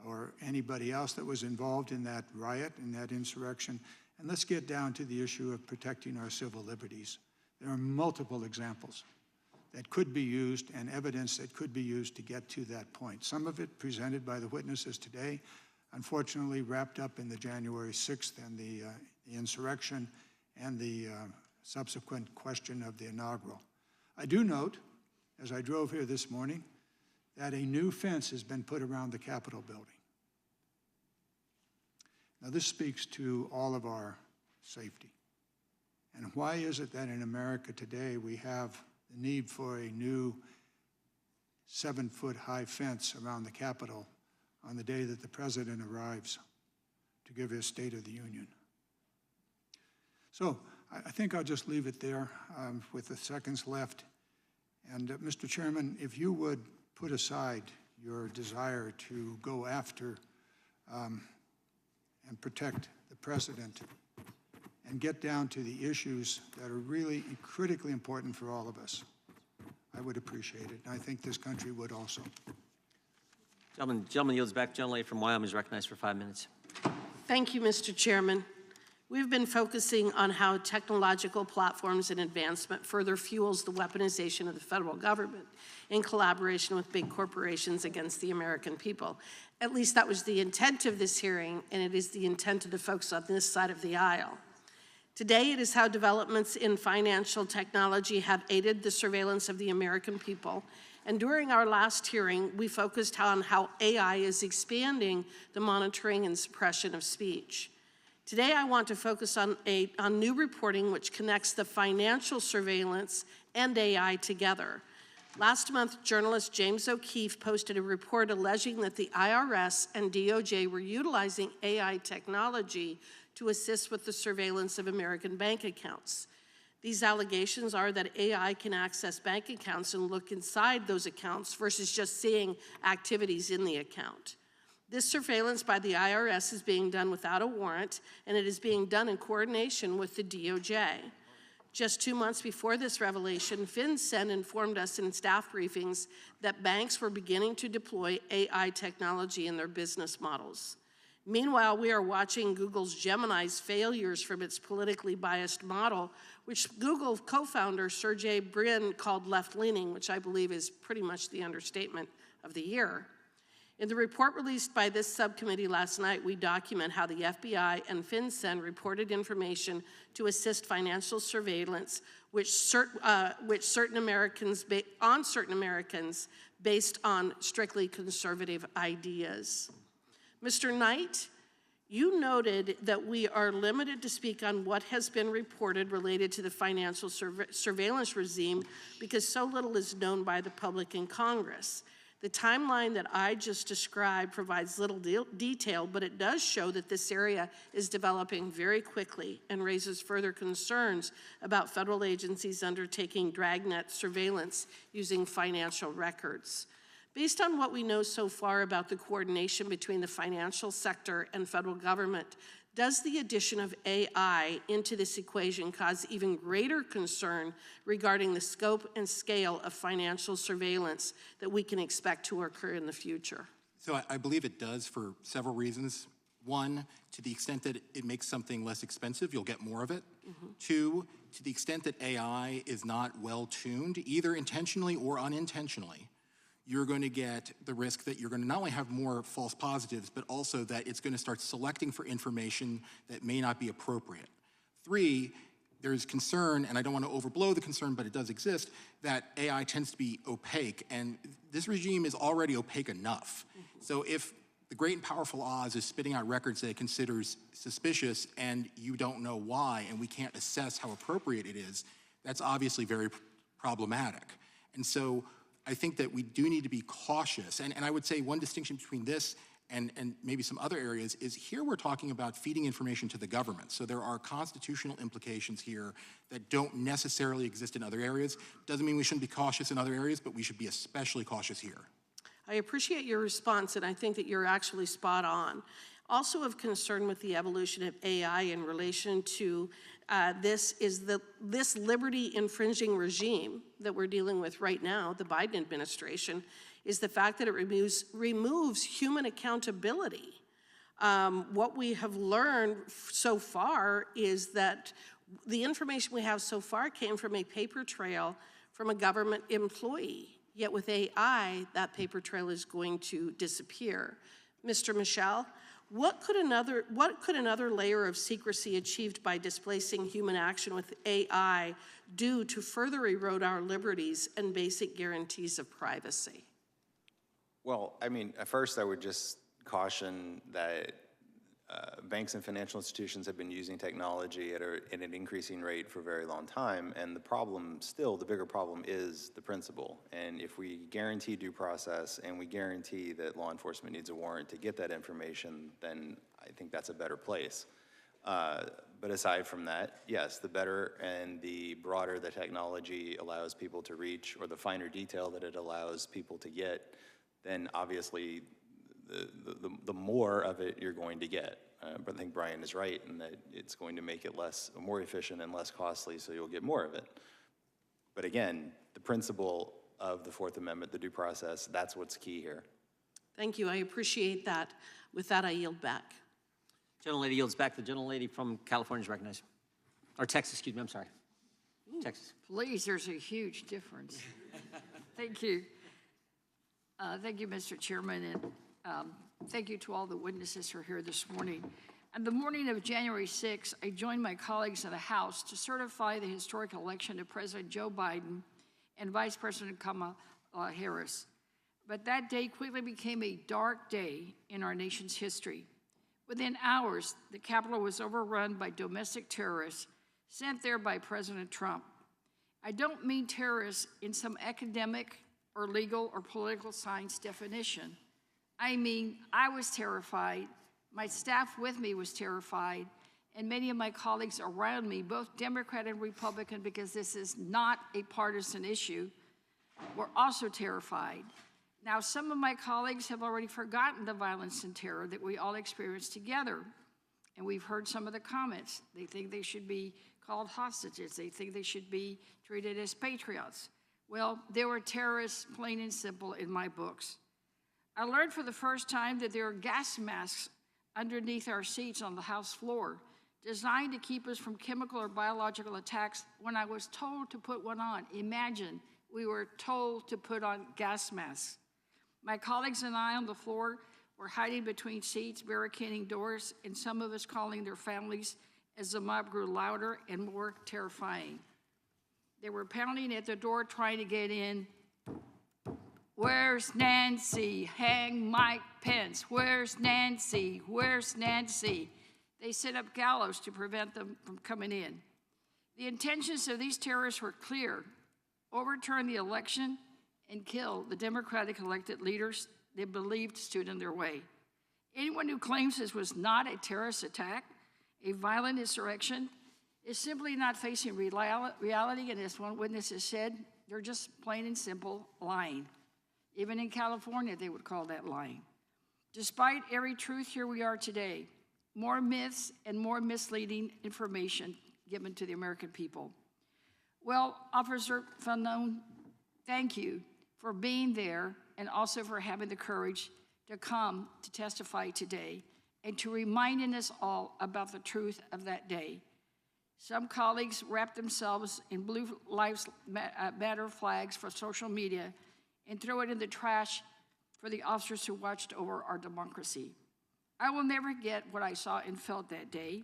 or anybody else that was involved in that riot, in that insurrection, and let's get down to the issue of protecting our civil liberties. There are multiple examples that could be used and evidence that could be used to get to that point. Some of it presented by the witnesses today, unfortunately wrapped up in the January 6th and the insurrection and the subsequent question of the inaugural. I do note, as I drove here this morning, that a new fence has been put around the Capitol building. Now, this speaks to all of our safety. And why is it that in America today we have the need for a new 7-foot-high fence around the Capitol on the day that the President arrives to give his State of the Union? So I think I'll just leave it there with the seconds left. And Mr. Chairman, if you would put aside your desire to go after and protect the President and get down to the issues that are really critically important for all of us, I would appreciate it. And I think this country would also. Gentleman yields back. Gentlelady from Wyoming is recognized for 5 minutes. Thank you, Mr. Chairman. We've been focusing on how technological platforms and advancement further fuels the weaponization of the federal government in collaboration with big corporations against the American people. At least that was the intent of this hearing, and it is the intent of the folks on this side of the aisle. Today, it is how developments in financial technology have aided the surveillance of the American people. And during our last hearing, we focused on how AI is expanding the monitoring and suppression of speech. Today, I want to focus on new reporting which connects the financial surveillance and AI together. Last month, journalist James O'Keefe posted a report alleging that the IRS and DOJ were utilizing AI technology to assist with the surveillance of American bank accounts. These allegations are that AI can access bank accounts and look inside those accounts versus just seeing activities in the account. This surveillance by the IRS is being done without a warrant, and it is being done in coordination with the DOJ. Just 2 months before this revelation, FinCEN informed us in staff briefings that banks were beginning to deploy AI technology in their business models. Meanwhile, we are watching Google's Gemini's failures from its politically biased model, which Google co-founder Sergey Brin called left-leaning, which I believe is pretty much the understatement of the year. In the report released by this subcommittee last night, we document how the FBI and FinCEN reported information to assist financial surveillance, which certain Americans based on strictly conservative ideas. Mr. Knight, you noted that we are limited to speak on what has been reported related to the financial surveillance regime because so little is known by the public in Congress. The timeline that I just described provides little detail, but it does show that this area is developing very quickly and raises further concerns about federal agencies undertaking dragnet surveillance using financial records. Based on what we know so far about the coordination between the financial sector and federal government, does the addition of AI into this equation cause even greater concern regarding the scope and scale of financial surveillance that we can expect to occur in the future? So I believe it does for several reasons. One, to the extent that it makes something less expensive, you'll get more of it. Mm-hmm. Two, to the extent that AI is not well-tuned, either intentionally or unintentionally, you're going to get the risk that you're going to not only have more false positives, but also that it's going to start selecting for information that may not be appropriate. Three, there's concern, and I don't want to overblow the concern, but it does exist, that AI tends to be opaque, and this regime is already opaque enough. So if the great and powerful Oz is spitting out records that it considers suspicious and you don't know why, and we can't assess how appropriate it is, that's obviously very problematic. And so I think that we do need to be cautious. And I would say one distinction between this and maybe some other areas is here we're talking about feeding information to the government. So there are constitutional implications here that don't necessarily exist in other areas. Doesn't mean we shouldn't be cautious in other areas, but we should be especially cautious here. I appreciate your response, and I think that you're actually spot on. Also of concern with the evolution of AI in relation to this liberty infringing regime that we're dealing with right now, the Biden administration, is the fact that it removes human accountability. What we have learned so far is that the information we have so far came from a paper trail from a government employee. Yet with AI, that paper trail is going to disappear. Mr. Michel, what could another layer of secrecy achieved by displacing human action with AI do to further erode our liberties and basic guarantees of privacy? Well, I mean, at first I would just caution that banks and financial institutions have been using technology at an increasing rate for a very long time, and the bigger problem is the principle. And if we guarantee due process and we guarantee that law enforcement needs a warrant to get that information, then I think that's a better place. But aside from that, yes, the better and the broader the technology allows people to reach, or the finer detail that it allows people to get, then obviously the more of it you're going to get. But I think Brian is right in that it's going to make it more efficient and less costly, so you'll get more of it. But again, the principle of the Fourth Amendment, the due process, that's what's key here. Thank you, I appreciate that. With that, I yield back. Gentlelady yields back. The gentlelady from California is recognized. Or Texas, excuse me, I'm sorry. Texas. Please, there's a huge difference. Thank you. Thank you, Mr. Chairman, and thank you to all the witnesses who are here this morning. On the morning of January 6th, I joined my colleagues in the House to certify the historic election of President Joe Biden and Vice President Kamala Harris. But that day quickly became a dark day in our nation's history. Within hours, the Capitol was overrun by domestic terrorists sent there by President Trump. I don't mean terrorists in some academic or legal or political science definition. I mean, I was terrified, my staff with me was terrified, and many of my colleagues around me, both Democrat and Republican, because this is not a partisan issue, were also terrified. Now, some of my colleagues have already forgotten the violence and terror that we all experienced together, and we've heard some of the comments. They think they should be called hostages. They think they should be treated as patriots. Well, there were terrorists, plain and simple, in my books. I learned for the first time that there are gas masks underneath our seats on the House floor, designed to keep us from chemical or biological attacks when I was told to put one on. Imagine, we were told to put on gas masks. My colleagues and I on the floor were hiding between seats, barricading doors, and some of us calling their families as the mob grew louder and more terrifying. They were pounding at the door trying to get in. Where's Nancy? Hang Mike Pence. Where's Nancy? Where's Nancy? They set up gallows to prevent them from coming in. The intentions of these terrorists were clear: overturn the election and kill the Democratic elected leaders they believed stood in their way. Anyone who claims this was not a terrorist attack, a violent insurrection, is simply not facing reality, and as one witness has said, they're just plain and simple lying. Even in California, they would call that lying. Despite every truth, here we are today. More myths and more misleading information given to the American people. Well, Officer Fanone, thank you for being there and also for having the courage to come to testify today and to reminding us all about the truth of that day. Some colleagues wrap themselves in Blue Lives Matter flags for social media and throw it in the trash for the officers who watched over our democracy. I will never forget what I saw and felt that day,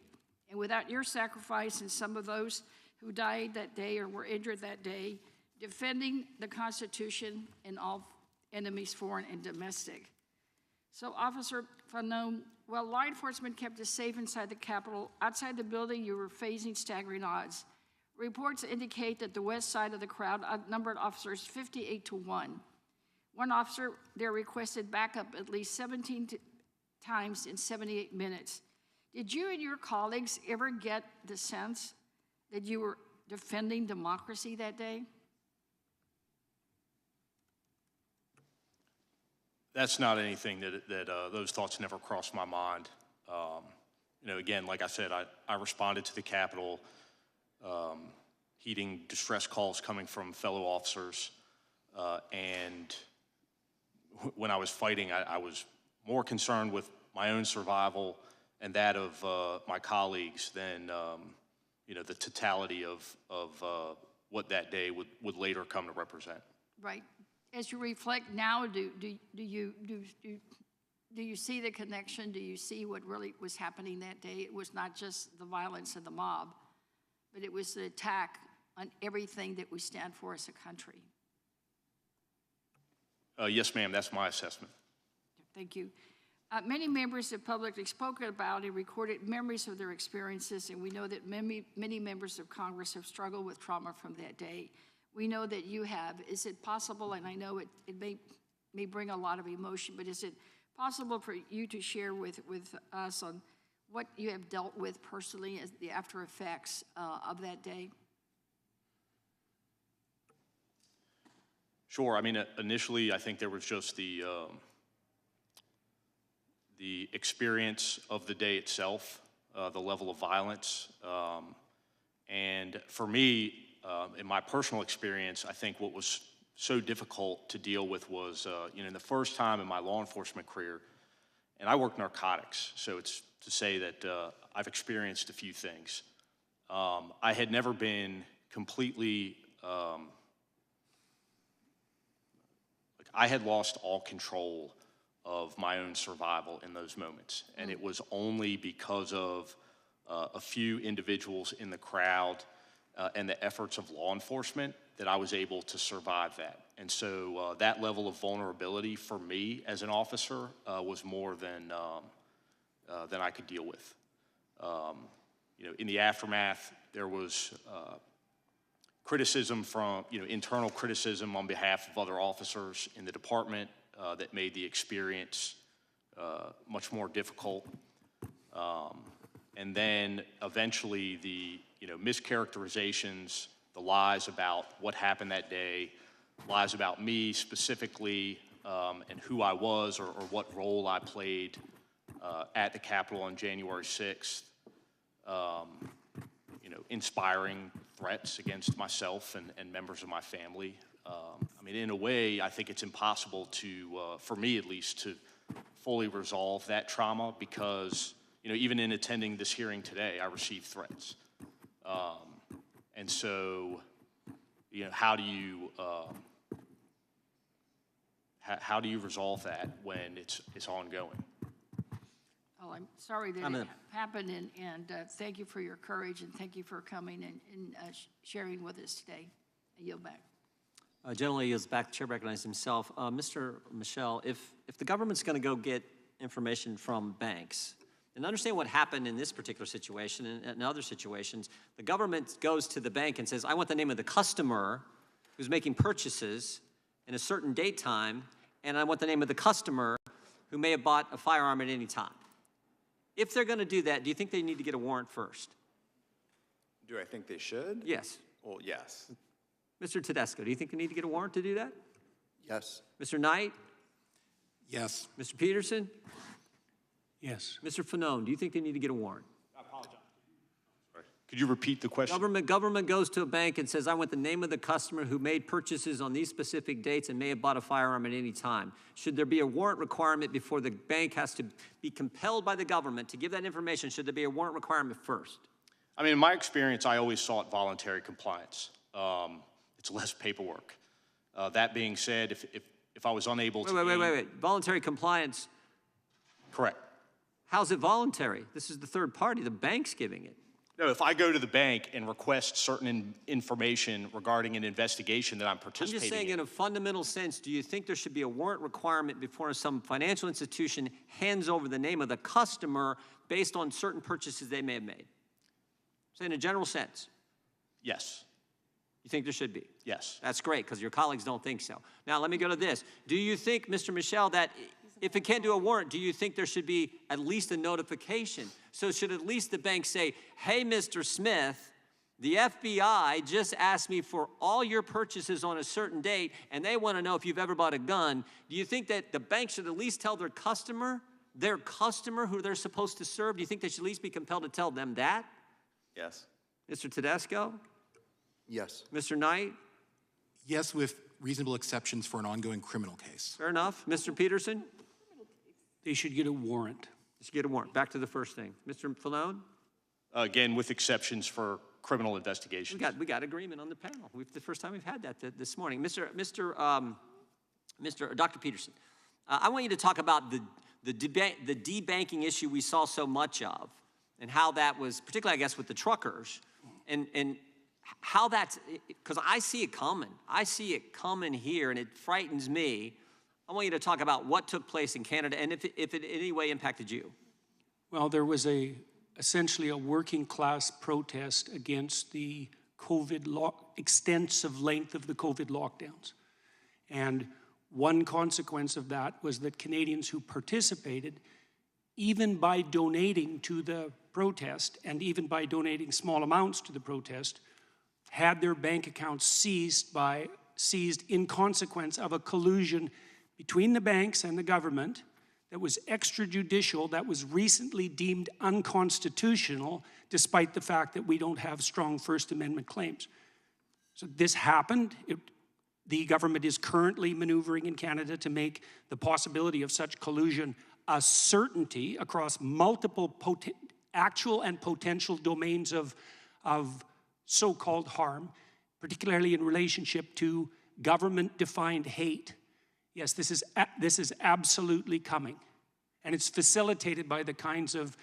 and without your sacrifice and some of those who died that day or were injured that day, defending the Constitution and all enemies, foreign and domestic. So, Officer Fanone, while law enforcement kept us safe inside the Capitol, outside the building you were facing staggering odds. Reports indicate that the west side of the crowd outnumbered officers 58 to 1. One officer there requested backup at least 17 times in 78 minutes. Did you and your colleagues ever get the sense that you were defending democracy that day? That's not anything that those thoughts never crossed my mind. You know, again, like I said, I responded to the Capitol, heeding distress calls coming from fellow officers, and when I was fighting, I was more concerned with my own survival and that of my colleagues than you know, the totality of what that day would later come to represent. Right. As you reflect now, do you see the connection? Do you see what really was happening that day? It was not just the violence of the mob, but it was the attack on everything that we stand for as a country. Yes, ma'am, that's my assessment. Thank you. Many members have publicly spoken about and recorded memories of their experiences, and we know that many members of Congress have struggled with trauma from that day. We know that you have. Is it possible, and I know it may bring a lot of emotion, but is it possible for you to share with us on what you have dealt with personally as the after effects of that day? Sure. I mean, initially, I think there was just the experience of the day itself, the level of violence. And for me, in my personal experience, I think what was so difficult to deal with was, you know, the first time in my law enforcement career, and I work narcotics, so it's to say that I've experienced a few things. I had never been completely, I had lost all control of my own survival in those moments. And it was only because of a few individuals in the crowd and the efforts of law enforcement that I was able to survive that. And so that level of vulnerability for me as an officer was more than I could deal with. You know, in the aftermath, there was criticism from, you know, internal criticism on behalf of other officers in the department that made the experience much more difficult. And then eventually the, you know, mischaracterizations, the lies about what happened that day, lies about me specifically and who I was or what role I played at the Capitol on January 6th, you know, inspiring threats against myself and members of my family. I mean, in a way, I think it's impossible to, for me at least, to fully resolve that trauma because, you know, even in attending this hearing today, I received threats. And so, you know, how do you resolve that when it's ongoing? Oh, I'm sorry that it happened, and thank you for your courage, and thank you for coming and sharing with us today. I yield back. Gentleman yields back. The chair recognizes himself. Mr. Michel, if the government's going to go get information from banks, and understand what happened in this particular situation and other situations, the government goes to the bank and says, I want the name of the customer who's making purchases in a certain date time, and I want the name of the customer who may have bought a firearm at any time. If they're going to do that, do you think they need to get a warrant first? Do I think they should? Yes. Well, yes. Mr. Tedesco, do you think they need to get a warrant to do that? Yes. Mr. Knight? Yes. Mr. Peterson? Yes. Mr. Fanone, do you think they need to get a warrant? I apologize. Sorry. Could you repeat the question? Government goes to a bank and says, I want the name of the customer who made purchases on these specific dates and may have bought a firearm at any time. Should there be a warrant requirement before the bank has to be compelled by the government to give that information? Should there be a warrant requirement first? I mean, in my experience, I always sought voluntary compliance. It's less paperwork. That being said, if I was unable to... Wait. Voluntary compliance? Correct. How's it voluntary? This is the third party. The bank's giving it. No, if I go to the bank and request certain information regarding an investigation that I'm I'm participating just saying, in a fundamental sense, do you think there should be a warrant requirement before some financial institution hands over the name of the customer based on certain purchases they may have made? So in a general sense, Yes. you think there should be? Yes. That's great, because your colleagues don't think so. Now, let me go to this. Do you think, Mr. Michel, that if it can't do a warrant, do you think there should be at least a notification? So should at least the bank say, hey, Mr. Smith, the FBI just asked me for all your purchases on a certain date, and they want to know if you've ever bought a gun. Do you think that the bank should at least tell their customer who they're supposed to serve? Do you think they should at least be compelled to tell them that? Yes. Mr. Tedesco? Yes. Mr. Knight? Yes, with reasonable exceptions for an ongoing criminal case. Fair enough. Mr. Peterson? They should get a warrant. They should get a warrant. Back to the first thing. Mr. Fanone? Again, with exceptions for criminal investigations. We got agreement on the panel. The first time we've had that this morning. Dr. Peterson, I want you to talk about the debanking issue we saw so much of, and how that was, particularly I guess with the truckers, and how that's, because I see it coming. I see it coming here, and it frightens me. I want you to talk about what took place in Canada and if it in any way impacted you. Well, there was essentially a working class protest against the extensive length of the COVID lockdowns. And one consequence of that was that Canadians who participated, even by donating to the protest and even by donating small amounts to the protest, had their bank accounts seized in consequence of a collusion between the banks and the government that was extrajudicial, that was recently deemed unconstitutional, despite the fact that we don't have strong First Amendment claims. So this happened. The government is currently maneuvering in Canada to make the possibility of such collusion a certainty across multiple actual and potential domains of so-called harm, particularly in relationship to government-defined hate. Yes, this is absolutely coming, and it's facilitated by the kinds of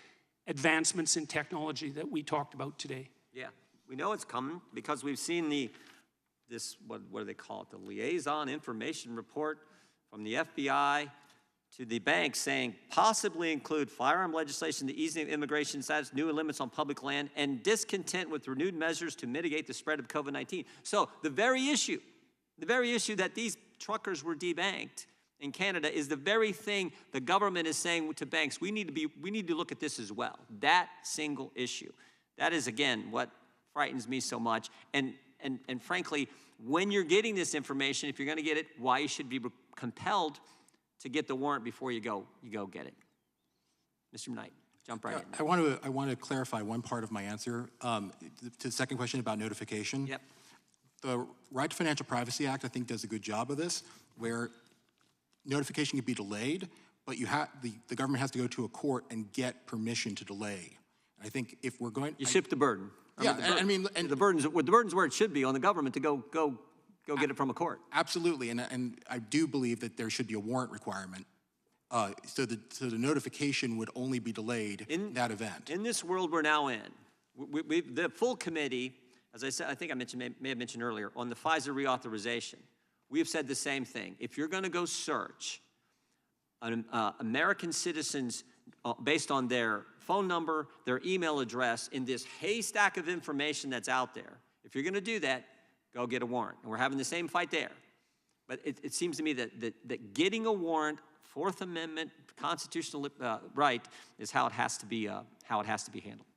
advancements in technology that we talked about today. Yeah, we know it's coming because we've seen what do they call it, the liaison information report from the FBI to the bank saying possibly include firearm legislation, the easing of immigration status, new limits on public land, and discontent with renewed measures to mitigate the spread of COVID-19. So the very issue that these truckers were debanked in Canada is the very thing the government is saying to banks, we need to look at this as well. That single issue. That is, again, what frightens me so much. And frankly, when you're getting this information, if you're going to get it, why you should be compelled to get the warrant before you go get it. Mr. Knight, jump right in. I want to clarify one part of my answer to the second question about notification. Yep. The Right to Financial Privacy Act, I think, does a good job of this, where notification can be delayed, but the government has to go to a court and get permission to delay. I think if we're going, you shift the burden. Yeah, the burden's where it should be on the government to go get it from a court. Absolutely, and I do believe that there should be a warrant requirement, so the notification would only be delayed in that event. In this world we're now in, the full committee, as I said, I think I may have mentioned earlier, on the FISA reauthorization, we have said the same thing. If you're going to go search American citizens based on their phone number, their email address, in this haystack of information that's out there, if you're going to do that, go get a warrant. And we're having the same fight there. But it seems to me that getting a warrant, Fourth Amendment constitutional right, is how it has to be handled.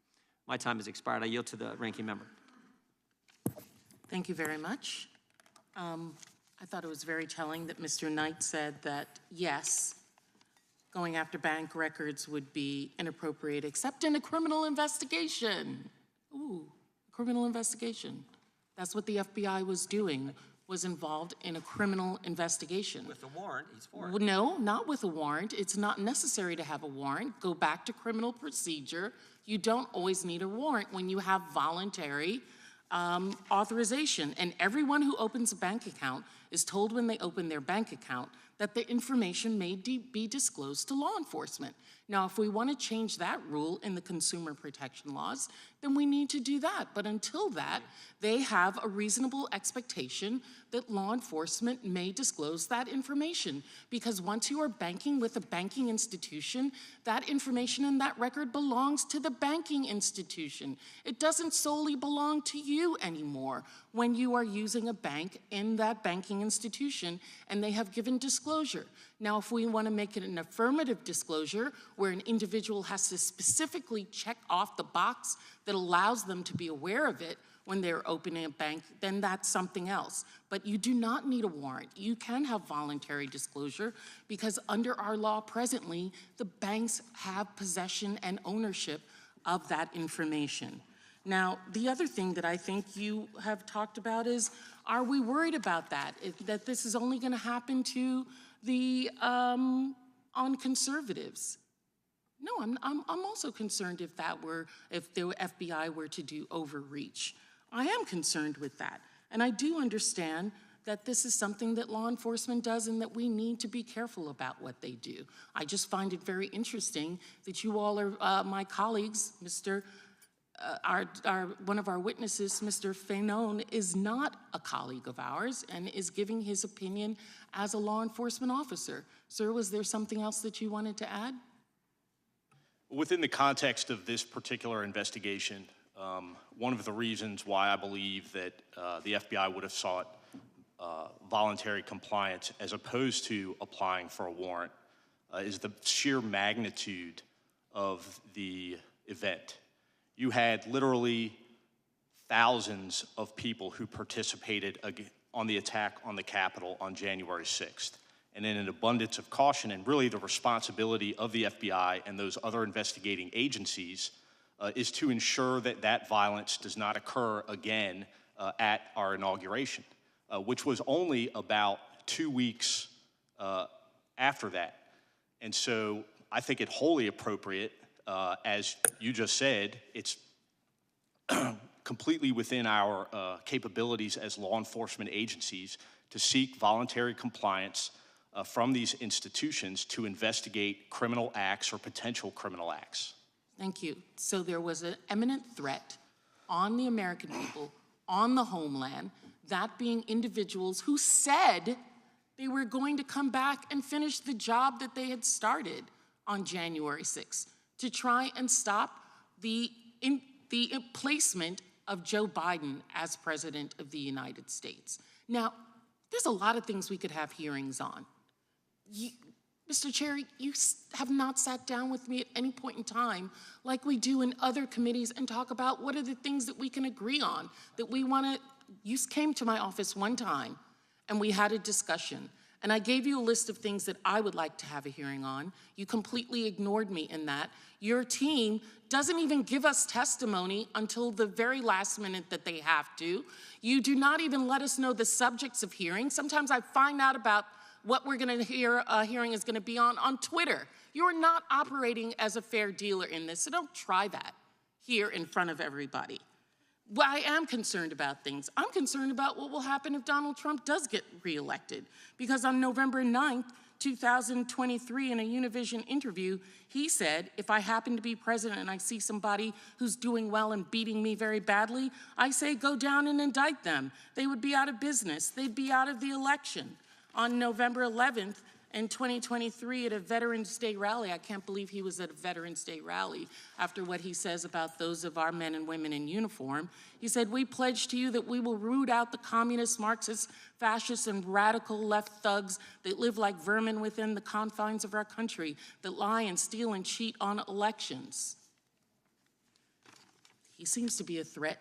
My time has expired. I yield to the ranking member. Thank you very much. I thought it was very telling that Mr. Knight said that, yes, going after bank records would be inappropriate, except in a criminal investigation. Ooh, criminal investigation. That's what the FBI was doing, was involved in a criminal investigation. With a warrant, he's for it. No, not with a warrant. It's not necessary to have a warrant. Go back to criminal procedure. You don't always need a warrant when you have voluntary authorization. And everyone who opens a bank account is told when they open their bank account that the information may be disclosed to law enforcement. Now, if we want to change that rule in the consumer protection laws, then we need to do that. But until that, they have a reasonable expectation that law enforcement may disclose that information. Because once you are banking with a banking institution, that information in that record belongs to the banking institution. It doesn't solely belong to you anymore when you are using a bank in that banking institution and they have given disclosure. Now, if we want to make it an affirmative disclosure where an individual has to specifically check off the box that allows them to be aware of it when they're opening a bank, then that's something else. But you do not need a warrant. You can have voluntary disclosure because under our law presently, the banks have possession and ownership of that information. Now, the other thing that I think you have talked about is, are we worried about that? That this is only going to happen to the on conservatives? No, I'm also concerned if the FBI were to do overreach. I am concerned with that, and I do understand that this is something that law enforcement does and that we need to be careful about what they do. I just find it very interesting that you all are my colleagues, one of our witnesses, Mr. Fanone, is not a colleague of ours and is giving his opinion as a law enforcement officer. Sir, was there something else that you wanted to add? Within the context of this particular investigation, one of the reasons why I believe that the FBI would have sought voluntary compliance as opposed to applying for a warrant is the sheer magnitude of the event. You had literally thousands of people who participated on the attack on the Capitol on January 6th. And in an abundance of caution and really the responsibility of the FBI and those other investigating agencies is to ensure that that violence does not occur again at our inauguration, which was only about 2 weeks after that. And so I think it wholly appropriate, as you just said, it's completely within our capabilities as law enforcement agencies to seek voluntary compliance from these institutions to investigate criminal acts or potential criminal acts. Thank you. So there was an imminent threat on the American people, on the homeland, that being individuals who said they were going to come back and finish the job that they had started on January 6th to try and stop the placement of Joe Biden as President of the United States. Now, there's a lot of things we could have hearings on. Mr. Chair, you have not sat down with me at any point in time like we do in other committees and talk about what are the things that we can agree on, that we want to. You came to my office one time and we had a discussion. And I gave you a list of things that I would like to have a hearing on. You completely ignored me in that. Your team doesn't even give us testimony until the very last minute that they have to. You do not even let us know the subjects of hearings. Sometimes I find out about what we're going to hear, hearing is going to be on Twitter. You're not operating as a fair dealer in this, so don't try that here in front of everybody. Well, I am concerned about things. I'm concerned about what will happen if Donald Trump does get reelected. Because on November 9th, 2023, in a Univision interview, he said, if I happen to be president and I see somebody who's doing well and beating me very badly, I say go down and indict them. They would be out of business. They'd be out of the election. On November 11th, in 2023 at a Veterans Day rally, I can't believe he was at a Veterans Day rally after what he says about those of our men and women in uniform. He said, we pledge to you that we will root out the communist, Marxist, fascist, and radical left thugs that live like vermin within the confines of our country, that lie and steal and cheat on elections. He seems to be a threat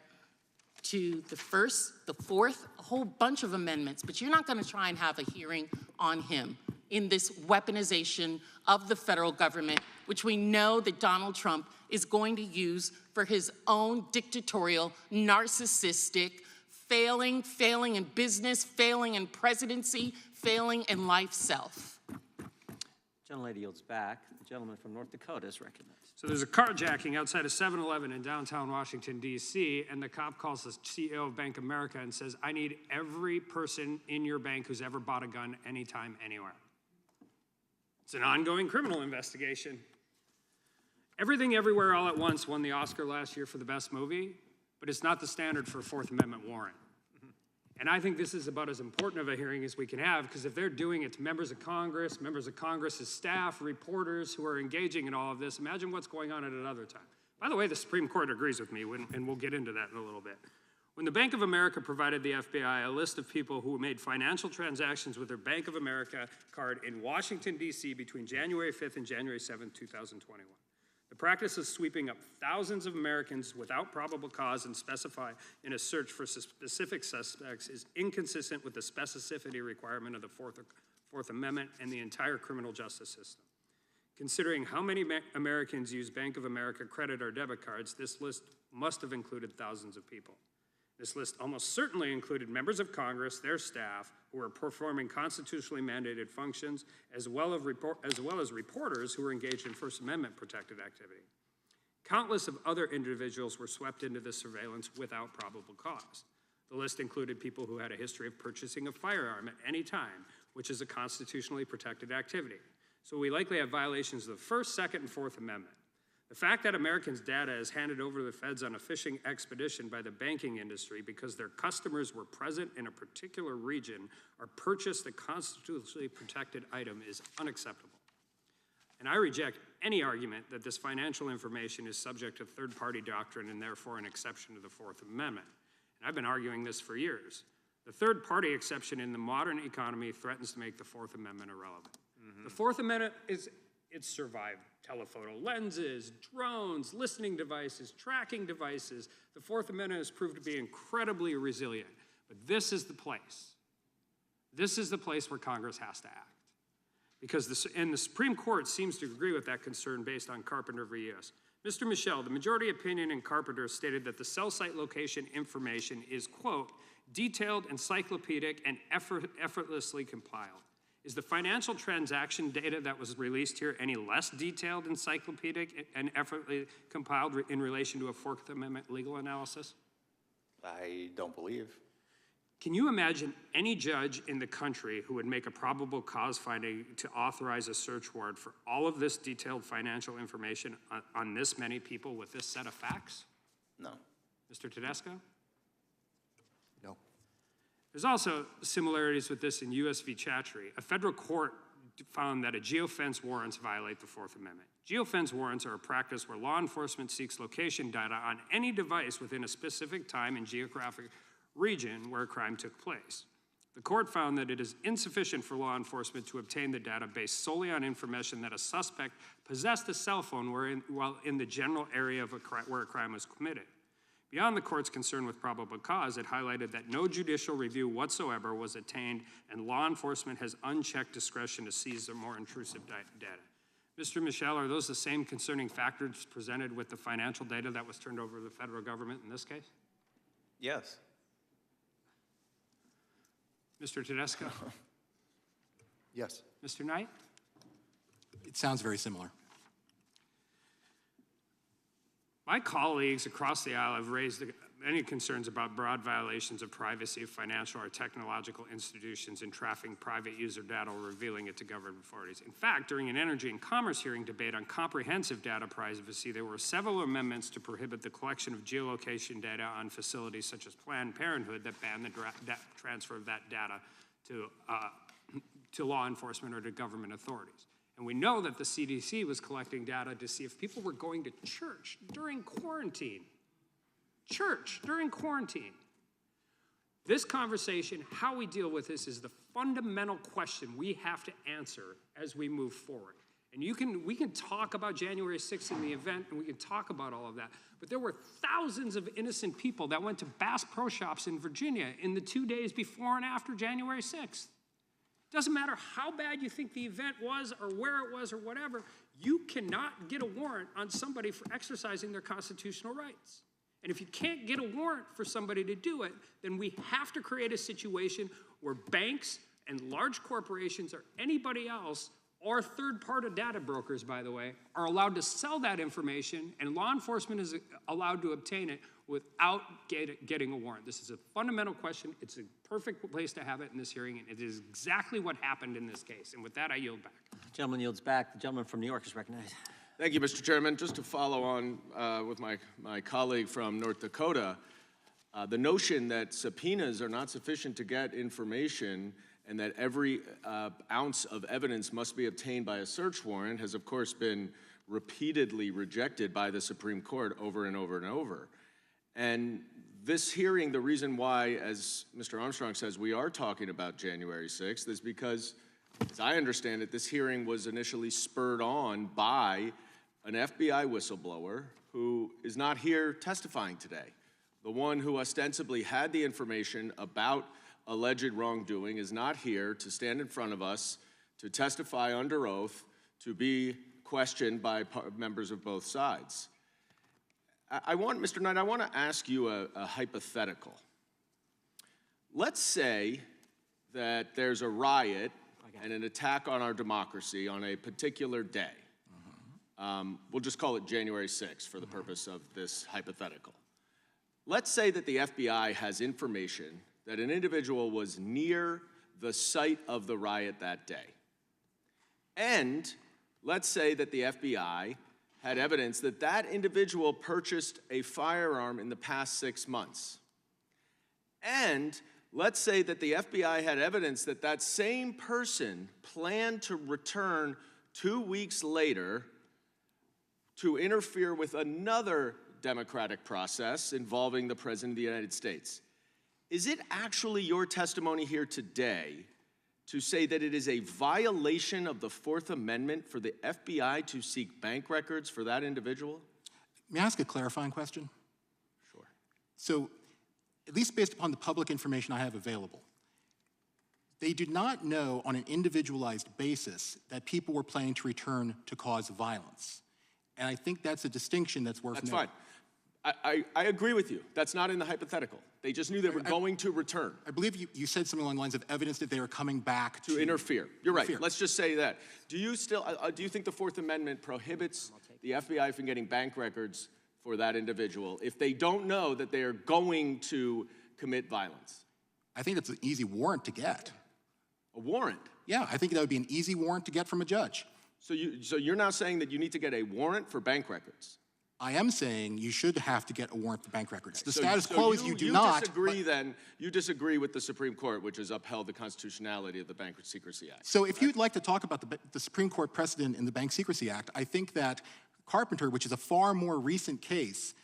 to the first, the fourth, a whole bunch of amendments, but you're not going to try and have a hearing on him in this weaponization of the federal government, which we know that Donald Trump is going to use for his own dictatorial, narcissistic, failing in business, failing in presidency, failing in life self. Gentlelady yields back. The gentleman from North Dakota is recognized. So there's a carjacking outside of 7-Eleven in downtown Washington, D.C., and the cop calls the CEO of Bank of America and says, I need every person in your bank who's ever bought a gun anytime, anywhere. It's an ongoing criminal investigation. Everything Everywhere All at Once won the Oscar last year for the best movie, but it's not the standard for a Fourth Amendment warrant. And I think this is about as important of a hearing as we can have, because if they're doing it to members of Congress's staff, reporters who are engaging in all of this, imagine what's going on at another time. By the way, the Supreme Court agrees with me, and we'll get into that in a little bit. When the Bank of America provided the FBI a list of people who made financial transactions with their Bank of America card in Washington, D.C. between January 5th and January 7th, 2021. The practice of sweeping up thousands of Americans without probable cause and specify in a search for specific suspects is inconsistent with the specificity requirement of the Fourth Amendment and the entire criminal justice system. Considering how many Americans use Bank of America credit or debit cards, this list must have included thousands of people. This list almost certainly included members of Congress, their staff, who were performing constitutionally mandated functions, as well as reporters who were engaged in First Amendment protected activity. Countless of other individuals were swept into this surveillance without probable cause. The list included people who had a history of purchasing a firearm at any time, which is a constitutionally protected activity. So we likely have violations of the First, Second, and Fourth Amendment. The fact that Americans' data is handed over to the feds on a fishing expedition by the banking industry because their customers were present in a particular region or purchased a constitutionally protected item is unacceptable. And I reject any argument that this financial information is subject to third-party doctrine and therefore an exception to the Fourth Amendment. And I've been arguing this for years. The third-party exception in the modern economy threatens to make the Fourth Amendment irrelevant. The Fourth Amendment it's survived telephoto lenses, drones, listening devices, tracking devices. The Fourth Amendment has proved to be incredibly resilient. But this is the place. This is the place where Congress has to act. Because the Supreme Court seems to agree with that concern based on Carpenter v. U.S. Mr. Michel, the majority opinion in Carpenter stated that the cell site location information is, quote, detailed, encyclopedic, and effortlessly compiled. Is the financial transaction data that was released here any less detailed, encyclopedic, and effortlessly compiled in relation to a Fourth Amendment legal analysis? I don't believe. Can you imagine any judge in the country who would make a probable cause finding to authorize a search warrant for all of this detailed financial information on this many people with this set of facts? No. Mr. Tedesco? No. There's also similarities with this in U.S. v. Chatry. A federal court found that a geofence warrants violate the Fourth Amendment. Geofence warrants are a practice where law enforcement seeks location data on any device within a specific time and geographic region where a crime took place. The court found that it is insufficient for law enforcement to obtain the data based solely on information that a suspect possessed a cell phone while in the general area of where a crime was committed. Beyond the court's concern with probable cause, it highlighted that no judicial review whatsoever was attained and law enforcement has unchecked discretion to seize the more intrusive data. Mr. Michel, are those the same concerning factors presented with the financial data that was turned over to the federal government in this case? Yes. Mr. Tedesco? Yes. Mr. Knight? It sounds very similar. My colleagues across the aisle have raised many concerns about broad violations of privacy of financial or technological institutions in trafficking private user data or revealing it to government authorities. In fact, during an Energy and Commerce hearing debate on comprehensive data privacy, there were several amendments to prohibit the collection of geolocation data on facilities such as Planned Parenthood that ban the transfer of that data to law enforcement or to government authorities. And we know that the CDC was collecting data to see if people were going to church during quarantine. Church during quarantine. This conversation, how we deal with this, is the fundamental question we have to answer as we move forward. And we can talk about January 6th in the event, and we can talk about all of that, but there were thousands of innocent people that went to Bass Pro Shops in Virginia in the 2 days before and after January 6th. Doesn't matter how bad you think the event was or where it was or whatever, you cannot get a warrant on somebody for exercising their constitutional rights. And if you can't get a warrant for somebody to do it, then we have to create a situation where banks and large corporations or anybody else or third-party data brokers, by the way, are allowed to sell that information, and law enforcement is allowed to obtain it without getting a warrant. This is a fundamental question. It's a perfect place to have it in this hearing, and it is exactly what happened in this case. And with that, I yield back. The gentleman yields back. The gentleman from New York is recognized. Thank you, Mr. Chairman. Just to follow on with my colleague from North Dakota, the notion that subpoenas are not sufficient to get information and that every ounce of evidence must be obtained by a search warrant has, of course, been repeatedly rejected by the Supreme Court over and over and over. And this hearing, the reason why, as Mr. Armstrong says, we are talking about January 6th is because, as I understand it, this hearing was initially spurred on by an FBI whistleblower who is not here testifying today. The one who ostensibly had the information about alleged wrongdoing is not here to stand in front of us, to testify under oath, to be questioned by members of both sides. Mr. Knight, I want to ask you a hypothetical. Let's say that there's a riot and an attack on our democracy on a particular day. We'll just call it January 6th for the purpose of this hypothetical. Let's say that the FBI has information that an individual was near the site of the riot that day. And let's say that the FBI had evidence that that individual purchased a firearm in the past 6 months. And let's say that the FBI had evidence that that same person planned to return 2 weeks later to interfere with another democratic process involving the President of the United States. Is it actually your testimony here today to say that it is a violation of the Fourth Amendment for the FBI to seek bank records for that individual? May I ask a clarifying question? Sure. So, at least based upon the public information I have available, they did not know on an individualized basis that people were planning to return to cause violence. And I think that's a distinction that's worth noting. That's fine. I agree with you. That's not in the hypothetical. They just knew they were going to return. I believe you said something along the lines of evidence that they were coming back to interfere. You're right. Let's just say that. Do you think the Fourth Amendment prohibits the FBI from getting bank records for that individual if they don't know that they are going to commit violence? I think that's an easy warrant to get. A warrant? Yeah, I think that would be an easy warrant to get from a judge. So you're now saying that you need to get a warrant for bank records? I am saying you should have to get a warrant for bank records. The status quo is you do not. You disagree with the Supreme Court, which has upheld the constitutionality of the Bank Secrecy Act. So if you'd like to talk about the Supreme Court precedent in the Bank Secrecy Act, I think that Carpenter, which is a far more recent case,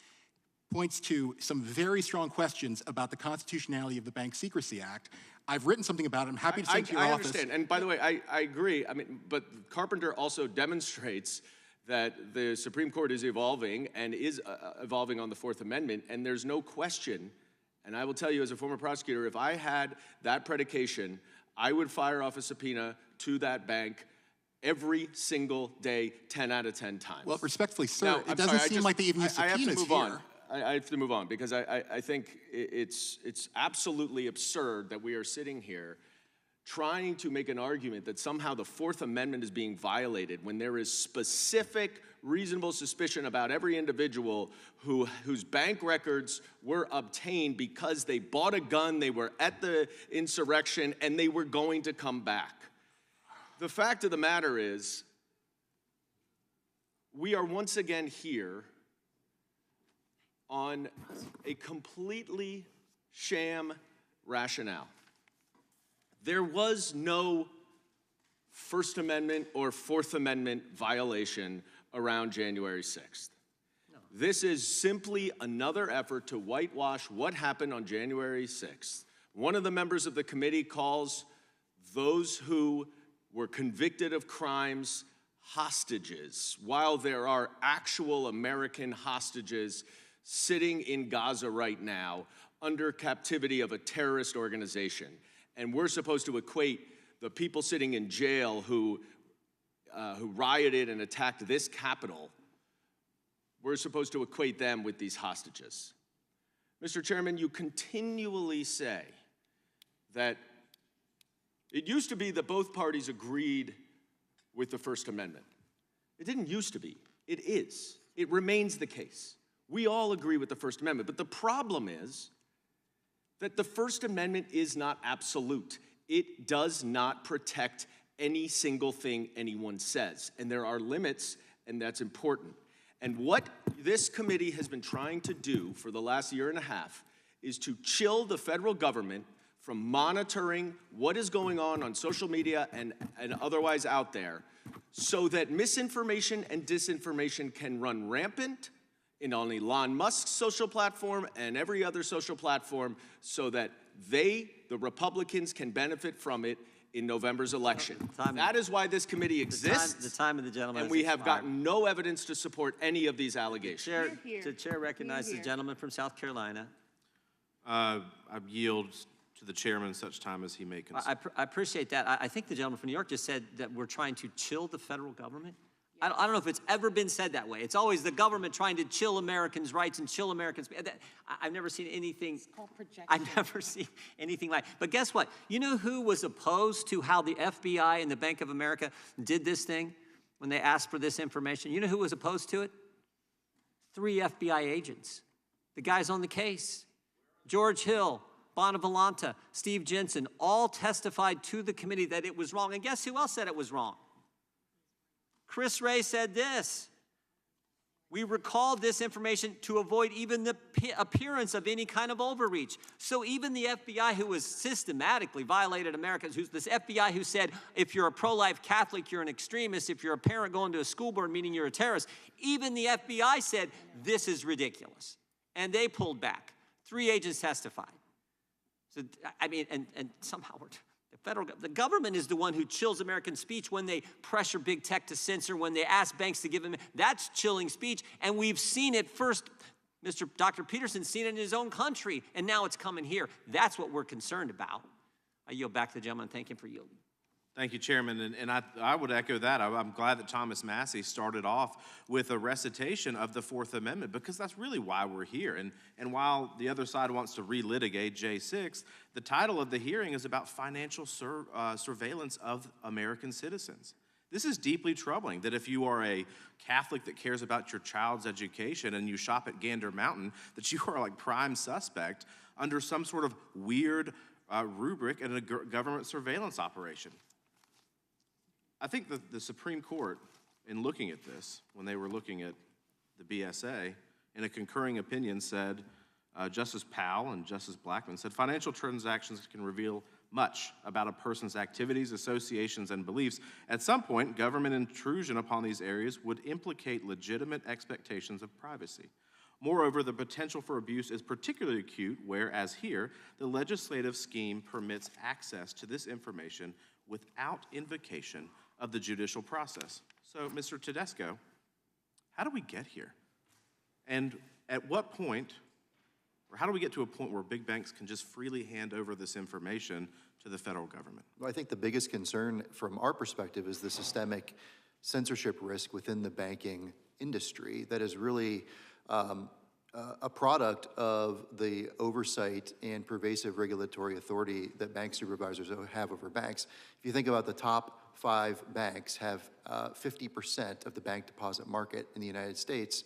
points to some very strong questions about the constitutionality of the Bank Secrecy Act. I've written something about it. I'm happy to send to your office. I understand. And by the way, I agree. I mean, but Carpenter also demonstrates that the Supreme Court is evolving and is evolving on the Fourth Amendment, and there's no question, and I will tell you as a former prosecutor, if I had that predication, I would fire off a subpoena to that bank every single day, 10 out of 10 times. Well, respectfully, sir, it doesn't seem like they even use subpoenas here. I have to move on. I have to move on because I think it's absolutely absurd that we are sitting here trying to make an argument that somehow the Fourth Amendment is being violated when there is specific, reasonable suspicion about every individual whose bank records were obtained because they bought a gun, they were at the insurrection, and they were going to come back. The fact of the matter is, we are once again here on a completely sham rationale. There was no First Amendment or Fourth Amendment violation around January 6th. No. This is simply another effort to whitewash what happened on January 6th. One of the members of the committee calls those who were convicted of crimes hostages, while there are actual American hostages sitting in Gaza right now under captivity of a terrorist organization. And we're supposed to equate the people sitting in jail who rioted and attacked this Capitol, we're supposed to equate them with these hostages. Mr. Chairman, you continually say that it used to be that both parties agreed with the First Amendment. It didn't used to be. It is. It remains the case. We all agree with the First Amendment, but the problem is that the First Amendment is not absolute. It does not protect any single thing anyone says, and there are limits, and that's important. And what this committee has been trying to do for the last year and a half is to chill the federal government from monitoring what is going on social media and otherwise out there, so that misinformation and disinformation can run rampant on Elon Musk's social platform and every other social platform, so that the Republicans, can benefit from it in November's election. That is why this committee exists. The time of the gentleman and we have gotten no evidence to support any of these allegations. The chair recognizes the gentleman from South Carolina. I yield to the chairman such time as he may consent. I appreciate that. I think the gentleman from New York just said that we're trying to chill the federal government. I don't know if it's ever been said that way. It's always the government trying to chill Americans' rights and chill Americans. I've never seen anything. It's called projection. I've never seen anything like. But guess what? You know who was opposed to how the FBI and the Bank of America did this thing when they asked for this information? You know who was opposed to it? 3 FBI agents. The guys on the case. George Hill, Bonavolanta, Steve Jensen, all testified to the committee that it was wrong. And guess who else said it was wrong? Chris Wray said this: we recalled this information to avoid even the appearance of any kind of overreach. So even the FBI, who was systematically violated Americans, this FBI who said, if you're a pro-life Catholic, you're an extremist. If you're a parent going to a school board meeting, you're a terrorist. Even the FBI said, this is ridiculous. And they pulled back. 3 agents testified. So, I mean, and somehow the government is the one who chills American speech when they pressure big tech to censor, when they ask banks to give them. That's chilling speech, and we've seen it first. Dr. Peterson's seen it in his own country, and now it's coming here. That's what we're concerned about. I yield back to the gentleman. Thank him for yielding. Thank you, Chairman, and I would echo that. I'm glad that Thomas Massey started off with a recitation of the Fourth Amendment, because that's really why we're here. And while the other side wants to relitigate J6, the title of the hearing is about financial surveillance of American citizens. This is deeply troubling, that if you are a Catholic that cares about your child's education and you shop at Gander Mountain, that you are like prime suspect under some sort of weird rubric in a government surveillance operation. I think that the Supreme Court, in looking at this, when they were looking at the BSA, in a concurring opinion said, Justice Powell and Justice Blackmun said, financial transactions can reveal much about a person's activities, associations, and beliefs. At some point, government intrusion upon these areas would implicate legitimate expectations of privacy. Moreover, the potential for abuse is particularly acute, whereas here, the legislative scheme permits access to this information without invocation of the judicial process. So, Mr. Tedesco, how do we get here? And at what point, or how do we get to a point where big banks can just freely hand over this information to the federal government? Well, I think the biggest concern from our perspective is the systemic censorship risk within the banking industry that is really a product of the oversight and pervasive regulatory authority that bank supervisors have over banks. If you think about the top 5 banks have 50% of the bank deposit market in the United States,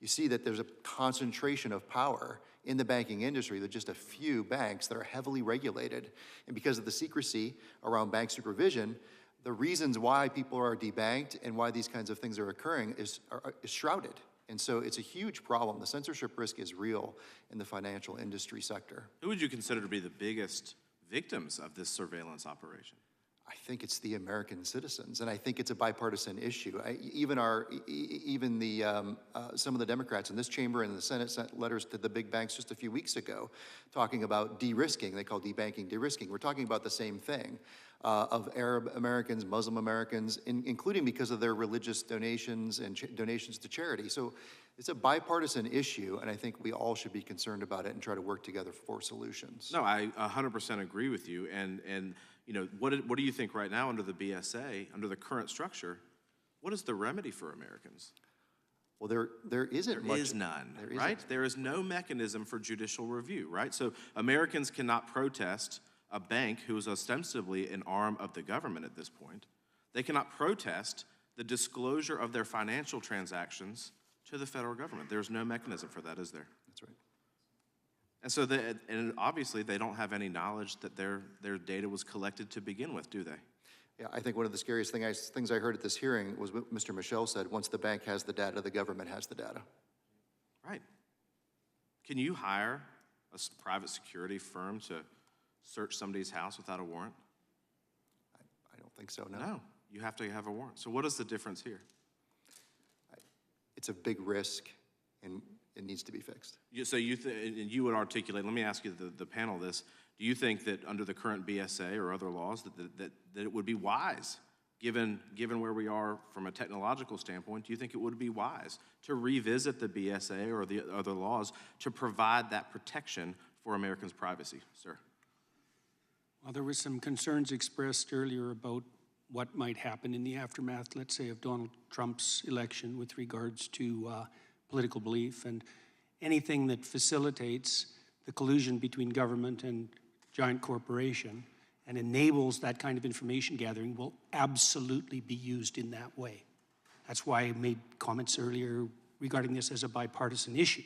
you see that there's a concentration of power in the banking industry. There are just a few banks that are heavily regulated. And because of the secrecy around bank supervision, the reasons why people are debanked and why these kinds of things are occurring is shrouded. And so it's a huge problem. The censorship risk is real in the financial industry sector. Who would you consider to be the biggest victims of this surveillance operation? I think it's the American citizens, and I think it's a bipartisan issue. Some of the Democrats in this chamber and in the Senate sent letters to the big banks just a few weeks ago talking about de-risking. They call debanking de-risking. We're talking about the same thing of Arab Americans, Muslim Americans, including because of their religious donations and donations to charity. So it's a bipartisan issue, and I think we all should be concerned about it and try to work together for solutions. No, I 100% agree with you. And you know, what do you think right now under the BSA, under the current structure, what is the remedy for Americans? Well, there isn't much. There is none, right? There is no mechanism for judicial review, right? So Americans cannot protest a bank who is ostensibly an arm of the government at this point. They cannot protest the disclosure of their financial transactions to the federal government. There's no mechanism for that, is there? That's right. And so, and obviously, they don't have any knowledge that their data was collected to begin with, do they? Yeah, I think one of the scariest things I heard at this hearing was what Mr. Michel said, once the bank has the data, the government has the data. Right. Can you hire a private security firm to search somebody's house without a warrant? I don't think so, no. No, you have to have a warrant. So what is the difference here? It's a big risk, and it needs to be fixed. So and you would articulate, let me ask you the panel this, do you think that under the current BSA or other laws that it would be wise, given where we are from a technological standpoint, do you think it would be wise to revisit the BSA or the other laws to provide that protection for Americans' privacy, sir? Well, there were some concerns expressed earlier about what might happen in the aftermath, let's say, of Donald Trump's election with regards to political belief, and anything that facilitates the collusion between government and giant corporation and enables that kind of information gathering will absolutely be used in that way. That's why I made comments earlier regarding this as a bipartisan issue.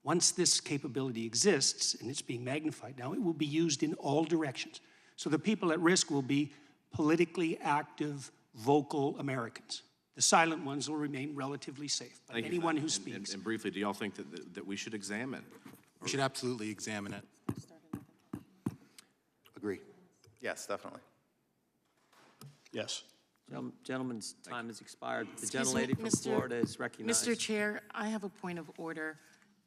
Once this capability exists, and it's being magnified now, it will be used in all directions. So the people at risk will be politically active, vocal Americans. The silent ones will remain relatively safe, but anyone who speaks. And briefly, do y'all think that we should examine? We should absolutely examine it. Agree. Yes, definitely. Yes. Gentleman's time has expired. The Excuse me, gentlelady from Florida is recognized. Mr. Chair, I have a point of order.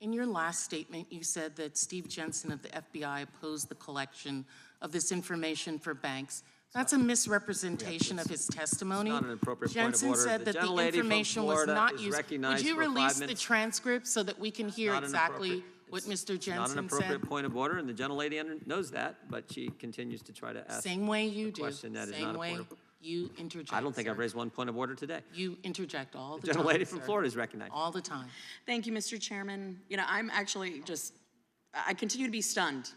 In your last statement, you said that Steve Jensen of the FBI opposed the collection of this information for banks. That's a misrepresentation of his testimony. It's not an appropriate Jensen point of order. said that the gentlelady from information was Florida not is used. Would recognized you for 5 release the minutes. transcript so that we can hear Not an exactly appropriate- what Mr. Not Jensen an appropriate said? point of order, and the gentlelady knows that, but she continues to try to ask Same way you a do. question that is Same not a way point of. you interject. I don't think sir. I've raised one point of order today. You interject all the The time. gentlelady from sir. Florida is recognized. All the time. Thank you, Mr. Chairman. You know, I'm actually just, I continue to be stunned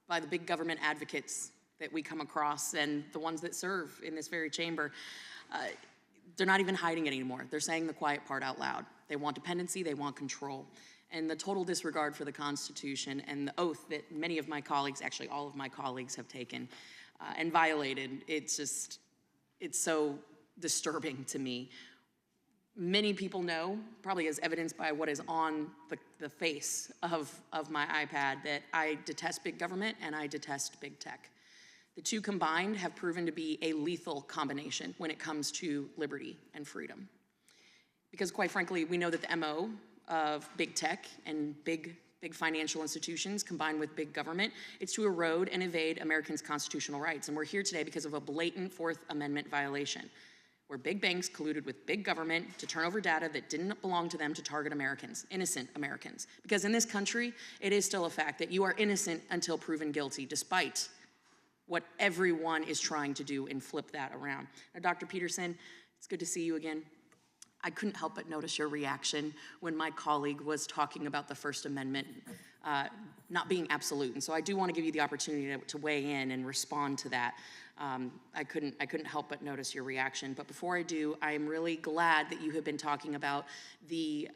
by the big government advocates that we come across and the ones that serve in this very chamber. They're not even hiding it anymore. They're saying the quiet part out loud. They want dependency, they want control. And the total disregard for the Constitution and the oath that many of my colleagues, actually all of my colleagues, have taken and violated, it's so disturbing to me. Many people know, probably as evidenced by what is on the face of my iPad, that I detest big government and I detest big tech. The two combined have proven to be a lethal combination when it comes to liberty and freedom. Because quite frankly, we know that the MO of big tech and big financial institutions combined with big government, it's to erode and evade Americans' constitutional rights. And we're here today because of a blatant Fourth Amendment violation, where big banks colluded with big government to turn over data that didn't belong to them to target Americans, innocent Americans. Because in this country, it is still a fact that you are innocent until proven guilty, despite what everyone is trying to do and flip that around. Now, Dr. Peterson, it's good to see you again. I couldn't help but notice your reaction when my colleague was talking about the First Amendment not being absolute. And so I do want to give you the opportunity to weigh in and respond to that. I couldn't help but notice your reaction. But before I do, I am really glad that you have been talking about the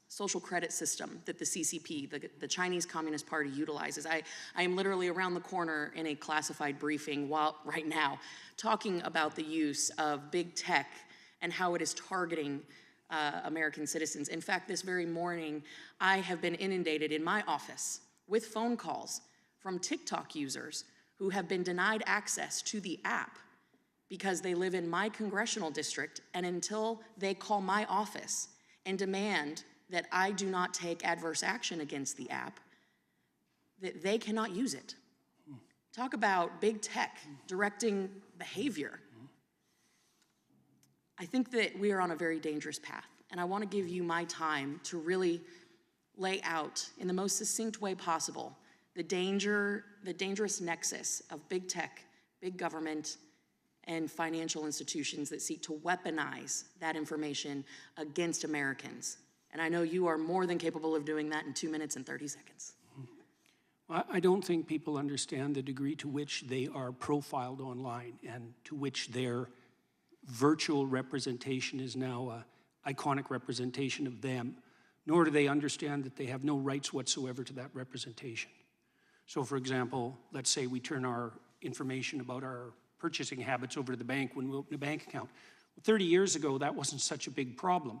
social credit system that the CCP, the Chinese Communist Party, utilizes. I am literally around the corner in a classified briefing right now talking about the use of big tech and how it is targeting American citizens. In fact, this very morning, I have been inundated in my office with phone calls from TikTok users who have been denied access to the app because they live in my congressional district, and until they call my office and demand that I do not take adverse action against the app, that they cannot use it. Talk about big tech directing behavior. I think that we are on a very dangerous path, and I want to give you my time to really lay out in the most succinct way possible the dangerous nexus of big tech, big government, and financial institutions that seek to weaponize that information against Americans. And I know you are more than capable of doing that in 2 minutes and 30 seconds. I don't think people understand the degree to which they are profiled online and to which their virtual representation is now an iconic representation of them, nor do they understand that they have no rights whatsoever to that representation. So for example, let's say we turn our information about our purchasing habits over to the bank when we open a bank account. Well, 30 years ago, that wasn't such a big problem.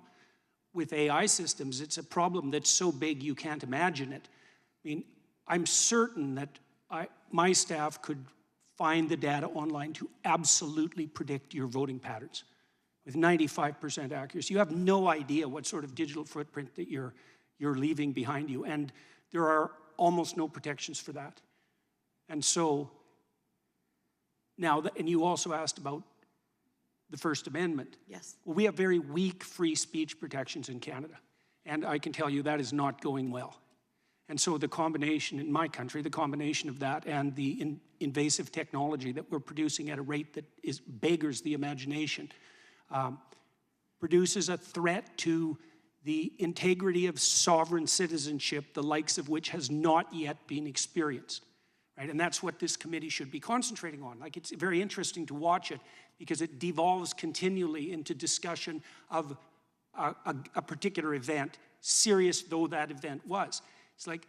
With AI systems, it's a problem that's so big you can't imagine it. I mean, I'm certain that my staff could find the data online to absolutely predict your voting patterns with 95% accuracy. You have no idea what sort of digital footprint that you're leaving behind you, and there are almost no protections for that. And so now, and you also asked about the First Amendment. Yes. Well, we have very weak free speech protections in Canada, and I can tell you that is not going well. And so the combination in my country, the combination of that and the invasive technology that we're producing at a rate that beggars the imagination, produces a threat to the integrity of sovereign citizenship, the likes of which has not yet been experienced. Right? And that's what this committee should be concentrating on. Like, it's very interesting to watch it because it devolves continually into discussion of a particular event, serious though that event was. It's like,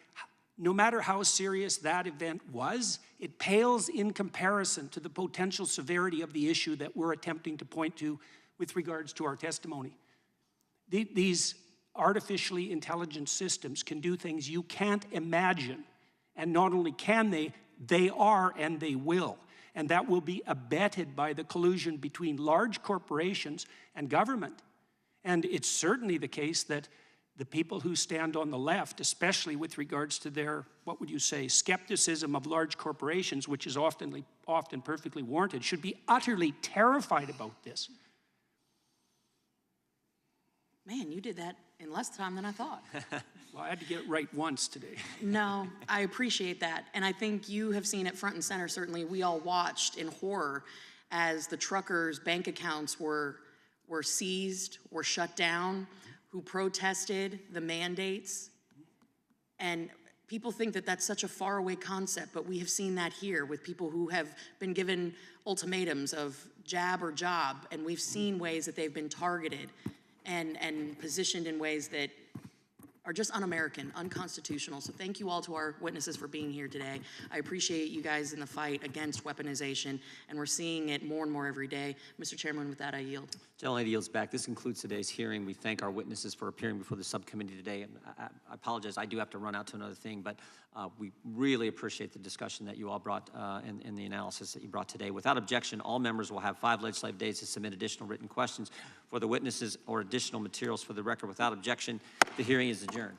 no matter how serious that event was, it pales in comparison to the potential severity of the issue that we're attempting to point to with regards to our testimony. These artificially intelligent systems can do things you can't imagine. And not only can they are and they will. And that will be abetted by the collusion between large corporations and government. And it's certainly the case that the people who stand on the left, especially with regards to their, what would you say, skepticism of large corporations, which is often perfectly warranted, should be utterly terrified about this. Man, you did that in less time than I thought. Well, I had to get it right once today. No, I appreciate that. And I think you have seen it front and center. Certainly, we all watched in horror as the truckers' bank accounts were seized or shut down, who protested the mandates. And people think that that's such a faraway concept, but we have seen that here with people who have been given ultimatums of jab or job, and we've seen ways that they've been targeted and positioned in ways that are just un-American, unconstitutional. So thank you all to our witnesses for being here today. I appreciate you guys in the fight against weaponization, and we're seeing it more and more every day. Mr. Chairman, with that, I yield. Gentlelady yields back. This concludes today's hearing. We thank our witnesses for appearing before the subcommittee today. And I apologize, I do have to run out to another thing, but we really appreciate the discussion that you all brought and the analysis that you brought today. Without objection, all members will have 5 legislative days to submit additional written questions for the witnesses or additional materials for the record. Without objection, the hearing is adjourned.